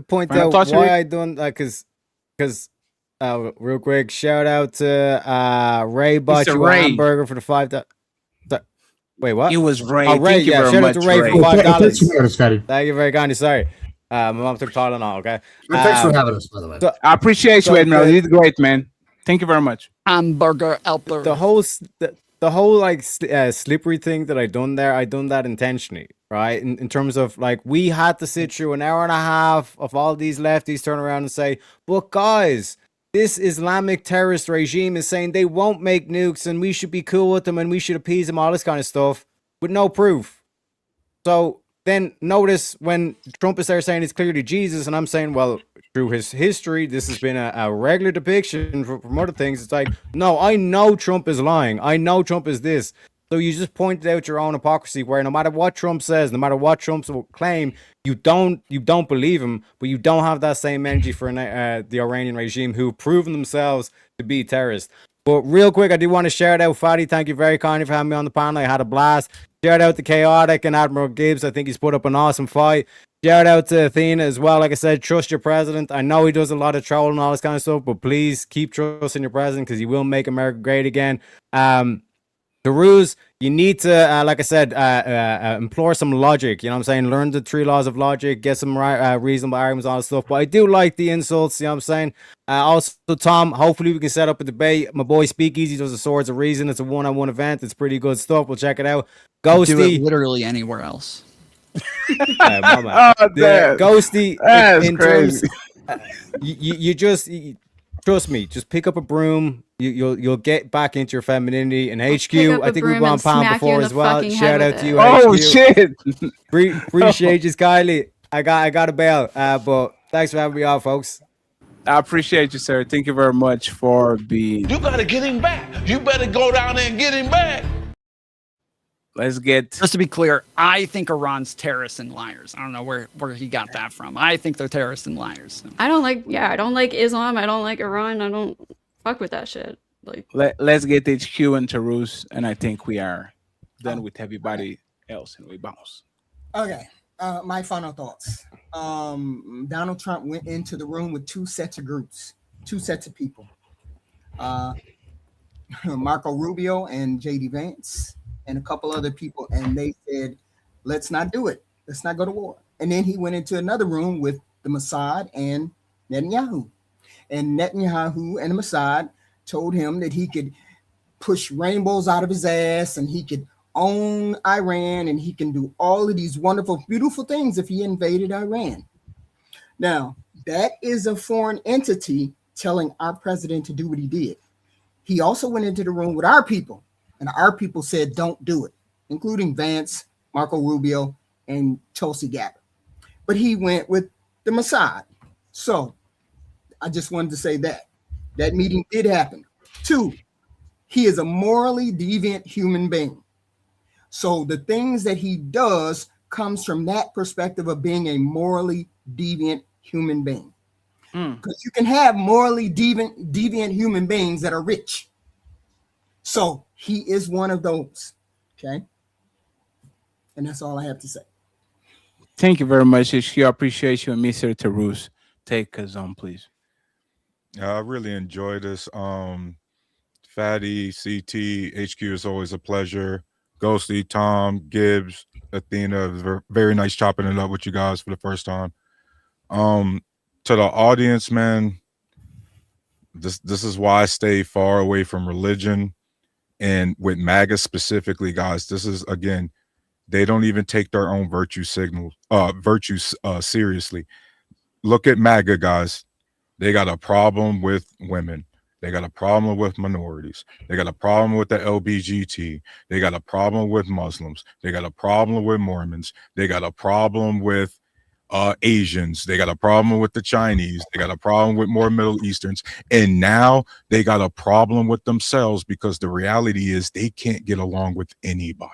point out why I don't like, because real quick, shout out to Ray bought you a hamburger for the $5. Wait, what? It was Ray. Oh, Ray, yeah, shout out to Ray for $5. Thank you very kindly. Sorry. My mom took Tylenol, okay? Thanks for having us, by the way. I appreciate you, Admiral. You did great, man. Thank you very much. Hamburger Elper. The whole like slippery thing that I done that intentionally, right? In terms of like, we had to sit through an hour and a half of all these lefties turn around and say, but guys, this Islamic terrorist regime is saying they won't make nukes and we should be cool with them and we should appease them, all this kind of stuff, with no proof. So then notice when Trump is there saying it's clearly Jesus, and I'm saying, well, through his history, this has been a regular depiction from other things. It's like, no, I know Trump is lying. I know Trump is this. So you just pointed out your own hypocrisy, where no matter what Trump says, no matter what Trump will claim, you don't believe him, but you don't have that same energy for the Iranian regime, who've proven themselves to be terrorists. But real quick, I do want to shout out Fatty. Thank you very kindly for having me on the panel. I had a blast. Shout out to Chaotic and Admiral Gibbs. I think he's put up an awesome fight. Shout out to Athena as well. Like I said, trust your president. I know he does a lot of trolling and all this kind of stuff, but please keep trusting your president, because he will make America great again. The rules, you need to, like I said, implore some logic. You know what I'm saying? Learn the 3 laws of logic, get some reasonable arguments, all this stuff. But I do like the insults, you know what I'm saying? Also, Tom, hopefully we can set up a debate. My boy Speakeasy does the Swords of Reason. It's a one-on-one event. It's pretty good stuff. We'll check it out. Ghosty. Do it literally anywhere else. Ghosty. That's crazy. You just... Trust me, just pick up a broom. You'll get back into your femininity. And HQ, I think we've gone pound before as well. Shout out to you. Oh HQ. shit! Appreciate you, Kylie. I got a bail. But thanks for having me on, folks. I appreciate you, sir. Thank you very much for being. You gotta get him back. You better go down there and get him back. Let's get. Just to be clear, I think Iran's terrorists and liars. I don't know where he got that from. I think they're terrorists and liars. So. I don't like Islam. I don't like Iran. I don't fuck with that shit. Like, let's get HQ and Tarus, and I think we are done with everybody else, and we bounce. Okay. My final thoughts. Donald Trump went into the room with 2 sets of groups, 2 sets of people. Marco Rubio and JD Vance and a couple other people, and they said, let's not do it. Let's not go to war. And then he went into another room with the Mossad and Netanyahu. And Netanyahu and the Mossad told him that he could push rainbows out of his ass and he could own Iran and he can do all of these wonderful, beautiful things if he invaded Iran. Now, that is a foreign entity telling our president to do what he did. He also went into the room with our people, and our people said, don't do it, including Vance, Marco Rubio, and Tulsi Gabbard. But he went with the Mossad. So I just wanted to say that. That meeting did happen. 2, he is a morally deviant human being. So the things that he does comes from that perspective of being a morally deviant human being. Because you can have morally deviant human beings that are rich. So he is one of those. Okay. And that's all I have to say. Thank you very much, HQ. I appreciate you, and Mr. Tarus. Take us on, please. I really enjoy this. Fatty, CT, HQ is always a pleasure. Ghosty, Tom, Gibbs, Athena, very nice chopping it up with you guys for the first time. To the audience, man, this is why I stay far away from religion, and with MAGA specifically, guys. This is, again, they don't even take their own virtues seriously. Look at MAGA, guys. They got a problem with women. They got a problem with minorities. They got a problem with the LGBT. They got a problem with Muslims. They got a problem with Mormons. They got a problem with Asians. They got a problem with the Chinese. They got a problem with more Middle Easterns. And now they got a problem with themselves, because the reality is they can't get along with anybody.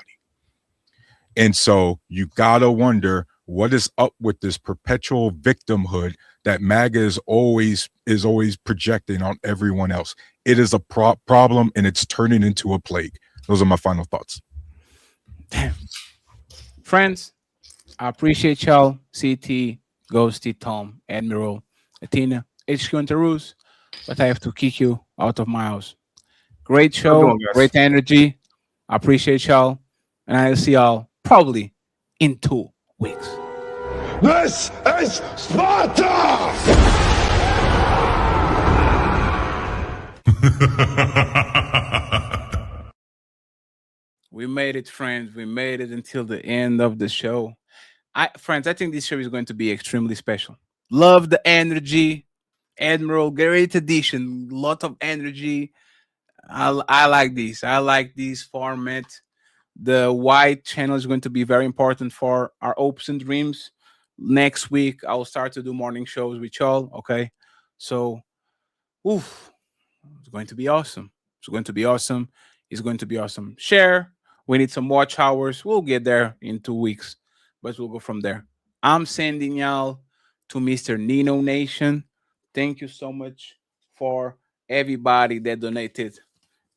And so you gotta wonder what is up with this perpetual victimhood that MAGA is always projecting on everyone else. It is a problem, and it's turning into a plague. Those are my final thoughts. Damn. Friends, I appreciate y'all. CT, Ghosty, Tom, Admiral, Athena, HQ, and Tarus, but I have to kick you out of my house. Great show, great energy. I appreciate y'all, and I'll see y'all probably in 2 weeks. This is Sparta! We made it, friends. We made it until the end of the show. Friends, I think this show is going to be extremely special. Love the energy. Admiral, great edition. Lot of energy. I like this. I like this format. The white channel is going to be very important for our hopes and dreams. Next week, I'll start to do morning shows with y'all. Okay. So, it's going to be awesome. It's going to be awesome. It's going to be awesome. Share. We need some watch hours. We'll get there in 2 weeks, but we'll go from there. I'm sending y'all to Mr. Nino Nation. Thank you so much for everybody that donated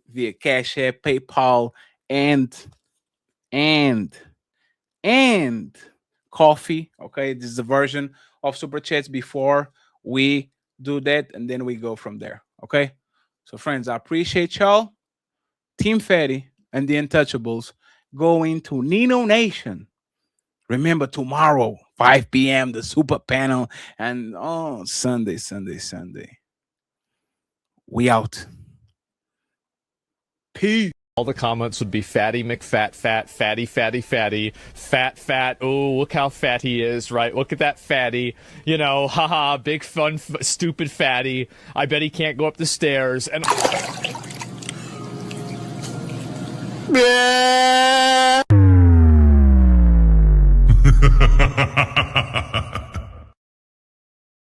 via Cash App, PayPal, and coffee. Okay, this is the version of Super Chats before we do that, and then we go from there. Okay, so friends, I appreciate y'all. Team Fatty and the Untouchables going to Nino Nation. Remember, tomorrow 5 p.m. the super panel, and Sunday we out. Peace. All the comments would be fatty McFat, fat, fatty, fatty, fatty, fat, fat. Oh, look how fat he is, right? Look at that fatty. You know, haha, big fun, stupid fatty. I bet he can't go up the stairs. And